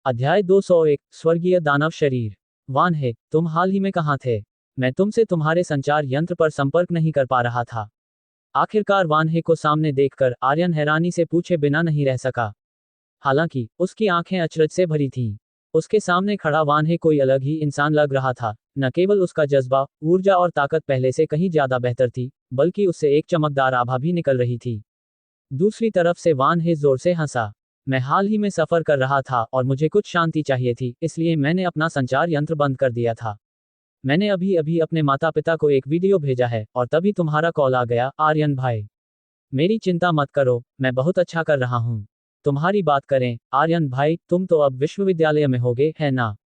अध्याय 201 स्वर्गीय दानव शरीर। वान है, तुम हाल ही में कहाँ थे? मैं तुमसे तुम्हारे संचार यंत्र पर संपर्क नहीं कर पा रहा था। आखिरकार वानहे को सामने देखकर आर्यन हैरानी से पूछे बिना नहीं रह सका। हालांकि उसकी आंखें अचरज से भरी थीं। उसके सामने खड़ा वानहे कोई अलग ही इंसान लग रहा था। न केवल उसका जज्बा, ऊर्जा और ताकत पहले से कहीं ज्यादा बेहतर थी, बल्कि उससे एक चमकदार आभा भी निकल रही थी। दूसरी तरफ से वानहे जोर से हंसा। मैं हाल ही में सफर कर रहा था और मुझे कुछ शांति चाहिए थी, इसलिए मैंने अपना संचार यंत्र बंद कर दिया था। मैंने अभी अभी अपने माता पिता को एक वीडियो भेजा है और तभी तुम्हारा कॉल आ गया। आर्यन भाई, मेरी चिंता मत करो, मैं बहुत अच्छा कर रहा हूँ। तुम्हारी बात करें, आर्यन भाई, तुम तो अब विश्वविद्यालय में होगे, है ना?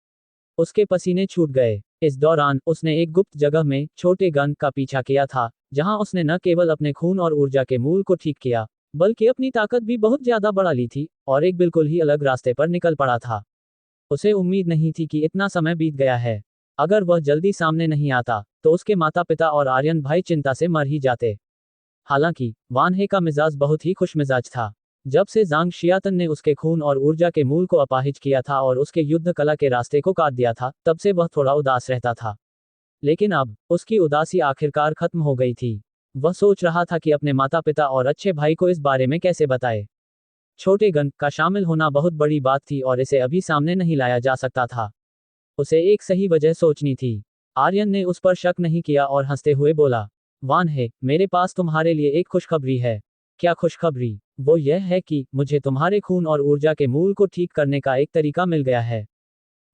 उसके पसीने छूट गए। इस दौरान उसने एक गुप्त जगह में छोटे गन का पीछा किया था, जहां उसने न केवल अपने खून और ऊर्जा के मूल को ठीक किया, बल्कि अपनी ताकत भी बहुत ज्यादा बढ़ा ली थी और एक बिल्कुल ही अलग रास्ते पर निकल पड़ा था। उसे उम्मीद नहीं थी कि इतना समय बीत गया है। अगर वह जल्दी सामने नहीं आता तो उसके माता पिता और आर्यन भाई चिंता से मर ही जाते। हालांकि वानहे का मिजाज बहुत ही खुशमिजाज था। जब से जांग शियातन ने उसके खून और ऊर्जा के मूल को अपाहिज किया था और उसके युद्ध कला के रास्ते को काट दिया था, तब से वह थोड़ा उदास रहता था। लेकिन अब उसकी उदासी आखिरकार खत्म हो गई थी। वह सोच रहा था कि अपने माता पिता और अच्छे भाई को इस बारे में कैसे बताए। छोटे गन का शामिल होना बहुत बड़ी बात थी और इसे अभी सामने नहीं लाया जा सकता था। उसे एक सही वजह सोचनी थी। आर्यन ने उस पर शक नहीं किया और हंसते हुए बोला, वान है, मेरे पास तुम्हारे लिए एक खुशखबरी है। क्या खुशखबरी? वो यह है कि मुझे तुम्हारे खून और ऊर्जा के मूल को ठीक करने का एक तरीका मिल गया है।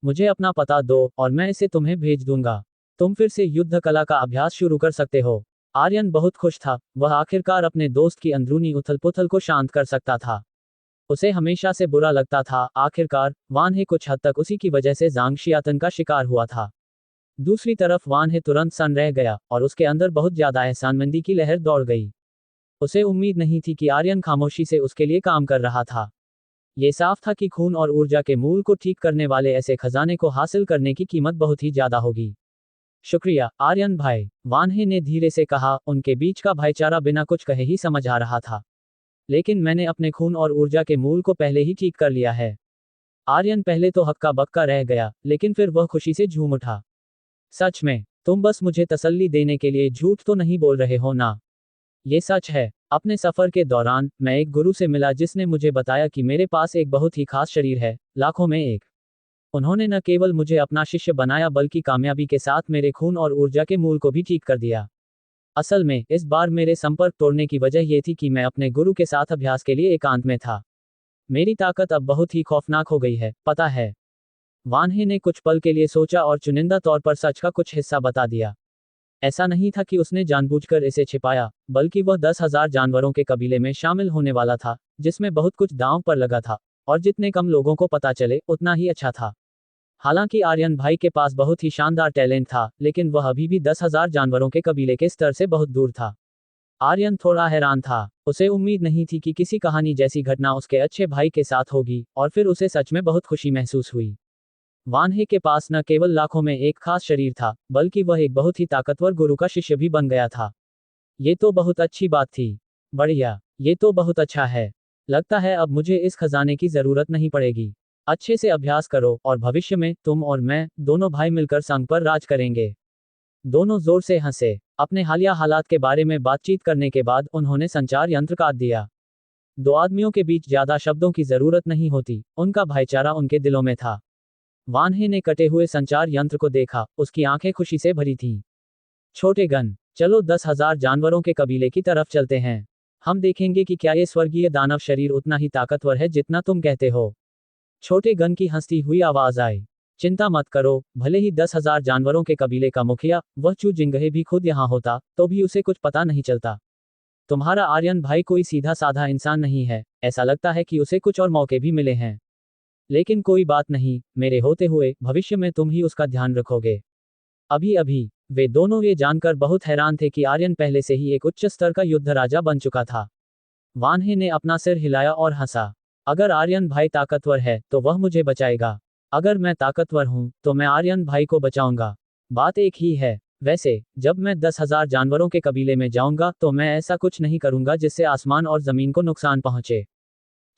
मुझे अपना पता दो और मैं इसे तुम्हें भेज दूंगा। तुम फिर से युद्ध कला का अभ्यास शुरू कर सकते हो। आर्यन बहुत खुश था। वह आखिरकार अपने दोस्त की अंदरूनी उथल पुथल को शांत कर सकता था। उसे हमेशा से बुरा लगता था, आखिरकार वानहे कुछ हद तक उसी की वजह से जांग शियातन का शिकार हुआ था। दूसरी तरफ वानहे तुरंत सन्न रह गया और उसके अंदर बहुत ज्यादा एहसानमंदी की लहर दौड़ गई। उसे उम्मीद नहीं थी कि आर्यन खामोशी से उसके लिए काम कर रहा था। ये साफ था कि खून और ऊर्जा के मूल को ठीक करने वाले ऐसे खजाने को हासिल करने की कीमत बहुत ही ज्यादा होगी। शुक्रिया, आर्यन भाई, वानहे ने धीरे से कहा। उनके बीच का भाईचारा बिना कुछ कहे ही समझ आ रहा था। लेकिन मैंने अपने खून और ऊर्जा के मूल को पहले ही ठीक कर लिया है। आर्यन पहले तो हक्का बक्का रह गया, लेकिन फिर वह खुशी से झूम उठा। सच में? तुम बस मुझे तसल्ली देने के लिए झूठ तो नहीं बोल रहे हो ना? ये सच है। अपने सफर के दौरान मैं एक गुरु से मिला जिसने मुझे बताया कि मेरे पास एक बहुत ही खास शरीर है, लाखों में एक। उन्होंने न केवल मुझे अपना शिष्य बनाया बल्कि कामयाबी के साथ मेरे खून और ऊर्जा के मूल को भी ठीक कर दिया। असल में इस बार मेरे संपर्क तोड़ने की वजह यह थी कि मैं अपने गुरु के साथ अभ्यास के लिए एकांत में था। मेरी ताकत अब बहुत ही खौफनाक हो गई है, पता है? वानहे ने कुछ पल के लिए सोचा और चुनिंदा तौर पर सच का कुछ हिस्सा बता दिया। ऐसा नहीं था कि उसने जानबूझकर इसे छिपाया, बल्कि वह 10,000 जानवरों के कबीले में शामिल होने वाला था, जिसमें बहुत कुछ दांव पर लगा था, और जितने कम लोगों को पता चले उतना ही अच्छा था। हालांकि आर्यन भाई के पास बहुत ही शानदार टैलेंट था, लेकिन वह अभी भी 10,000 जानवरों के कबीले के स्तर से बहुत दूर था। आर्यन थोड़ा हैरान था। उसे उम्मीद नहीं थी कि किसी कहानी जैसी घटना उसके अच्छे भाई के साथ होगी, और फिर उसे सच में बहुत खुशी महसूस हुई। वानहे के पास न केवल लाखों में एक खास शरीर था, बल्कि वह एक बहुत ही ताकतवर गुरु का शिष्य भी बन गया था। ये तो बहुत अच्छी बात थी। बढ़िया, ये तो बहुत अच्छा है। लगता है अब मुझे इस खजाने की जरूरत नहीं पड़ेगी। अच्छे से अभ्यास करो और भविष्य में तुम और मैं दोनों भाई मिलकर संघ पर राज करेंगे। दोनों जोर से हंसे। अपने हालिया हालात के बारे में बातचीत करने के बाद उन्होंने संचार यंत्र काट दिया। दो आदमियों के बीच ज्यादा शब्दों की जरूरत नहीं होती, उनका भाईचारा उनके दिलों में था। वानहे ने कटे हुए संचार यंत्र को देखा, उसकी आंखें खुशी से भरी थीं। छोटे गन, चलो 10,000 जानवरों के कबीले की तरफ चलते हैं। हम देखेंगे कि क्या ये स्वर्गीय दानव शरीर उतना ही ताकतवर है जितना तुम कहते हो। छोटे गन की हंसती हुई आवाज आई। चिंता मत करो, भले ही 10,000 जानवरों के कबीले का मुखिया वह चू जिंगहे भी खुद यहाँ होता, तो भी उसे कुछ पता नहीं चलता। तुम्हारा आर्यन भाई कोई सीधा साधा इंसान नहीं है, ऐसा लगता है कि उसे कुछ और मौके भी मिले हैं। लेकिन कोई बात नहीं, मेरे होते हुए भविष्य में तुम ही उसका ध्यान रखोगे। अभी अभी वे दोनों ये जानकर बहुत हैरान थे कि आर्यन पहले से ही एक उच्च स्तर का युद्ध राजा बन चुका था। वानहे ने अपना सिर हिलाया और हंसा। अगर आर्यन भाई ताकतवर है तो वह मुझे बचाएगा। अगर मैं ताकतवर हूं तो मैं आर्यन भाई को बचाऊंगा। बात एक ही है। वैसे जब मैं 10,000 जानवरों के कबीले में जाऊंगा तो मैं ऐसा कुछ नहीं करूंगा जिससे आसमान और जमीन को नुकसान पहुंचे।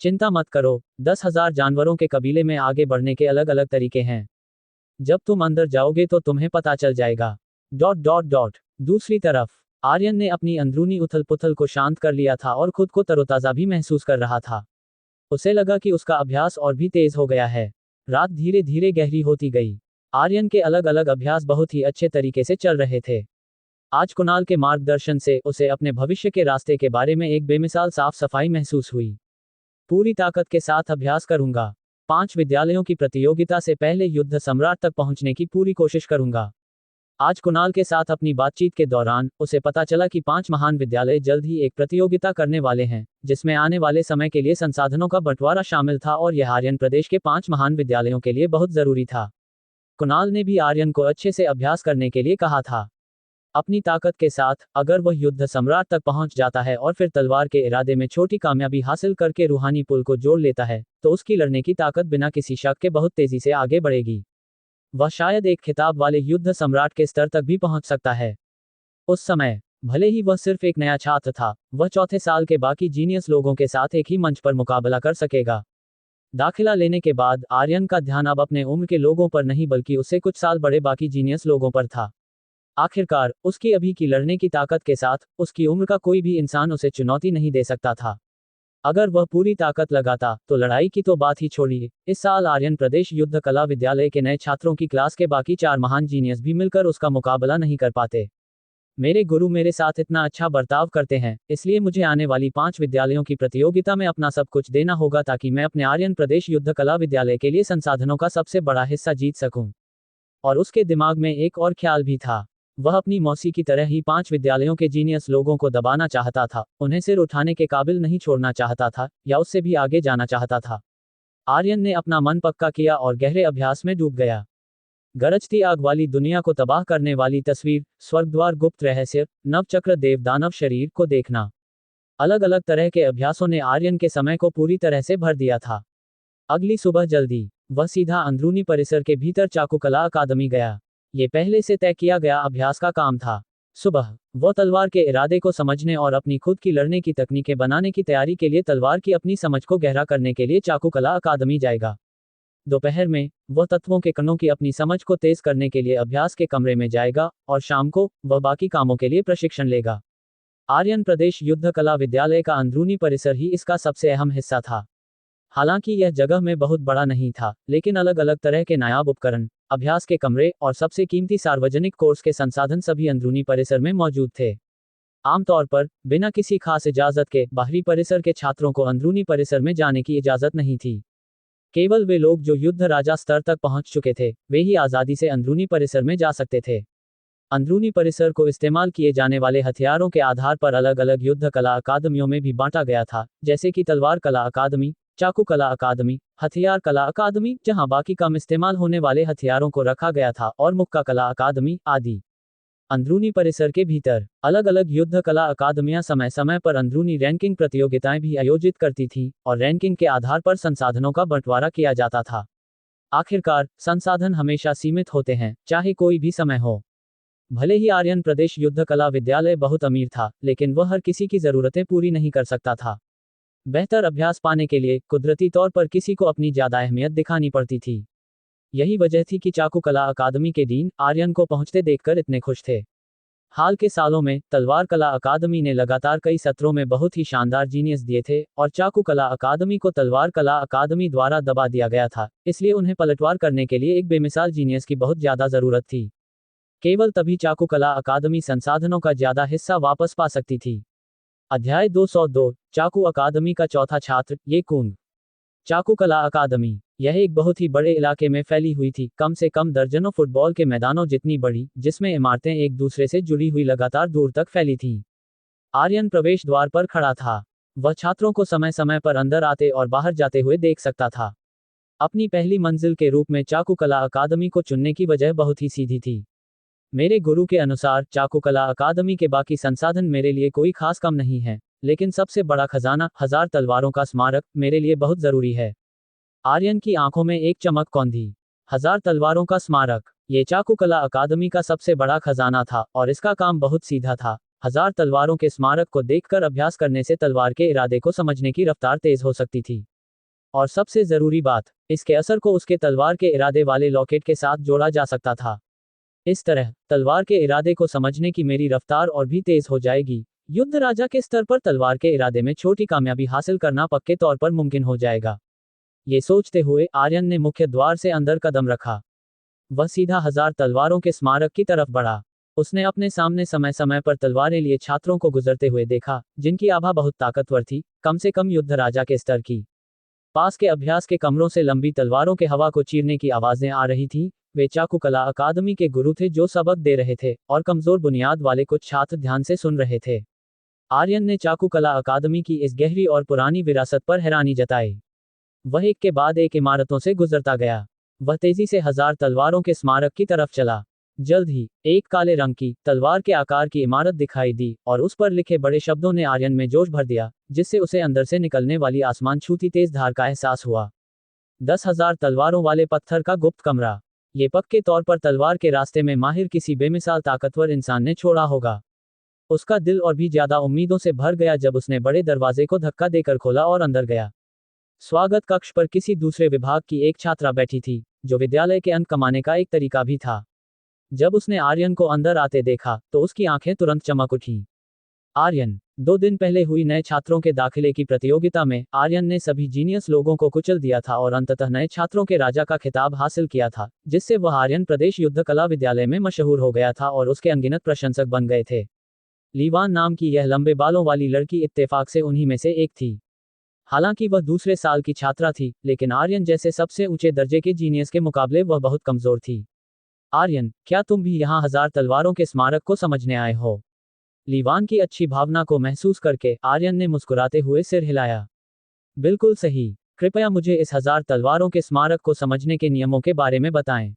चिंता मत करो, 10,000 जानवरों के कबीले में आगे बढ़ने के अलग अलग तरीके हैं। जब तुम अंदर जाओगे तो तुम्हें पता चल जाएगा। Dot dot dot. दूसरी तरफ आर्यन ने अपनी अंदरूनी उथल पुथल को शांत कर लिया था और खुद को तरोताजा भी महसूस कर रहा था। उसे लगा कि उसका अभ्यास और भी तेज हो गया है। रात धीरे धीरे गहरी होती गई। आर्यन के अलग अलग अभ्यास बहुत ही अच्छे तरीके से चल रहे थे। आज कुणाल के मार्गदर्शन से उसे अपने भविष्य के रास्ते के बारे में एक बेमिसाल साफ सफाई महसूस हुई। पूरी ताकत के साथ अभ्यास करूंगा। 5 विद्यालयों की प्रतियोगिता से पहले युद्ध सम्राट तक पहुंचने की पूरी कोशिश करूंगा। आज कुणाल के साथ अपनी बातचीत के दौरान उसे पता चला कि 5 महान विद्यालय जल्द ही एक प्रतियोगिता करने वाले हैं, जिसमें आने वाले समय के लिए संसाधनों का बंटवारा शामिल था और यह आर्यन प्रदेश के 5 महान विद्यालयों के लिए बहुत जरूरी था। कुणाल ने भी आर्यन को अच्छे से अभ्यास करने के लिए कहा था। अपनी ताकत के साथ अगर वह युद्ध सम्राट तक पहुंच जाता है और फिर तलवार के इरादे में छोटी कामयाबी हासिल करके रूहानी पुल को जोड़ लेता है, तो उसकी लड़ने की ताकत बिना किसी शक के बहुत तेजी से आगे बढ़ेगी। वह शायद एक खिताब वाले युद्ध सम्राट के स्तर तक भी पहुंच सकता है। उस समय भले ही वह सिर्फ एक नया छात्र था, वह चौथे साल के बाकी जीनियस लोगों के साथ एक ही मंच पर मुकाबला कर सकेगा। दाखिला लेने के बाद आर्यन का ध्यान अब अपने उम्र के लोगों पर नहीं बल्कि उससे कुछ साल बड़े बाकी जीनियस लोगों पर था। आखिरकार उसकी अभी की लड़ने की ताकत के साथ उसकी उम्र का कोई भी इंसान उसे चुनौती नहीं दे सकता था। अगर वह पूरी ताकत लगाता तो लड़ाई की तो बात ही छोड़िए, इस साल आर्यन प्रदेश युद्ध कला विद्यालय के नए छात्रों की क्लास के बाकी 4 महान जीनियस भी मिलकर उसका मुकाबला नहीं कर पाते। मेरे गुरु मेरे साथ इतना अच्छा बर्ताव करते हैं, इसलिए मुझे आने वाली 5 विद्यालयों की प्रतियोगिता में अपना सब कुछ देना होगा ताकि मैं अपने आर्यन प्रदेश युद्ध कला विद्यालय के लिए संसाधनों का सबसे बड़ा हिस्सा जीत सकूं। और उसके दिमाग में एक और ख्याल भी था। वह अपनी मौसी की तरह ही 5 विद्यालयों के जीनियस लोगों को दबाना चाहता था, उन्हें सिर उठाने के काबिल नहीं छोड़ना चाहता था या उससे भी आगे जाना चाहता था। आर्यन ने अपना मन पक्का किया और गहरे अभ्यास में डूब गया। गरजती आग वाली दुनिया को तबाह करने वाली तस्वीर, स्वर्गद्वार, गुप्त रहस्य, नवचक्र, देव दानव शरीर को देखना। अलग अलग तरह के अभ्यासों ने आर्यन के समय को पूरी तरह से भर दिया था। अगली सुबह जल्दी वह सीधा अंदरूनी परिसर के भीतर चाकुकला अकादमी गया। ये पहले से तय किया गया अभ्यास का काम था। सुबह वह तलवार के इरादे को समझने और अपनी खुद की लड़ने की तकनीकें बनाने की तैयारी के लिए तलवार की अपनी समझ को गहरा करने के लिए चाकुकला अकादमी जाएगा। दोपहर में वह तत्वों के कणों की अपनी समझ को तेज करने के लिए अभ्यास के कमरे में जाएगा और शाम को वह बाकी कामों के लिए प्रशिक्षण लेगा। आर्यन प्रदेश युद्ध कला विद्यालय का अंदरूनी परिसर ही इसका सबसे अहम हिस्सा था। हालांकि यह जगह में बहुत बड़ा नहीं था, लेकिन अलग अलग तरह के नायाब उपकरण, अभ्यास के कमरे और सबसे कीमती सार्वजनिक कोर्स के संसाधन सभी अंदरूनी परिसर में मौजूद थे। आमतौर पर बिना किसी खास इजाजत के बाहरी परिसर के छात्रों को अंदरूनी परिसर में जाने की इजाजत नहीं थी। केवल वे लोग जो युद्ध राजा स्तर तक पहुंच चुके थे, वे ही आज़ादी से अंदरूनी परिसर में जा सकते थे। अंदरूनी परिसर को इस्तेमाल किए जाने वाले हथियारों के आधार पर अलग अलग युद्ध कला अकादमियों में भी बांटा गया था, जैसे कि तलवार कला अकादमी, चाकू कला अकादमी, हथियार कला अकादमी, जहां बाकी कम इस्तेमाल होने वाले हथियारों को रखा गया था, और मुक्का कला अकादमी आदि। अंदरूनी परिसर के भीतर अलग अलग युद्ध कला अकादमियां समय समय पर अंदरूनी रैंकिंग प्रतियोगिताएं भी आयोजित करती थीं, और रैंकिंग के आधार पर संसाधनों का बंटवारा किया जाता था। आखिरकार संसाधन हमेशा सीमित होते हैं, चाहे कोई भी समय हो। भले ही आर्यन प्रदेश युद्ध कला विद्यालय बहुत अमीर था, लेकिन वह हर किसी की जरूरतें पूरी नहीं कर सकता था। बेहतर अभ्यास पाने के लिए कुदरती तौर पर किसी को अपनी ज्यादा अहमियत दिखानी पड़ती थी। यही वजह थी कि चाकू कला अकादमी के डीन आर्यन को पहुंचते देखकर इतने खुश थे। हाल के सालों में तलवार कला अकादमी ने लगातार कई सत्रों में बहुत ही शानदार जीनियस दिए थे, और चाकू कला अकादमी को तलवार कला अकादमी द्वारा दबा दिया गया था, इसलिए उन्हें पलटवार करने के लिए एक बेमिसाल जीनियस की बहुत ज्यादा जरूरत थी। केवल तभी चाकू कला अकादमी संसाधनों का ज्यादा हिस्सा वापस पा सकती थी। अध्याय 202 चाकू अकादमी का चौथा छात्र ये कुंग। चाकू कला अकादमी यह एक बहुत ही बड़े इलाके में फैली हुई थी, कम से कम दर्जनों फुटबॉल के मैदानों जितनी बड़ी, जिसमें इमारतें एक दूसरे से जुड़ी हुई लगातार दूर तक फैली थीं। आर्यन प्रवेश द्वार पर खड़ा था। वह छात्रों को समय समय पर अंदर आते और बाहर जाते हुए देख सकता था। अपनी पहली मंजिल के रूप में चाकू कला अकादमी को चुनने की वजह बहुत ही सीधी थी। मेरे गुरु के अनुसार चाकू कला अकादमी के बाकी संसाधन मेरे लिए कोई खास कम नहीं है, लेकिन सबसे बड़ा खजाना 1000 तलवारों का स्मारक मेरे लिए बहुत जरूरी है। आर्यन की आंखों में एक चमक कौंधी। 1000 तलवारों का स्मारक, ये चाकू कला अकादमी का सबसे बड़ा खजाना था, और इसका काम बहुत सीधा था। 1000 तलवारों के स्मारक को देखकर अभ्यास करने से तलवार के इरादे को समझने की रफ्तार तेज हो सकती थी। और सबसे जरूरी बात, इसके असर को उसके तलवार के इरादे वाले लॉकेट के साथ जोड़ा जा सकता था। इस तरह तलवार के इरादे को समझने की मेरी रफ्तार और भी तेज हो जाएगी। युद्ध राजा के स्तर पर तलवार के इरादे में छोटी कामयाबी हासिल करना पक्के तौर पर मुमकिन हो जाएगा। ये सोचते हुए आर्यन ने मुख्य द्वार से अंदर कदम रखा। वह सीधा 1000 तलवारों के स्मारक की तरफ बढ़ा। उसने अपने सामने समय समय पर तलवारें लिए छात्रों को गुजरते हुए देखा, जिनकी आभा बहुत ताकतवर थी, कम से कम युद्ध राजा के स्तर की। पास के अभ्यास के कमरों से लंबी तलवारों के हवा को चीरने की आवाजें आ रही थीं। वे चाकुकला अकादमी के गुरु थे जो सबक दे रहे थे, और कमजोर बुनियाद वाले कुछ छात्र ध्यान से सुन रहे थे। आर्यन ने चाकुकला अकादमी की इस गहरी और पुरानी विरासत पर हैरानी जताई। वह एक के बाद एक इमारतों से गुजरता गया। वह तेजी से 1000 तलवारों के स्मारक की तरफ चला। जल्द ही एक काले रंग की तलवार के आकार की इमारत दिखाई दी, और उस पर लिखे बड़े शब्दों ने आर्यन में जोश भर दिया, जिससे उसे अंदर से निकलने वाली आसमान छूती तेज धार का एहसास हुआ। 10,000 तलवारों वाले पत्थर का गुप्त कमरा। ये पक्के तौर पर तलवार के रास्ते में माहिर किसी बेमिसाल ताकतवर इंसान ने छोड़ा होगा। उसका दिल और भी ज्यादा उम्मीदों से भर गया जब उसने बड़े दरवाजे को धक्का देकर खोला और अंदर गया। स्वागत कक्ष पर किसी दूसरे विभाग की एक छात्रा बैठी थी, जो विद्यालय के अंक कमाने का एक तरीका भी था। जब उसने आर्यन को अंदर आते देखा तो उसकी आंखें तुरंत चमक उठी। आर्यन। 2 दिन पहले हुई नए छात्रों के दाखिले की प्रतियोगिता में आर्यन ने सभी जीनियस लोगों को कुचल दिया था और अंततः नए छात्रों के राजा का खिताब हासिल किया था, जिससे वह आर्यन प्रदेश युद्ध कला विद्यालय में मशहूर हो गया था और उसके अनगिनत प्रशंसक बन गए थे। लीवान नाम की यह लंबे बालों वाली लड़की इत्तेफाक से उन्हीं में से एक थी। हालांकि वह दूसरे साल की छात्रा थी, लेकिन आर्यन जैसे सबसे ऊंचे दर्जे के जीनियस के मुकाबले वह बहुत कमजोर थी। आर्यन, क्या तुम भी यहाँ 1000 तलवारों के स्मारक को समझने आए हो? लीवान की अच्छी भावना को महसूस करके आर्यन ने मुस्कुराते हुए सिर हिलाया। बिल्कुल सही। कृपया मुझे इस 1000 तलवारों के स्मारक को समझने के नियमों के बारे में बताएं।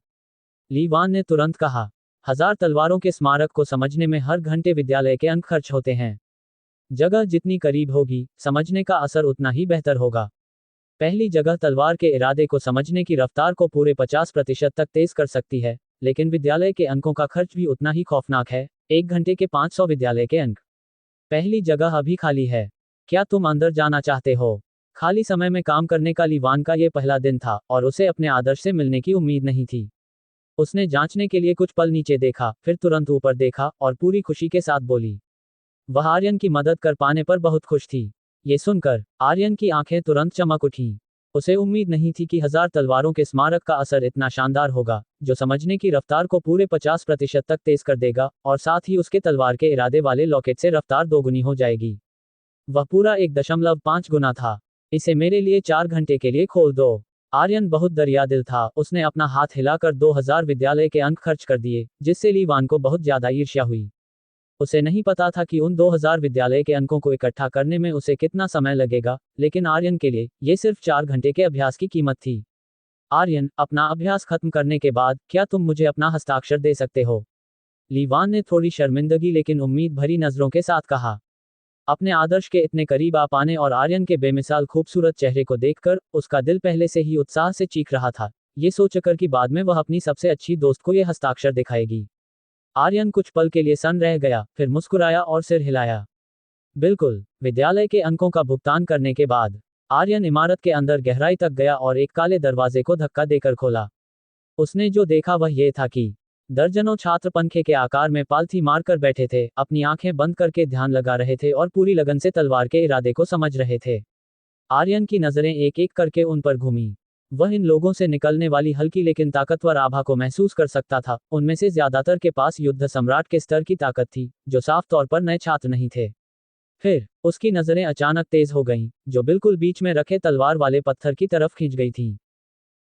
लीवान ने तुरंत कहा। 1000 तलवारों के स्मारक को समझने में हर घंटे विद्यालय के अंक खर्च होते हैं। जगह जितनी करीब होगी, समझने का असर उतना ही बेहतर होगा। पहली जगह तलवार के इरादे को समझने की रफ्तार को पूरे 50% तक तेज कर सकती है, लेकिन विद्यालय के अंकों का खर्च भी उतना ही खौफनाक है। 1 घंटे के 500 विद्यालय के अंक। पहली जगह अभी खाली है। क्या तुम अंदर जाना चाहते हो? खाली समय में काम करने का लीवान का ये पहला दिन था, और उसे अपने आदर्श से मिलने की उम्मीद नहीं थी। उसने जांचने के लिए कुछ पल नीचे देखा, फिर तुरंत ऊपर देखा, और पूरी खुशी के साथ बोली। वह आर्यन की मदद कर पाने पर बहुत खुश थी। ये सुनकर आर्यन की आंखें तुरंत चमक उठीं। उसे उम्मीद नहीं थी कि 1000 तलवारों के स्मारक का असर इतना शानदार होगा, जो समझने की रफ्तार को पूरे 50% तक तेज कर देगा, और साथ ही उसके तलवार के इरादे वाले लॉकेट से रफ्तार दोगुनी हो जाएगी। वह पूरा 1.5 गुना था। इसे मेरे लिए 4 घंटे के लिए खोल दो। आर्यन बहुत दरियादिल था। उसने अपना हाथ हिलाकर 2000 विद्यालय के अंक खर्च कर दिए, जिससे लीवान को बहुत ज्यादा ईर्ष्या हुई। उसे नहीं पता था कि उन 2000 विद्यालय के अंकों को इकट्ठा करने में उसे कितना समय लगेगा, लेकिन आर्यन के लिए ये सिर्फ 4 घंटे के अभ्यास की कीमत थी। आर्यन, अपना अभ्यास खत्म करने के बाद क्या तुम मुझे अपना हस्ताक्षर दे सकते हो? लीवान ने थोड़ी शर्मिंदगी लेकिन उम्मीद भरी नजरों के साथ कहा। अपने आदर्श के इतने करीब आ पाने और आर्यन के बेमिसाल खूबसूरत चेहरे को देखकर उसका दिल पहले से ही उत्साह से चीख रहा था, ये सोचकर कि बाद में वह अपनी सबसे अच्छी दोस्त को यह हस्ताक्षर दिखाएगी। आर्यन कुछ पल के लिए सन्न रह गया, फिर मुस्कुराया और सिर हिलाया। बिल्कुल। विद्यालय के अंकों का भुगतान करने के बाद आर्यन इमारत के अंदर गहराई तक गया और एक काले दरवाजे को धक्का देकर खोला। उसने जो देखा वह यह था कि दर्जनों छात्र पंखे के आकार में पालथी मारकर बैठे थे, अपनी आंखें बंद करके ध्यान लगा रहे थे और पूरी लगन से तलवार के इरादे को समझ रहे थे। आर्यन की नजरें एक एक करके उन पर घूमी। वह इन लोगों से निकलने वाली हल्की लेकिन ताकतवर आभा को महसूस कर सकता था। उनमें से ज्यादातर के पास युद्ध सम्राट के स्तर की ताकत थी, जो साफ तौर पर नए छात्र नहीं थे। फिर उसकी नजरें अचानक तेज हो गईं, जो बिल्कुल बीच में रखे तलवार वाले पत्थर की तरफ खींच गई थीं।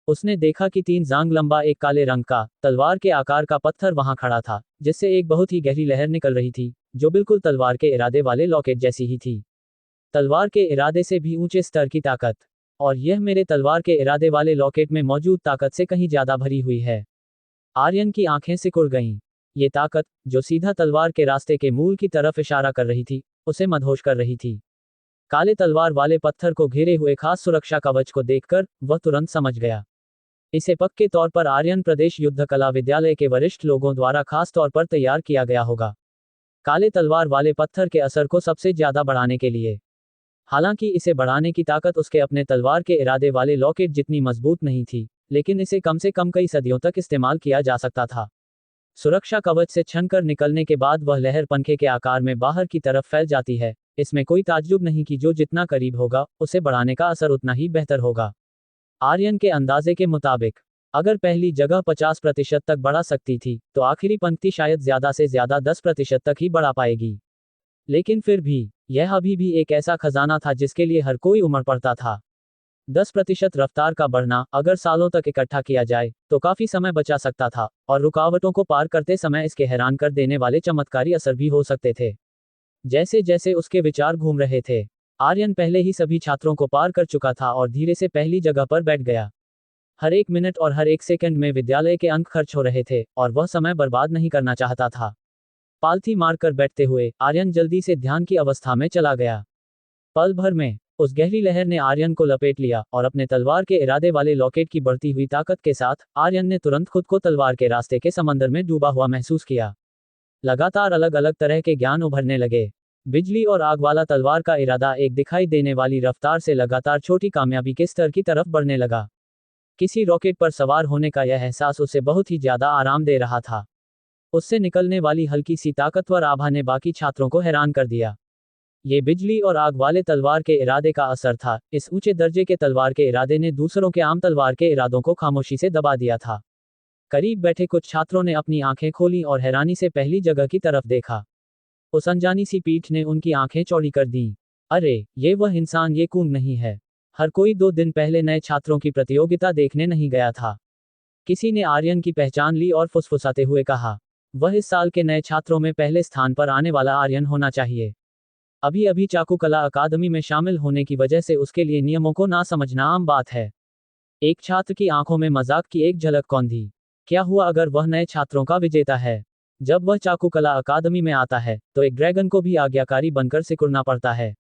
उसने देखा कि 3 जांग लंबा एक काले रंग का तलवार के आकार का पत्थर वहां खड़ा था, जिससे एक बहुत ही गहरी लहर निकल रही थी, जो बिल्कुल तलवार के इरादे वाले लॉकेट जैसी ही थी। तलवार के इरादे से भी ऊंचे स्तर की ताकत, और यह मेरे तलवार के इरादे वाले लॉकेट में मौजूद ताकत से कहीं ज्यादा भरी हुई है। आर्यन की आंखें सिकुड़ गईं। ये ताकत, जो सीधा तलवार के रास्ते के मूल की तरफ इशारा कर रही थी, उसे मदहोश कर रही थी। काले तलवार वाले पत्थर को घेरे हुए खास सुरक्षा कवच को देखकर वह तुरंत समझ गया। इसे पक्के तौर पर आर्यन प्रदेश युद्ध कला विद्यालय के वरिष्ठ लोगों द्वारा खास तौर पर तैयार किया गया होगा, काले तलवार वाले पत्थर के असर को सबसे ज्यादा बढ़ाने के लिए। हालांकि इसे बढ़ाने की ताकत उसके अपने तलवार के इरादे वाले लॉकेट जितनी मजबूत नहीं थी, लेकिन इसे कम से कम कई सदियों तक इस्तेमाल किया जा सकता था। सुरक्षा कवच से छनकर निकलने के बाद वह लहर पंखे के आकार में बाहर की तरफ फैल जाती है। इसमें कोई ताज्जुब नहीं कि जो जितना करीब होगा, उसे बढ़ाने का असर उतना ही बेहतर होगा। आर्यन के अंदाजे के मुताबिक अगर पहली जगह 50% तक बढ़ा सकती थी, तो आखिरी पंक्ति शायद ज्यादा से ज्यादा 10% तक ही बढ़ा पाएगी। लेकिन फिर भी यह अभी भी एक ऐसा खजाना था जिसके लिए हर कोई उमड़ पड़ता था। 10% रफ्तार का बढ़ना अगर सालों तक इकट्ठा किया जाए तो काफी समय बचा सकता था, और रुकावटों को पार करते समय इसके हैरान कर देने वाले चमत्कारी असर भी हो सकते थे। जैसे जैसे उसके विचार घूम रहे थे, आर्यन पहले ही सभी छात्रों को पार कर चुका था और धीरे से पहली जगह पर बैठ गया। हर एक मिनट और हर एक सेकंड में विद्यालय के अंक खर्च हो रहे थे, और वह समय बर्बाद नहीं करना चाहता था। पालथी मारकर बैठते हुए आर्यन जल्दी से ध्यान की अवस्था में चला गया। पल भर में उस गहरी लहर ने आर्यन को लपेट लिया, और अपने तलवार के इरादे वाले लॉकेट की बढ़ती हुई ताकत के साथ आर्यन ने तुरंत खुद को तलवार के रास्ते के समंदर में डूबा हुआ महसूस किया। लगातार अलग अलग तरह के ज्ञान उभरने लगे। बिजली और आग वाला तलवार का इरादा एक दिखाई देने वाली रफ्तार से लगातार छोटी कामयाबी के स्तर की तरफ बढ़ने लगा। किसी रॉकेट पर सवार होने का यह एहसास उसे बहुत ही ज्यादा आराम दे रहा था। उससे निकलने वाली हल्की सी ताकतवर आभा ने बाकी छात्रों को हैरान कर दिया। ये बिजली और आग वाले तलवार के इरादे का असर था। इस ऊंचे दर्जे के तलवार के इरादे ने दूसरों के आम तलवार के इरादों को खामोशी से दबा दिया था। करीब बैठे कुछ छात्रों ने अपनी आंखें खोलीं और हैरानी से पहली जगह की तरफ देखा। उस अनजानी सी पीठ ने उनकी आंखें चौड़ी कर दीं। अरे, ये वह इंसान ये कूंग नहीं है। हर कोई 2 दिन पहले नए छात्रों की प्रतियोगिता देखने नहीं गया था। किसी ने आर्यन की पहचान ली और फुसफुसाते हुए कहा, वह इस साल के नए छात्रों में पहले स्थान पर आने वाला आर्यन होना चाहिए। अभी अभी चाकुकला अकादमी में शामिल होने की वजह से उसके लिए नियमों को ना समझना आम बात है। एक छात्र की आंखों में मजाक की एक झलक कौंधी। क्या हुआ अगर वह नए छात्रों का विजेता है? जब वह चाकुकला अकादमी में आता है, तो एक ड्रैगन को भी आज्ञाकारी बनकर सिकुड़ना पड़ता है।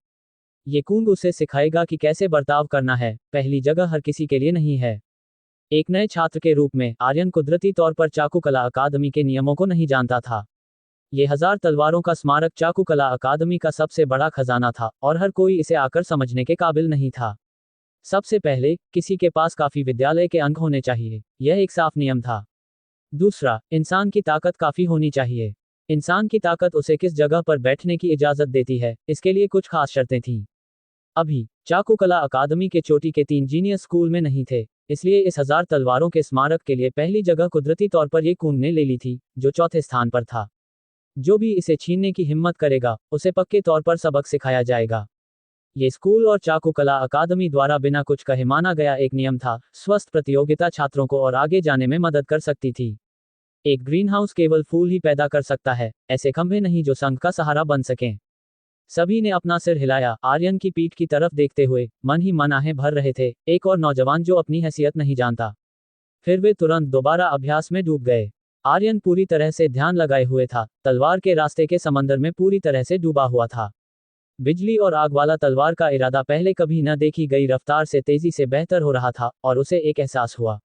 ये कुंग उसे सिखाएगा कि कैसे बर्ताव करना है। पहली जगह हर किसी के लिए नहीं है। एक नए छात्र के रूप में आर्यन कुदरती तौर पर चाकुकला अकादमी के नियमों को नहीं जानता था। ये 1000 तलवारों का स्मारक चाकुकला अकादमी का सबसे बड़ा खजाना था, और हर कोई इसे आकर समझने के काबिल नहीं था। सबसे पहले, किसी के पास काफी विद्यालय के अंक होने चाहिए। यह एक साफ नियम था। दूसरा, इंसान की ताकत काफी होनी चाहिए। इंसान की ताकत उसे किस जगह पर बैठने की इजाजत देती है, इसके लिए कुछ खास शर्तें थीं। अभी चाकुकला अकादमी के चोटी के 3 जीनियस स्कूल में नहीं थे, इसलिए इस 1000 तलवारों के स्मारक के लिए पहली जगह कुदरती तौर पर ये कुंग ने ले ली थी, जो चौथे स्थान पर था। जो भी इसे छीनने की हिम्मत करेगा, उसे पक्के तौर पर सबक सिखाया जाएगा। ये स्कूल और चाकुकला अकादमी द्वारा बिना कुछ कहे माना गया एक नियम था। स्वस्थ प्रतियोगिता छात्रों को और आगे जाने में मदद कर सकती थी। एक ग्रीनहाउस केवल फूल ही पैदा कर सकता है, ऐसे खंभे नहीं जो संघ का सहारा बन सकें। सभी ने अपना सिर हिलाया, आर्यन की पीठ की तरफ देखते हुए। मन ही मन आहें भर रहे थे। एक और नौजवान जो अपनी हैसियत नहीं जानता। फिर वे तुरंत दोबारा अभ्यास में डूब गए। आर्यन पूरी तरह से ध्यान लगाए हुए था, तलवार के रास्ते के समंदर में पूरी तरह से डूबा हुआ था। बिजली और आग वाला तलवार का इरादा पहले कभी न देखी गई रफ्तार से तेजी से बेहतर हो रहा था, और उसे एक एहसास हुआ।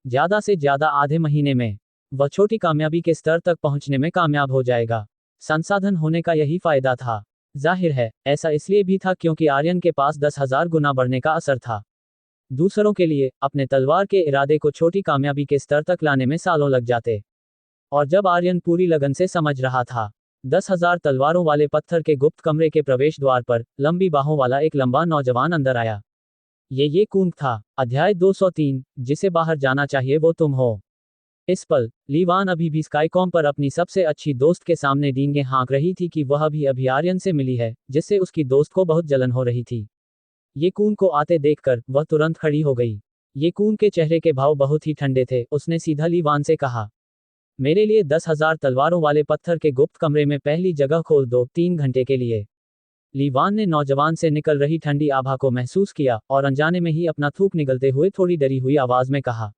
ज्यादा से ज्यादा आधे महीने में वह छोटी कामयाबी के स्तर तक पहुंचने में कामयाब हो जाएगा। संसाधन होने का यही फायदा था। जाहिर है, ऐसा इसलिए भी था क्योंकि आर्यन के पास 10,000 गुना बढ़ने का असर था। दूसरों के लिए अपने तलवार के इरादे को छोटी कामयाबी के स्तर तक लाने में सालों लग जाते। और जब आर्यन पूरी लगन से समझ रहा था, 10,000 तलवारों वाले पत्थर के गुप्त कमरे के प्रवेश द्वार पर लंबी बाहों वाला एक लंबा नौजवान अंदर आया। ये कुंग था। अध्याय 203, जिसे बाहर जाना चाहिए वो तुम हो। इस पल लीवान अभी भी स्काईकॉम पर अपनी सबसे अच्छी दोस्त के सामने डींगे हाँक रही थी कि वह अभी आर्यन से मिली है, जिससे उसकी दोस्त को बहुत जलन हो रही थी। ये कून को आते देखकर वह तुरंत खड़ी हो गई। ये कून के चेहरे के भाव बहुत ही ठंडे थे। उसने सीधा लीवान से कहा, मेरे लिए 10,000 तलवारों वाले पत्थर के गुप्त कमरे में पहली जगह खोल दो, 3 घंटे के लिए। लीवान ने नौजवान से निकल रही ठंडी आभा को महसूस किया, और अनजाने में ही अपना थूक निगलते हुए थोड़ी डरी हुई आवाज में कहा,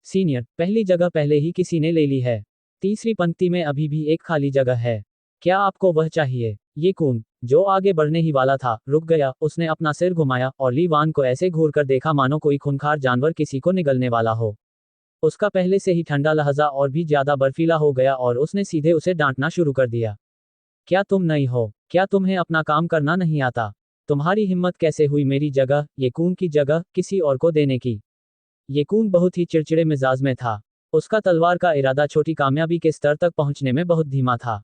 सीनियर, पहली जगह पहले ही किसी ने ले ली है। तीसरी पंक्ति में अभी भी एक खाली जगह है। क्या आपको वह चाहिए? ये कून, जो आगे बढ़ने ही वाला था, रुक गया। उसने अपना सिर घुमाया और लीवान को ऐसे घूर कर देखा मानो कोई खूंखार जानवर किसी को निगलने वाला हो। उसका पहले से ही ठंडा लहजा और भी ज्यादा बर्फीला हो गया, और उसने सीधे उसे डांटना शुरू कर दिया। क्या तुम नहीं हो? क्या तुम्हें अपना काम करना नहीं आता? तुम्हारी हिम्मत कैसे हुई मेरी जगह, ये कूंग की जगह, किसी और को देने की। ये कूंग बहुत ही चिड़चिड़े मिजाज में था। उसका तलवार का इरादा छोटी कामयाबी के स्तर तक पहुंचने में बहुत धीमा था।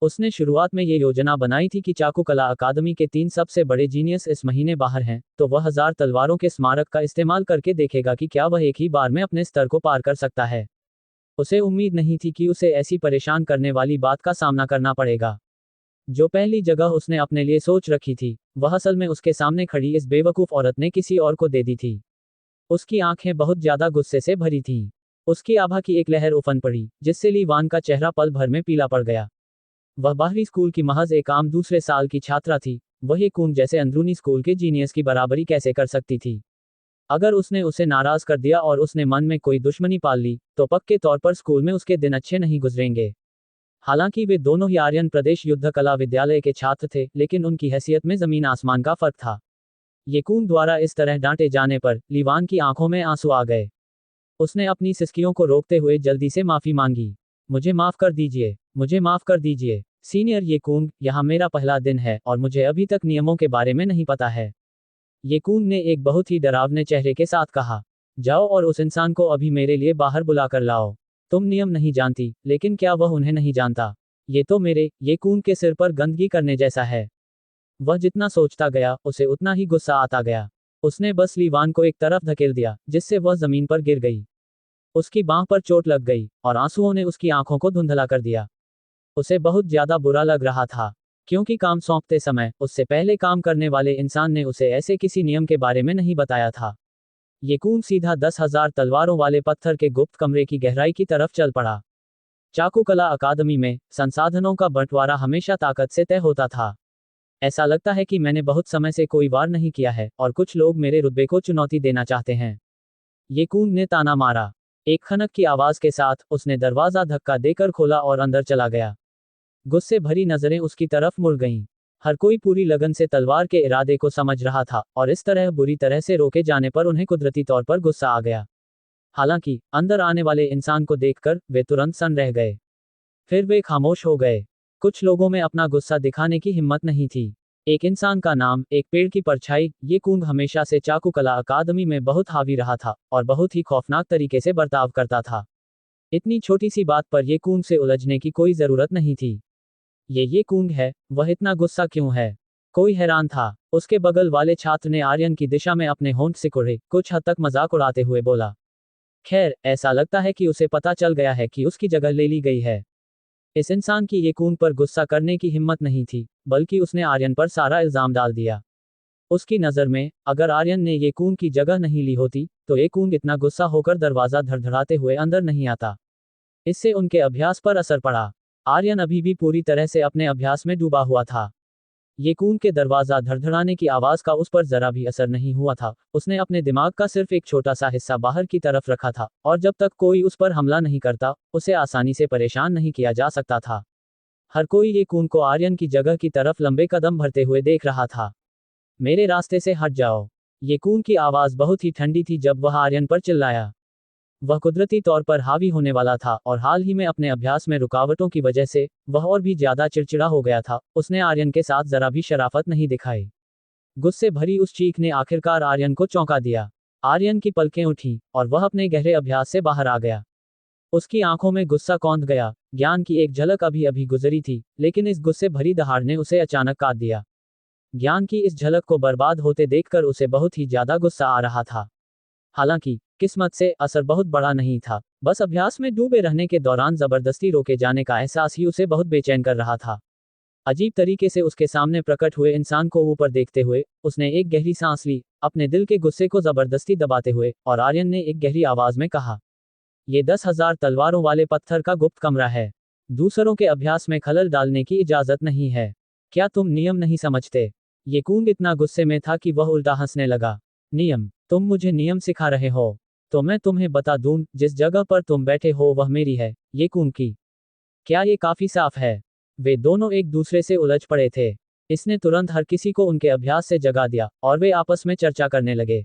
उसने शुरुआत में ये योजना बनाई थी कि चाकू कला अकादमी के 3 सबसे बड़े जीनियस इस महीने बाहर हैं, तो वह 1000 तलवारों के स्मारक का इस्तेमाल करके देखेगा कि क्या वह एक ही बार में अपने स्तर को पार कर सकता है। उसे उम्मीद नहीं थी कि उसे ऐसी परेशान करने वाली बात का सामना करना पड़ेगा। जो पहली जगह उसने अपने लिए सोच रखी थी, वह असल में उसके सामने खड़ी इस बेवकूफ़ औरत ने किसी और को दे दी थी। उसकी आंखें बहुत ज्यादा गुस्से से भरी थीं। उसकी आभा की एक लहर उफन पड़ी, जिससे ली वान का चेहरा पल भर में पीला पड़ गया। वह बाहरी स्कूल की महज एक आम दूसरे साल की छात्रा थी, वह ये कूंग जैसे अंदरूनी स्कूल के जीनियस की बराबरी कैसे कर सकती थी। अगर उसने उसे नाराज कर दिया और उसने मन में कोई दुश्मनी पाल ली, तो पक्के तौर पर स्कूल में उसके दिन अच्छे नहीं गुजरेंगे। हालांकि वे दोनों ही आर्यन प्रदेश युद्ध कला विद्यालय के छात्र थे, लेकिन उनकी हैसियत में जमीन आसमान का फर्क था। ये कूंग द्वारा इस तरह डांटे जाने पर लीवान की आंखों में आंसू आ गए। उसने अपनी सिसकियों को रोकते हुए जल्दी से माफी मांगी। मुझे माफ कर दीजिए, मुझे माफ कर दीजिए सीनियर ये कूंग, यहाँ मेरा पहला दिन है और मुझे अभी तक नियमों के बारे में नहीं पता है। ये कूंग ने एक बहुत ही डरावने चेहरे के साथ कहा। जाओ और उस इंसान को अभी मेरे लिए बाहर बुला कर लाओ। तुम नियम नहीं जानती, लेकिन क्या वह उन्हें नहीं जानता? ये तो ये कूंग के सिर पर गंदगी करने जैसा है। वह जितना सोचता गया, उसे उतना ही गुस्सा आता गया। उसने बस लीवान को एक तरफ धकेल दिया, जिससे वह जमीन पर गिर गई। उसकी बांह पर चोट लग गई और आंसुओं ने उसकी आंखों को धुंधला कर दिया। उसे बहुत ज्यादा बुरा लग रहा था, क्योंकि काम सौंपते समय उससे पहले काम करने वाले इंसान ने उसे ऐसे किसी नियम के बारे में नहीं बताया था। ये कूंग सीधा 10,000 तलवारों वाले पत्थर के गुप्त कमरे की गहराई की तरफ चल पड़ा। चाकू कला अकादमी में संसाधनों का बंटवारा हमेशा ताकत से तय होता था। ऐसा लगता है कि मैंने बहुत समय से कोई वार नहीं किया है और कुछ लोग मेरे रुतबे को चुनौती देना चाहते हैं। ये कूंग ने ताना मारा। एक खनक की आवाज के साथ उसने दरवाजा धक्का देकर खोला और अंदर चला गया। गुस्से भरी नजरें उसकी तरफ मुड़ गईं। हर कोई पूरी लगन से तलवार के इरादे को समझ रहा था और इस तरह बुरी तरह से रोके जाने पर उन्हें कुदरती तौर पर गुस्सा आ गया। हालांकि अंदर आने वाले इंसान को देखकर वे तुरंत सन्न रह गए। फिर वे खामोश हो गए। कुछ लोगों में अपना गुस्सा दिखाने की हिम्मत नहीं थी। एक इंसान का नाम, एक पेड़ की परछाई, ये कूंग हमेशा से चाकू कला अकादमी में बहुत हावी रहा था और बहुत ही खौफनाक तरीके से बर्ताव करता था। इतनी छोटी सी बात पर ये कूंग से उलझने की कोई जरूरत नहीं थी। ये कूंग है, वह इतना गुस्सा क्यों है? कोई हैरान था। उसके बगल वाले छात्र ने आर्यन की दिशा में अपने होंठ सिकुड़े कुछ हद तक मजाक उड़ाते हुए बोला। खैर, ऐसा लगता है कि उसे पता चल गया है कि उसकी जगह ले ली गई है। इस इंसान की ये कूंग पर गुस्सा करने की हिम्मत नहीं थी, बल्कि उसने आर्यन पर सारा इल्जाम डाल दिया। उसकी नज़र में, अगर आर्यन ने ये कूंग की जगह नहीं ली होती, तो ये कूंग इतना गुस्सा होकर दरवाजा धड़धड़ाते हुए अंदर नहीं आता। इससे उनके अभ्यास पर असर पड़ा। आर्यन अभी भी पूरी तरह से अपने अभ्यास में डूबा हुआ था। ये कूंग के दरवाजा धड़धड़ाने की आवाज का उस पर जरा भी असर नहीं हुआ था। उसने अपने दिमाग का सिर्फ एक छोटा सा हिस्सा बाहर की तरफ रखा था, और जब तक कोई उस पर हमला नहीं करता, उसे आसानी से परेशान नहीं किया जा सकता था। हर कोई ये कूंग को आर्यन की जगह की तरफ लंबे कदम भरते हुए देख रहा था। मेरे रास्ते से हट जाओ। ये कूंग की आवाज बहुत ही ठंडी थी जब वह आर्यन पर चिल्लाया। वह कुदरती तौर पर हावी होने वाला था और हाल ही में अपने अभ्यास में रुकावटों की वजह से वह और भी ज्यादा चिड़चिड़ा हो गया था। उसने आर्यन के साथ जरा भी शराफत नहीं दिखाई। गुस्से भरी उस चीख ने आखिरकार आर्यन को चौंका दिया। आर्यन की पलकें उठी और वह अपने गहरे अभ्यास से बाहर आ गया। उसकी आंखों में गुस्सा कौंध गया। ज्ञान की एक झलक अभी अभी गुजरी थी, लेकिन इस गुस्से भरी दहाड़ ने उसे अचानक काट दिया। ज्ञान की इस झलक को बर्बाद होते देखकर उसे बहुत ही ज्यादा गुस्सा आ रहा था। हालांकि किस्मत से असर बहुत बड़ा नहीं था, बस अभ्यास में डूबे रहने के दौरान जबरदस्ती रोके जाने का एहसास ही उसे बहुत बेचैन कर रहा था। अजीब तरीके से उसके सामने प्रकट हुए इंसान को ऊपर देखते हुए उसने एक गहरी सांस ली, अपने दिल के गुस्से को जबरदस्ती दबाते हुए, और आर्यन ने एक गहरी आवाज में कहा, ये 10,000 तलवारों वाले पत्थर का गुप्त कमरा है। दूसरों के अभ्यास में खलल डालने की इजाजत नहीं है। क्या तुम नियम नहीं समझते? ये कूंग इतना गुस्से में था कि वह उल्टा हंसने लगा। नियम? तुम मुझे नियम सिखा रहे हो? तो मैं तुम्हें बता दूं, जिस जगह पर तुम बैठे हो वह मेरी है, ये कूंग की। क्या ये काफी साफ है? वे दोनों एक दूसरे से उलझ पड़े थे। इसने तुरंत हर किसी को उनके अभ्यास से जगा दिया और वे आपस में चर्चा करने लगे।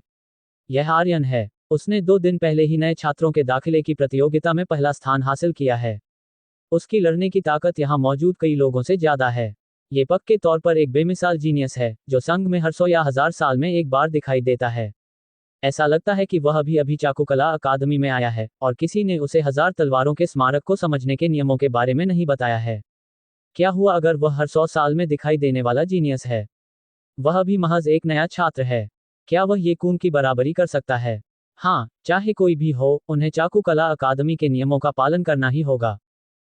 यह आर्यन है। उसने 2 दिन पहले ही नए छात्रों के दाखिले की प्रतियोगिता में पहला स्थान हासिल किया है। उसकी लड़ने की ताकत यहाँ मौजूद कई लोगों से ज्यादा है। ये पक्के तौर पर एक बेमिसाल जीनियस है, जो संघ में हर 100 या 1000 साल में एक बार दिखाई देता है। ऐसा लगता है कि वह अभी अभी चाकुकला अकादमी में आया है, और किसी ने उसे 1000 तलवारों के स्मारक को समझने के नियमों के बारे में नहीं बताया है। क्या हुआ अगर वह हर 100 साल में दिखाई देने वाला जीनियस है? वह अभी महज एक नया छात्र है। क्या वह ये कून की बराबरी कर सकता है? हाँ, चाहे कोई भी हो, उन्हें चाकुकला अकादमी के नियमों का पालन करना ही होगा।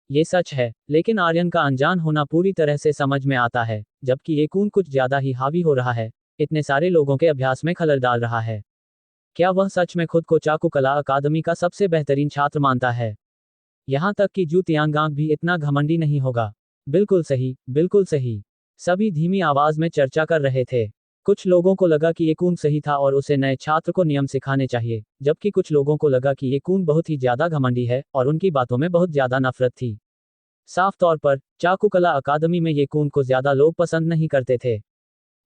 ये सच है, लेकिन आर्यन का अनजान होना पूरी तरह से समझ में आता है, जबकि ये कून कुछ ज्यादा ही हावी हो रहा है, इतने सारे लोगों के अभ्यास में खलल डाल रहा है। क्या वह सच में खुद को चाकुकला अकादमी का सबसे बेहतरीन छात्र मानता है? यहाँ तक कि जू तियांगांग भी इतना घमंडी नहीं होगा। बिल्कुल सही, बिल्कुल सही। सभी धीमी आवाज में चर्चा कर रहे थे। कुछ लोगों को लगा कि ये कून सही था और उसे नए छात्र को नियम सिखाने चाहिए, जबकि कुछ लोगों को लगा कि ये कून बहुत ही ज्यादा घमंडी है और उनकी बातों में बहुत ज्यादा नफरत थी। साफ तौर पर, चाकुकला अकादमी में ये कून को ज्यादा लोग पसंद नहीं करते थे।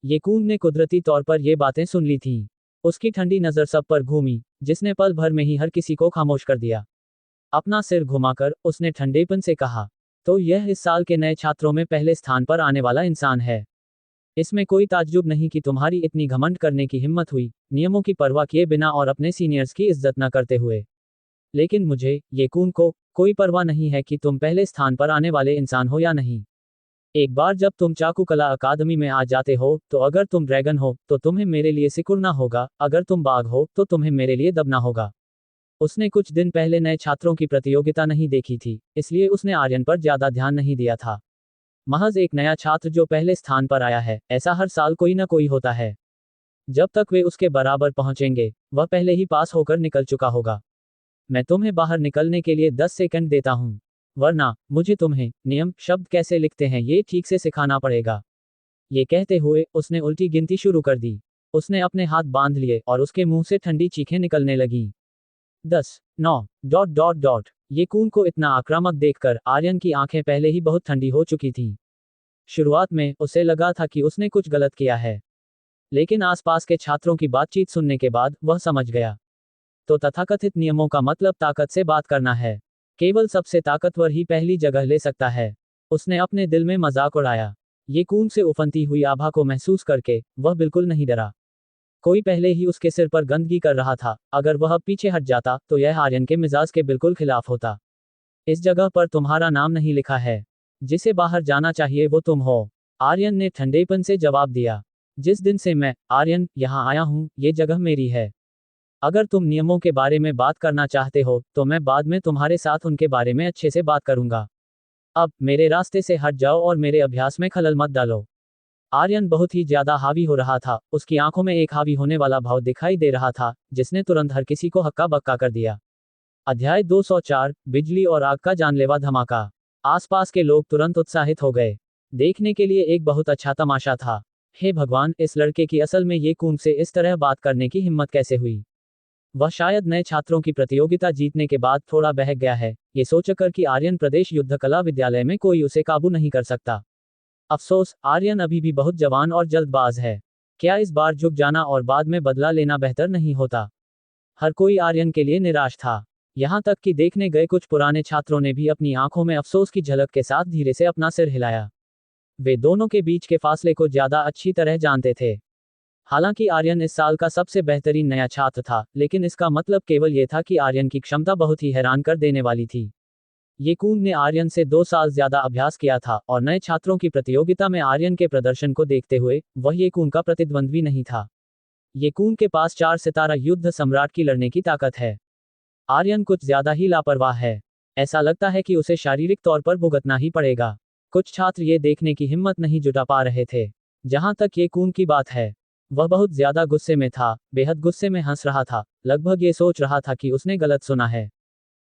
ये कून ने कुदरती तौर पर ये बातें सुन ली थीं। उसकी ठंडी नजर सब पर घूमी, जिसने पल भर में ही हर किसी को खामोश कर दिया। अपना सिर घुमाकर उसने ठंडेपन से कहा, तो यह इस साल के नए छात्रों में पहले स्थान पर आने वाला इंसान है। इसमें कोई ताज्जुब नहीं कि तुम्हारी इतनी घमंड करने की हिम्मत हुई, नियमों की परवाह किए बिना और अपने सीनियर्स की इज्जत न करते हुए। लेकिन मुझे, ये कून को, कोई परवाह नहीं है कि तुम पहले स्थान पर आने वाले इंसान हो या नहीं। एक बार जब तुम चाकुकला अकादमी में आ जाते हो, तो अगर तुम ड्रैगन हो, तो तुम्हें मेरे लिए सिकुड़ना होगा, अगर तुम बाघ हो, तो तुम्हें मेरे लिए दबना होगा। उसने कुछ दिन पहले नए छात्रों की प्रतियोगिता नहीं देखी थी, इसलिए उसने आर्यन पर ज्यादा ध्यान नहीं दिया था। महज एक नया छात्र जो पहले स्थान पर आया है, ऐसा हर साल कोई ना कोई होता है। जब तक वे उसके बराबर पहुंचेंगे, वह पहले ही पास होकर निकल चुका होगा। मैं तुम्हें बाहर निकलने के लिए 10 सेकंड देता हूं, वरना मुझे तुम्हें नियम शब्द कैसे लिखते हैं ये ठीक से सिखाना पड़ेगा। ये कहते हुए उसने उल्टी गिनती शुरू कर दी। उसने अपने हाथ बांध लिए और उसके मुंह से ठंडी चीखें निकलने लगीं। 10, 9, डॉट डॉट डॉट। ये कून को इतना आक्रामक देखकर आर्यन की आंखें पहले ही बहुत ठंडी हो चुकी थीं। शुरुआत में उसे लगा था कि उसने कुछ गलत किया है, लेकिन आसपास के छात्रों की बातचीत सुनने के बाद वह समझ गया। तो तथाकथित नियमों का मतलब ताकत से बात करना है। केवल सबसे ताकतवर ही पहली जगह ले सकता है। उसने अपने दिल में मजाक उड़ाया। ये कून से उफनती हुई आभा को महसूस करके वह बिल्कुल नहीं डरा। कोई पहले ही उसके सिर पर गंदगी कर रहा था, अगर वह पीछे हट जाता तो यह आर्यन के मिजाज के बिल्कुल खिलाफ होता। इस जगह पर तुम्हारा नाम नहीं लिखा है। जिसे बाहर जाना चाहिए वो तुम हो। आर्यन ने ठंडेपन से जवाब दिया। जिस दिन से मैं, आर्यन, यहाँ आया हूँ, ये जगह मेरी है। अगर तुम नियमों के बारे में बात करना चाहते हो, तो मैं बाद में तुम्हारे साथ उनके बारे में अच्छे से बात करूंगा। अब मेरे रास्ते से हट जाओ और मेरे अभ्यास में खलल मत डालो। आर्यन बहुत ही ज्यादा हावी हो रहा था, उसकी आंखों में एक हावी होने वाला भाव दिखाई दे रहा था, जिसने तुरंत हर किसी को हक्का बक्का कर दिया। अध्याय 204, बिजली और आग का जानलेवा धमाका। आसपास के लोग तुरंत उत्साहित हो गए। देखने के लिए एक बहुत अच्छा तमाशा था। हे भगवान, इस लड़के की असल में ये कून से इस तरह बात करने की हिम्मत कैसे हुई? वह शायद नए छात्रों की प्रतियोगिता जीतने के बाद थोड़ा बहक गया है, ये सोचकर कि आर्यन प्रदेश युद्ध कला विद्यालय में कोई उसे काबू नहीं कर सकता। अफसोस, आर्यन अभी भी बहुत जवान और जल्दबाज है। क्या इस बार झुक जाना और बाद में बदला लेना बेहतर नहीं होता? हर कोई आर्यन के लिए निराश था। यहाँ तक कि देखने गए कुछ पुराने छात्रों ने भी अपनी आंखों में अफसोस की झलक के साथ धीरे से अपना सिर हिलाया। वे दोनों के बीच के फासले को ज्यादा अच्छी तरह जानते थे। हालांकि आर्यन इस साल का सबसे बेहतरीन नया छात्र था, लेकिन इसका मतलब केवल यह था कि आर्यन की क्षमता बहुत ही हैरान कर देने वाली थी। ये कून ने आर्यन से 2 साल ज्यादा अभ्यास किया था और नए छात्रों की प्रतियोगिता में आर्यन के प्रदर्शन को देखते हुए वह ये कून का प्रतिद्वंद्वी नहीं था। ये कून के पास 4 सितारा युद्ध सम्राट की लड़ने की ताकत है। आर्यन कुछ ज्यादा ही लापरवाह है। ऐसा लगता है कि उसे शारीरिक तौर पर भुगतना ही पड़ेगा। कुछ छात्र ये देखने की हिम्मत नहीं जुटा पा रहे थे। जहां तक ये कून की बात है, वह बहुत ज्यादा गुस्से में था, बेहद गुस्से में हंस रहा था, लगभग ये सोच रहा था कि उसने गलत सुना है।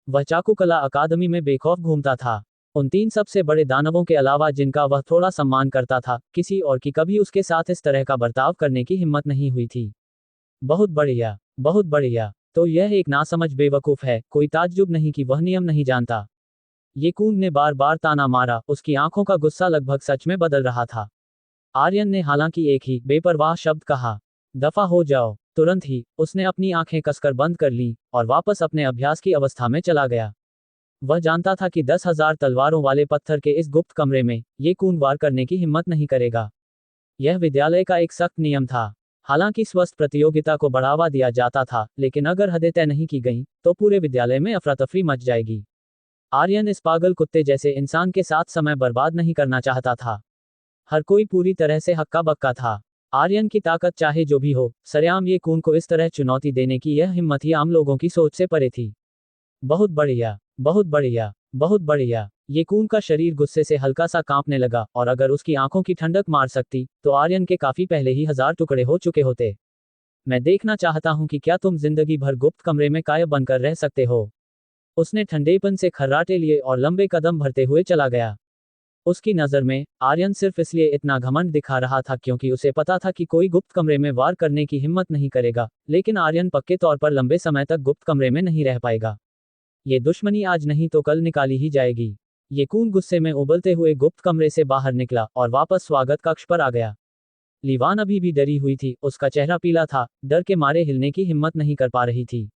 वह चाकुकला अकादमी में बेखौफ घूमता था। उन 3 सबसे बड़े दानवों के अलावा जिनका वह थोड़ा सम्मान करता था, किसी और की कभी उसके साथ इस तरह का बर्ताव करने की हिम्मत नहीं हुई थी। बहुत बढ़िया, बहुत बढ़िया। तो यह एक नासमझ बेवकूफ है, कोई ताज्जुब नहीं कि वह नियम नहीं जानता। ये कून ने बार बार ताना मारा, उसकी आंखों का गुस्सा लगभग सच में बदल रहा था। आर्यन ने हालांकि एक ही बेपरवाह शब्द कहा, दफा हो जाओ। तुरंत ही उसने अपनी आंखें कसकर बंद कर लीं और वापस अपने अभ्यास की अवस्था में चला गया। वह जानता था कि 10,000 तलवारों वाले पत्थर के इस गुप्त कमरे में ये कून वार करने की हिम्मत नहीं करेगा। यह विद्यालय का एक सख्त नियम था। हालांकि स्वस्थ प्रतियोगिता को बढ़ावा दिया जाता था, लेकिन अगर हदें तय नहीं की गईं, तो पूरे विद्यालय में अफरा-तफरी मच जाएगी। आर्यन इस पागल कुत्ते जैसे इंसान के साथ समय बर्बाद नहीं करना चाहता था। हर कोई पूरी तरह से हक्का बक्का था। आर्यन की ताकत चाहे जो भी हो, सरेआम ये कून को इस तरह चुनौती देने की यह हिम्मत ही आम लोगों की सोच से परे थी। बहुत बढ़िया, बहुत बढ़िया, बहुत बढ़िया। ये कून का शरीर गुस्से से हल्का सा कांपने लगा, और अगर उसकी आंखों की ठंडक मार सकती, तो आर्यन के काफी पहले ही 1000 टुकड़े हो चुके होते। मैं देखना चाहता हूं कि क्या तुम जिंदगी भर गुप्त कमरे में कायब बनकर रह सकते हो। उसने ठंडेपन से खर्राटे लिए और लंबे कदम भरते हुए चला गया। उसकी नजर में आर्यन सिर्फ इसलिए इतना घमंड दिखा रहा था क्योंकि उसे पता था कि कोई गुप्त कमरे में वार करने की हिम्मत नहीं करेगा, लेकिन आर्यन पक्के तौर पर लंबे समय तक गुप्त कमरे में नहीं रह पाएगा। ये दुश्मनी आज नहीं तो कल निकाली ही जाएगी। ये कून गुस्से में उबलते हुए गुप्त कमरे से बाहर निकला और वापस स्वागत कक्ष पर आ गया। लीवान अभी भी डरी हुई थी, उसका चेहरा पीला था, डर के मारे हिलने की हिम्मत नहीं कर पा रही थी।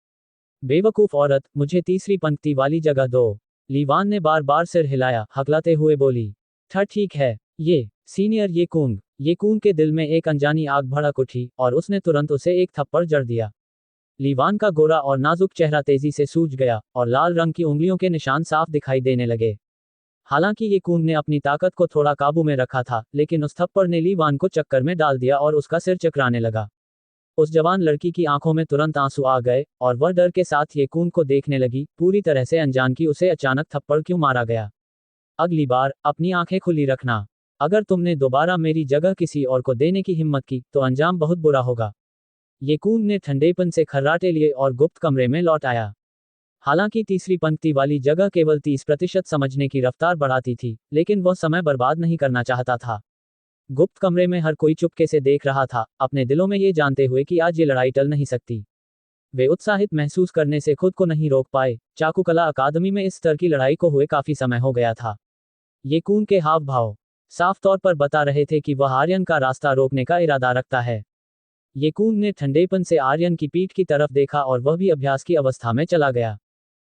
बेवकूफ औरत, मुझे तीसरी पंक्ति वाली जगह दो। लीवान ने बार बार सिर हिलाया, हकलाते हुए बोली। ठीक है। ये सीनियर ये कून के दिल में एक अनजानी आग भड़क उठी, और उसने तुरंत उसे एक थप्पड़ जड़ दिया। लीवान का गोरा और नाजुक चेहरा तेजी से सूज गया, और लाल रंग की उंगलियों के निशान साफ दिखाई देने लगे। हालांकि ये कून ने अपनी ताकत को थोड़ा काबू में रखा था, लेकिन उस थप्पड़ ने लीवान को चक्कर में डाल दिया और उसका सिर चकराने लगा। उस जवान लड़की की आंखों में तुरंत आंसू आ गए, और वह डर के साथ ये कून को देखने लगी, पूरी तरह से अनजान कि उसे अचानक थप्पड़ क्यों मारा गया। अगली बार अपनी आंखें खुली रखना। अगर तुमने दोबारा मेरी जगह किसी और को देने की हिम्मत की, तो अंजाम बहुत बुरा होगा। ये कून ने ठंडेपन से खर्राटे लिए और गुप्त कमरे में लौट आया। हालांकि तीसरी पंक्ति वाली जगह केवल 30% समझने की रफ्तार बढ़ाती थी, लेकिन वह समय बर्बाद नहीं करना चाहता था। गुप्त कमरे में हर कोई चुपके से देख रहा था, अपने दिलों में ये जानते हुए कि आज ये लड़ाई टल नहीं सकती। वे उत्साहित महसूस करने से खुद को नहीं रोक पाए। चाकुकला अकादमी में इस स्तर की लड़ाई को हुए काफी समय हो गया था। ये कून के हाव भाव साफ तौर पर बता रहे थे कि वह आर्यन का रास्ता रोकने का इरादा रखता है। ये कून ने ठंडेपन से आर्यन की पीठ की तरफ देखा, और वह भी अभ्यास की अवस्था में चला गया।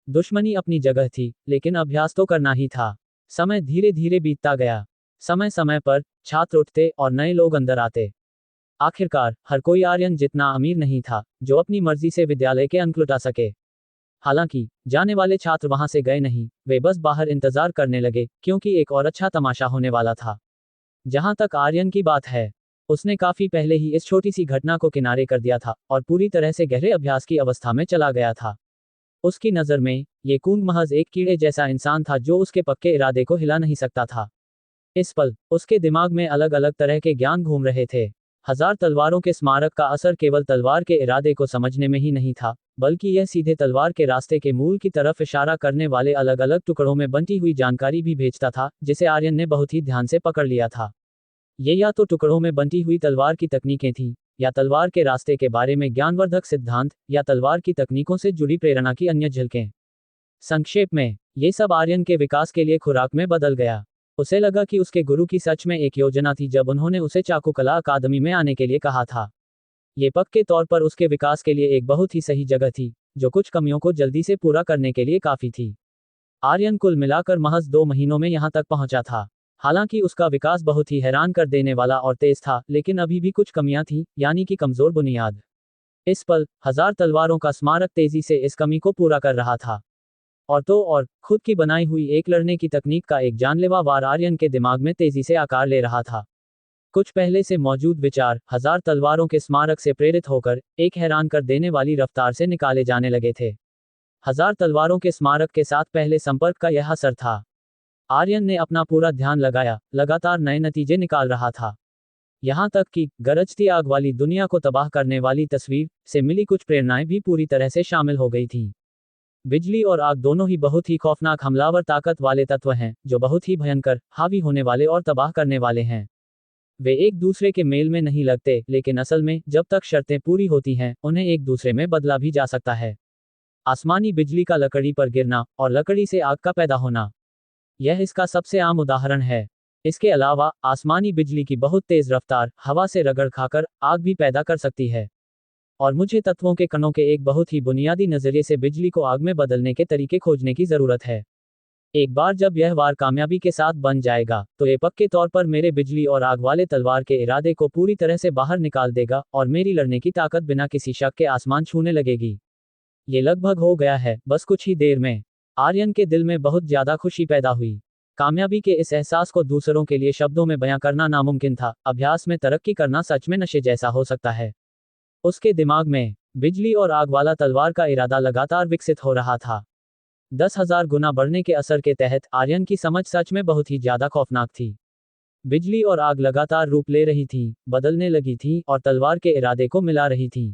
दुश्मनी अपनी जगह थी, लेकिन अभ्यास तो करना ही था। समय धीरे धीरे बीतता गया। समय समय पर छात्र उठते और नए लोग अंदर आते। आखिरकार हर कोई आर्यन जितना अमीर नहीं था, जो अपनी मर्जी से विद्यालय के अंक लुटा सके। हालांकि जाने वाले छात्र वहां से गए नहीं, वे बस बाहर इंतजार करने लगे, क्योंकि एक और अच्छा तमाशा होने वाला था। जहां तक आर्यन की बात है, उसने काफी पहले ही इस छोटी सी घटना को किनारे कर दिया था, और पूरी तरह से गहरे अभ्यास की अवस्था में चला गया था। उसकी नज़र में ये कून महज एक कीड़े जैसा इंसान था जो उसके पक्के इरादे को हिला नहीं सकता था। इस पल उसके दिमाग में अलग अलग तरह के ज्ञान घूम रहे थे। 1000 तलवारों के स्मारक का असर केवल तलवार के इरादे को समझने में ही नहीं था, बल्कि यह सीधे तलवार के रास्ते के मूल की तरफ इशारा करने वाले अलग अलग टुकड़ों में बंटी हुई जानकारी भी भेजता था, जिसे आर्यन ने बहुत ही ध्यान से पकड़ लिया था। ये या तो टुकड़ों में बंटी हुई तलवार की तकनीकें थीं, या तलवार के रास्ते के बारे में ज्ञानवर्धक सिद्धांत, या तलवार की तकनीकों से जुड़ी प्रेरणा की अन्य झलकें। संक्षेप में, ये सब आर्यन के विकास के लिए खुराक में बदल गया। उसे लगा कि उसके गुरु की सच में एक योजना थी जब उन्होंने उसे चाकुकला अकादमी में आने के लिए कहा था। ये पक्के तौर पर उसके विकास के लिए एक बहुत ही सही जगह थी, जो कुछ कमियों को जल्दी से पूरा करने के लिए काफी थी। आर्यन कुल मिलाकर महज 2 महीनों में यहां तक पहुंचा था। हालांकि उसका विकास बहुत ही हैरान कर देने वाला और तेज था, लेकिन अभी भी कुछ कमियां थीं, यानी कि कमजोर बुनियाद। इस पल 1000 तलवारों का स्मारक तेजी से इस कमी को पूरा कर रहा था। और खुद की बनाई हुई एक लड़ने की तकनीक का एक जानलेवा वार आर्यन के दिमाग में तेजी से आकार ले रहा था। कुछ पहले से मौजूद विचार 1000 तलवारों के स्मारक से प्रेरित होकर एक हैरान कर देने वाली रफ्तार से निकाले जाने लगे थे। 1000 तलवारों के स्मारक के साथ पहले संपर्क का यह असर था। आर्यन ने अपना पूरा ध्यान लगाया, लगातार नए नतीजे निकाल रहा था। यहां तक कि गरजती आग वाली दुनिया को तबाह करने वाली तस्वीर से मिली कुछ प्रेरणाएं भी पूरी तरह से शामिल हो गई थीं। बिजली और आग दोनों ही बहुत ही खौफनाक हमलावर ताकत वाले तत्व हैं, जो बहुत ही भयंकर, हावी होने वाले और तबाह करने वाले हैं। वे एक दूसरे के मेल में नहीं लगते, लेकिन असल में जब तक शर्तें पूरी होती हैं, उन्हें एक दूसरे में बदला भी जा सकता है। आसमानी बिजली का लकड़ी पर गिरना और लकड़ी से आग का पैदा होना, यह इसका सबसे आम उदाहरण है। इसके अलावा आसमानी बिजली की बहुत तेज रफ्तार हवा से रगड़ खाकर आग भी पैदा कर सकती है। और मुझे तत्वों के कणों के एक बहुत ही बुनियादी नजरिए से बिजली को आग में बदलने के तरीके खोजने की जरूरत है। एक बार जब यह वार कामयाबी के साथ बन जाएगा तो ये पक्के तौर पर मेरे बिजली और आग वाले तलवार के इरादे को पूरी तरह से बाहर निकाल देगा और मेरी लड़ने की ताकत बिना किसी शक के आसमान छूने लगेगी। ये लगभग हो गया है, बस कुछ ही देर में। आर्यन के दिल में बहुत ज्यादा खुशी पैदा हुई। कामयाबी के इस एहसास को दूसरों के लिए शब्दों में बयां करना नामुमकिन था। अभ्यास में तरक्की करना सच में नशे जैसा हो सकता है। उसके दिमाग में बिजली और आग वाला तलवार का इरादा लगातार विकसित हो रहा था। 10,000 गुना बढ़ने के असर के तहत आर्यन की समझ सच में बहुत ही ज्यादा खौफनाक थी। बिजली और आग लगातार रूप ले रही थी, बदलने लगी थी और तलवार के इरादे को मिला रही थी।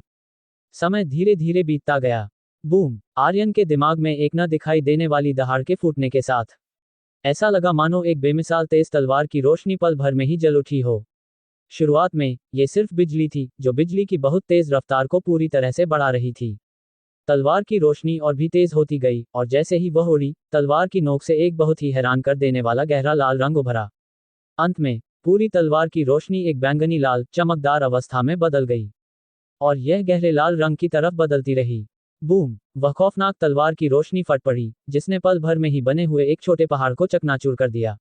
समय धीरे धीरे बीतता गया। बूम! आर्यन के दिमाग में एक न दिखाई देने वाली दहाड़ के फूटने के साथ ऐसा लगा मानो एक बेमिसाल तेज तलवार की रोशनी पल भर में ही जल उठी हो। शुरुआत में ये सिर्फ बिजली थी जो बिजली की बहुत तेज रफ्तार को पूरी तरह से बढ़ा रही थी। तलवार की रोशनी और भी तेज होती गई और जैसे ही वह उड़ी, तलवार की नोक से एक बहुत ही हैरान कर देने वाला गहरा लाल रंग उभरा। अंत में पूरी तलवार की रोशनी एक बैंगनी लाल चमकदार अवस्था में बदल गई और यह गहरे लाल रंग की तरफ बदलती रही। बूम! वह खौफनाक तलवार की रोशनी फट पड़ी, जिसने पल भर में ही बने हुए एक छोटे पहाड़ को चकनाचूर कर दिया।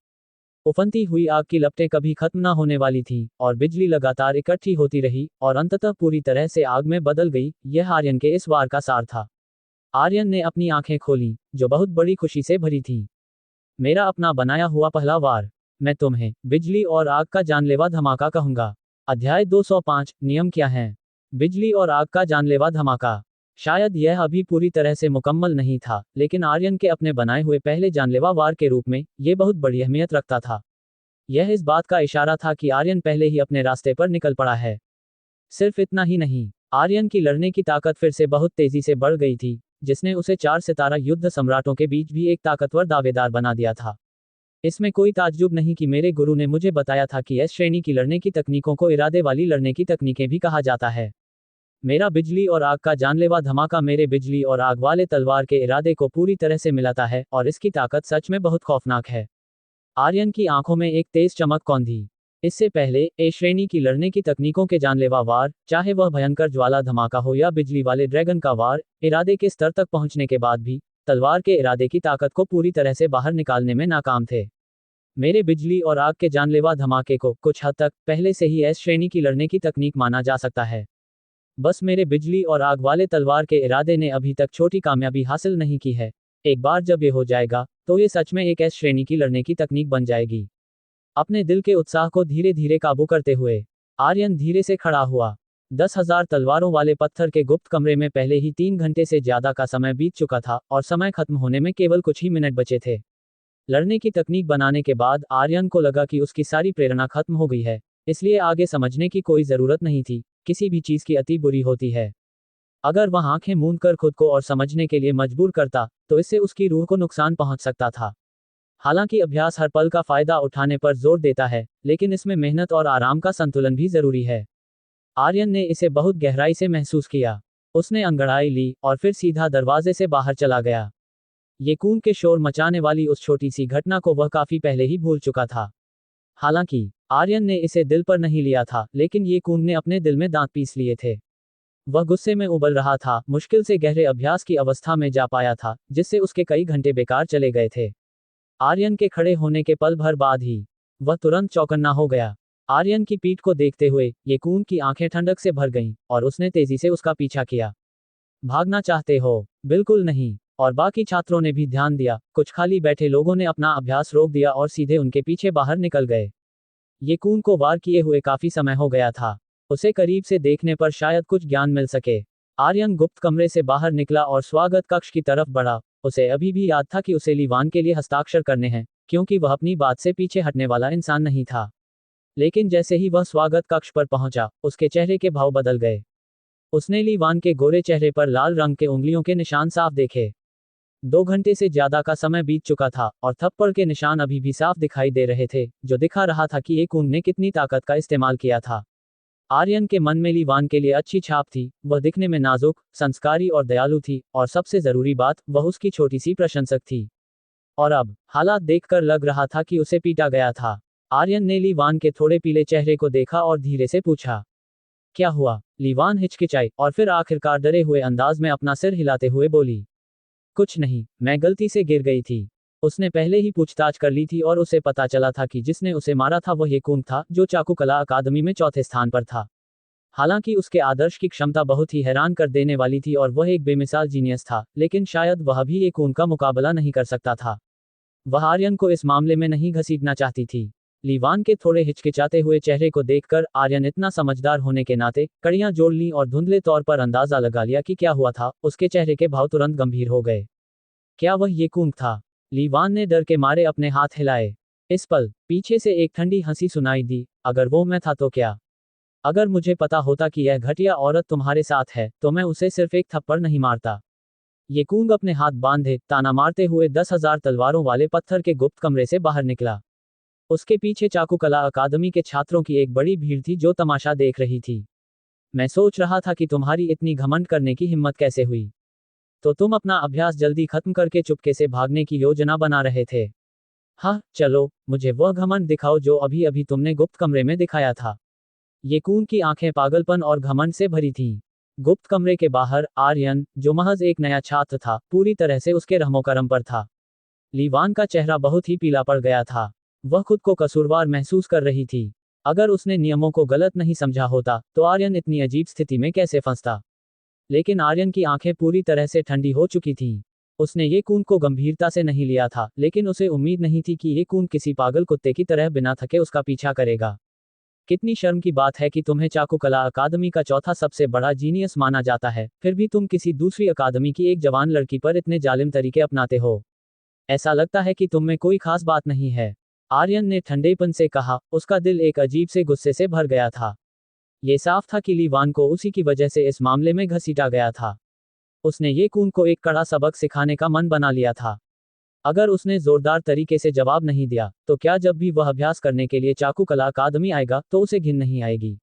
उफनती हुई आग की लपटें कभी खत्म न होने वाली थीं और बिजली लगातार इकट्ठी होती रही और अंततः पूरी तरह से आग में बदल गई। यह आर्यन के इस वार का सार था। आर्यन ने अपनी आंखें खोलीं, जो बहुत बड़ी खुशी से भरी थीं। मेरा अपना बनाया हुआ पहला वार। मैं तुम्हें बिजली और आग का जानलेवा धमाका कहूंगा। अध्याय 205 नियम क्या हैं? बिजली और आग का जानलेवा धमाका। शायद यह अभी पूरी तरह से मुकम्मल नहीं था, लेकिन आर्यन के अपने बनाए हुए पहले जानलेवा वार के रूप में यह बहुत बड़ी अहमियत रखता था। यह इस बात का इशारा था कि आर्यन पहले ही अपने रास्ते पर निकल पड़ा है। सिर्फ इतना ही नहीं, आर्यन की लड़ने की ताकत फिर से बहुत तेजी से बढ़ गई थी, जिसने उसे 4 सितारा युद्ध सम्राटों के बीच भी एक ताकतवर दावेदार बना दिया था। इसमें कोई ताज्जुब नहीं कि मेरे गुरु ने मुझे बताया था कि एस श्रेणी की लड़ने की तकनीकों को इरादे वाली लड़ने की तकनीकें भी कहा जाता है। मेरा बिजली और आग का जानलेवा धमाका मेरे बिजली और आग वाले तलवार के इरादे को पूरी तरह से मिलाता है और इसकी ताकत सच में बहुत खौफनाक है। आर्यन की आंखों में एक तेज चमक कौंधी। इससे पहले ए श्रेणी की लड़ने की तकनीकों के जानलेवा वार, चाहे वह भयंकर ज्वाला धमाका हो या बिजली वाले ड्रैगन का वार, इरादे के स्तर तक पहुंचने के बाद भी तलवार के इरादे की ताकत को पूरी तरह से बाहर निकालने में नाकाम थे। मेरे बिजली और आग के जानलेवा धमाके को कुछ हद तक पहले से ही एस श्रेणी की लड़ने की तकनीक माना जा सकता है। बस मेरे बिजली और आग वाले तलवार के इरादे ने अभी तक छोटी कामयाबी हासिल नहीं की है। एक बार जब ये हो जाएगा तो ये सच में एक एस श्रेणी की लड़ने की तकनीक बन जाएगी। अपने दिल के उत्साह को धीरे धीरे काबू करते हुए आर्यन धीरे से खड़ा हुआ। 10,000 तलवारों वाले पत्थर के गुप्त कमरे में पहले ही 3 घंटे से ज्यादा का समय बीत चुका था और समय खत्म होने में केवल कुछ ही मिनट बचे थे। लड़ने की तकनीक बनाने के बाद आर्यन को लगा कि उसकी सारी प्रेरणा खत्म हो गई है, इसलिए आगे समझने की कोई जरूरत नहीं थी। किसी भी चीज की अति बुरी होती है। अगर वह आंखें मूंद कर खुद को और समझने के लिए मजबूर करता तो इससे उसकी रूह को नुकसान पहुंच सकता था। हालांकि अभ्यास हर पल का फायदा उठाने पर जोर देता है, लेकिन इसमें मेहनत और आराम का संतुलन भी जरूरी है। आर्यन ने इसे बहुत गहराई से महसूस किया। उसने अंगड़ाई ली और फिर सीधा दरवाजे से बाहर चला गया। ये कून के शोर मचाने वाली उस छोटी सी घटना को वह काफी पहले ही भूल चुका था। हालांकि आर्यन ने इसे दिल पर नहीं लिया था, लेकिन ये कून ने अपने दिल में दांत पीस लिए थे। वह गुस्से में उबल रहा था, मुश्किल से गहरे अभ्यास की अवस्था में जा पाया था, जिससे उसके कई घंटे बेकार चले गए थे। आर्यन के खड़े होने के पल भर बाद ही वह तुरंत चौकन्ना हो गया। आर्यन की पीठ को देखते हुए ये कून की आंखें ठंडक से भर गईं और उसने तेजी से उसका पीछा किया। भागना चाहते हो? बिल्कुल नहीं। और बाकी छात्रों ने भी ध्यान दिया। कुछ खाली बैठे लोगों ने अपना अभ्यास रोक दिया और सीधे उनके पीछे बाहर निकल गए। ये कून को वार किए हुए काफी समय हो गया था। उसे करीब से देखने पर शायद कुछ ज्ञान मिल सके। आर्यन गुप्त कमरे से बाहर निकला और स्वागत कक्ष की तरफ बढ़ा। उसे अभी भी याद था कि उसे लीवान के लिए हस्ताक्षर करने हैं, क्योंकि वह अपनी बात से पीछे हटने वाला इंसान नहीं था। लेकिन जैसे ही वह स्वागत कक्ष पर पहुंचा, उसके चेहरे के भाव बदल गए। उसने लीवान के गोरे चेहरे पर लाल रंग के उंगलियों के निशान साफ देखे। 2 घंटे से ज्यादा का समय बीत चुका था और थप्पड़ के निशान अभी भी साफ दिखाई दे रहे थे, जो दिखा रहा था कि एक ऊन ने कितनी ताकत का इस्तेमाल किया था। आर्यन के मन में लीवान के लिए अच्छी छाप थी। वह दिखने में नाजुक, संस्कारी और दयालु थी, और सबसे जरूरी बात, वह उसकी छोटी सी प्रशंसक थी। और अब हालात देखकर लग रहा था कि उसे पीटा गया था। आर्यन ने लीवान के थोड़े पीले चेहरे को देखा और धीरे से पूछा, क्या हुआ? लीवान हिचकिचाई और फिर आखिरकार डरे हुए अंदाज में अपना सिर हिलाते हुए बोली, कुछ नहीं, मैं गलती से गिर गई थी। उसने पहले ही पूछताछ कर ली थी और उसे पता चला था कि जिसने उसे मारा था वह ये कुंग था जो चाकुकला अकादमी में चौथे स्थान पर था। हालांकि उसके आदर्श की क्षमता बहुत ही हैरान कर देने वाली थी और वह एक बेमिसाल जीनियस था, लेकिन शायद वह भी ये कुंग का मुकाबला नहीं कर सकता था। वह आर्यन को इस मामले में नहीं घसीटना चाहती थी। ली वान के थोड़े हिचकिचाते हुए चेहरे को देखकर आर्यन इतना समझदार होने के नाते कड़ियां जोड़ लीं और धुंधले तौर पर अंदाजा लगा लिया कि क्या हुआ था। उसके चेहरे के भाव तुरंत गंभीर हो गए। क्या वह ये कुंग था? ली वान ने डर के मारे अपने हाथ हिलाए। इस पल पीछे से एक ठंडी हंसी सुनाई दी। अगर वो मैं था तो क्या? अगर मुझे पता होता कि यह घटिया औरत तुम्हारे साथ है तो मैं उसे सिर्फ एक थप्पड़ नहीं मारता। ये कूंग अपने हाथ बांधे ताना मारते हुए 10,000 तलवारों वाले पत्थर के गुप्त कमरे से बाहर निकला। उसके पीछे चाकुकला अकादमी के छात्रों की एक बड़ी भीड़ थी जो तमाशा देख रही थी। मैं सोच रहा था कि तुम्हारी इतनी घमंड करने की हिम्मत कैसे हुई। तो तुम अपना अभ्यास जल्दी खत्म करके चुपके से भागने की योजना बना रहे थे। हाँ चलो, मुझे वह घमंड दिखाओ जो अभी अभी तुमने गुप्त कमरे में दिखाया था। ये कून की आंखें पागलपन और घमंड से भरी थीं। गुप्त कमरे के बाहर आर्यन, जो महज एक नया छात्र था, पूरी तरह से उसके रहमोकरम पर था। ली वान का चेहरा बहुत ही पीला पड़ गया था। वह खुद को कसूरवार महसूस कर रही थी। अगर उसने नियमों को गलत नहीं समझा होता तो आर्यन इतनी अजीब स्थिति में कैसे फंसता। लेकिन आर्यन की आंखें पूरी तरह से ठंडी हो चुकी थीं। उसने ये कून को गंभीरता से नहीं लिया था, लेकिन उसे उम्मीद नहीं थी कि ये कून किसी पागल कुत्ते की तरह बिना थके उसका पीछा करेगा। कितनी शर्म की बात है कि तुम्हें चाकुकला अकादमी का चौथा सबसे बड़ा जीनियस माना जाता है, फिर भी तुम किसी दूसरी अकादमी की एक जवान लड़की पर इतने जालिम तरीके अपनाते हो। ऐसा लगता है कि तुम में कोई खास बात नहीं है। आर्यन ने ठंडेपन से कहा। उसका दिल एक अजीब से गुस्से से भर गया था। ये साफ था कि ली वान को उसी की वजह से इस मामले में घसीटा गया था। उसने ये कून को एक कड़ा सबक सिखाने का मन बना लिया था। अगर उसने जोरदार तरीके से जवाब नहीं दिया तो क्या जब भी वह अभ्यास करने के लिए चाकुकला अकादमी आएगा तो उसे घिन नहीं आएगी।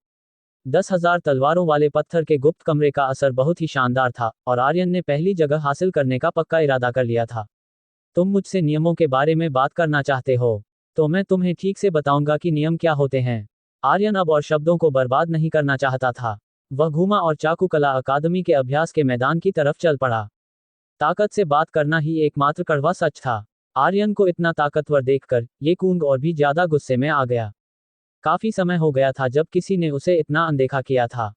10,000 तलवारों वाले पत्थर के गुप्त कमरे का असर बहुत ही शानदार था और आर्यन ने पहली जगह हासिल करने का पक्का इरादा कर लिया था। तुम मुझसे नियमों के बारे में बात करना चाहते हो, तो मैं तुम्हें ठीक से बताऊंगा कि नियम क्या होते हैं। आर्यन अब और शब्दों को बर्बाद नहीं करना चाहता था। वह घूमा और चाकुकला अकादमी के अभ्यास के मैदान की तरफ चल पड़ा। ताकत से बात करना ही एकमात्र कड़वा सच था। आर्यन को इतना ताकतवर देखकर ये कूंग और भी ज्यादा गुस्से में आ गया। काफी समय हो गया था जब किसी ने उसे इतना अनदेखा किया था।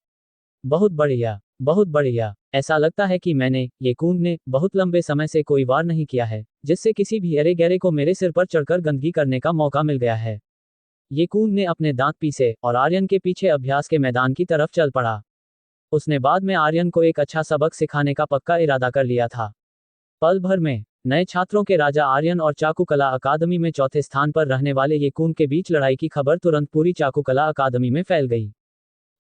बहुत बढ़िया, बहुत बढ़िया। ऐसा लगता है कि मैंने, ये कूंग ने, बहुत लंबे समय से कोई वार नहीं किया है जिससे किसी भी अरे गहरे को मेरे सिर पर चढ़कर गंदगी करने का मौका मिल गया है। ये कूंग ने अपने दांत पीसे और आर्यन के पीछे अभ्यास के मैदान की तरफ चल पड़ा। उसने बाद में आर्यन को एक अच्छा सबक सिखाने का पक्का इरादा कर लिया था। पल भर में नए छात्रों के राजा आर्यन और चाकुकला अकादमी में चौथे स्थान पर रहने वाले ये कूंग के बीच लड़ाई की खबर तुरंत पूरी चाकुकला अकादमी में फैल गई।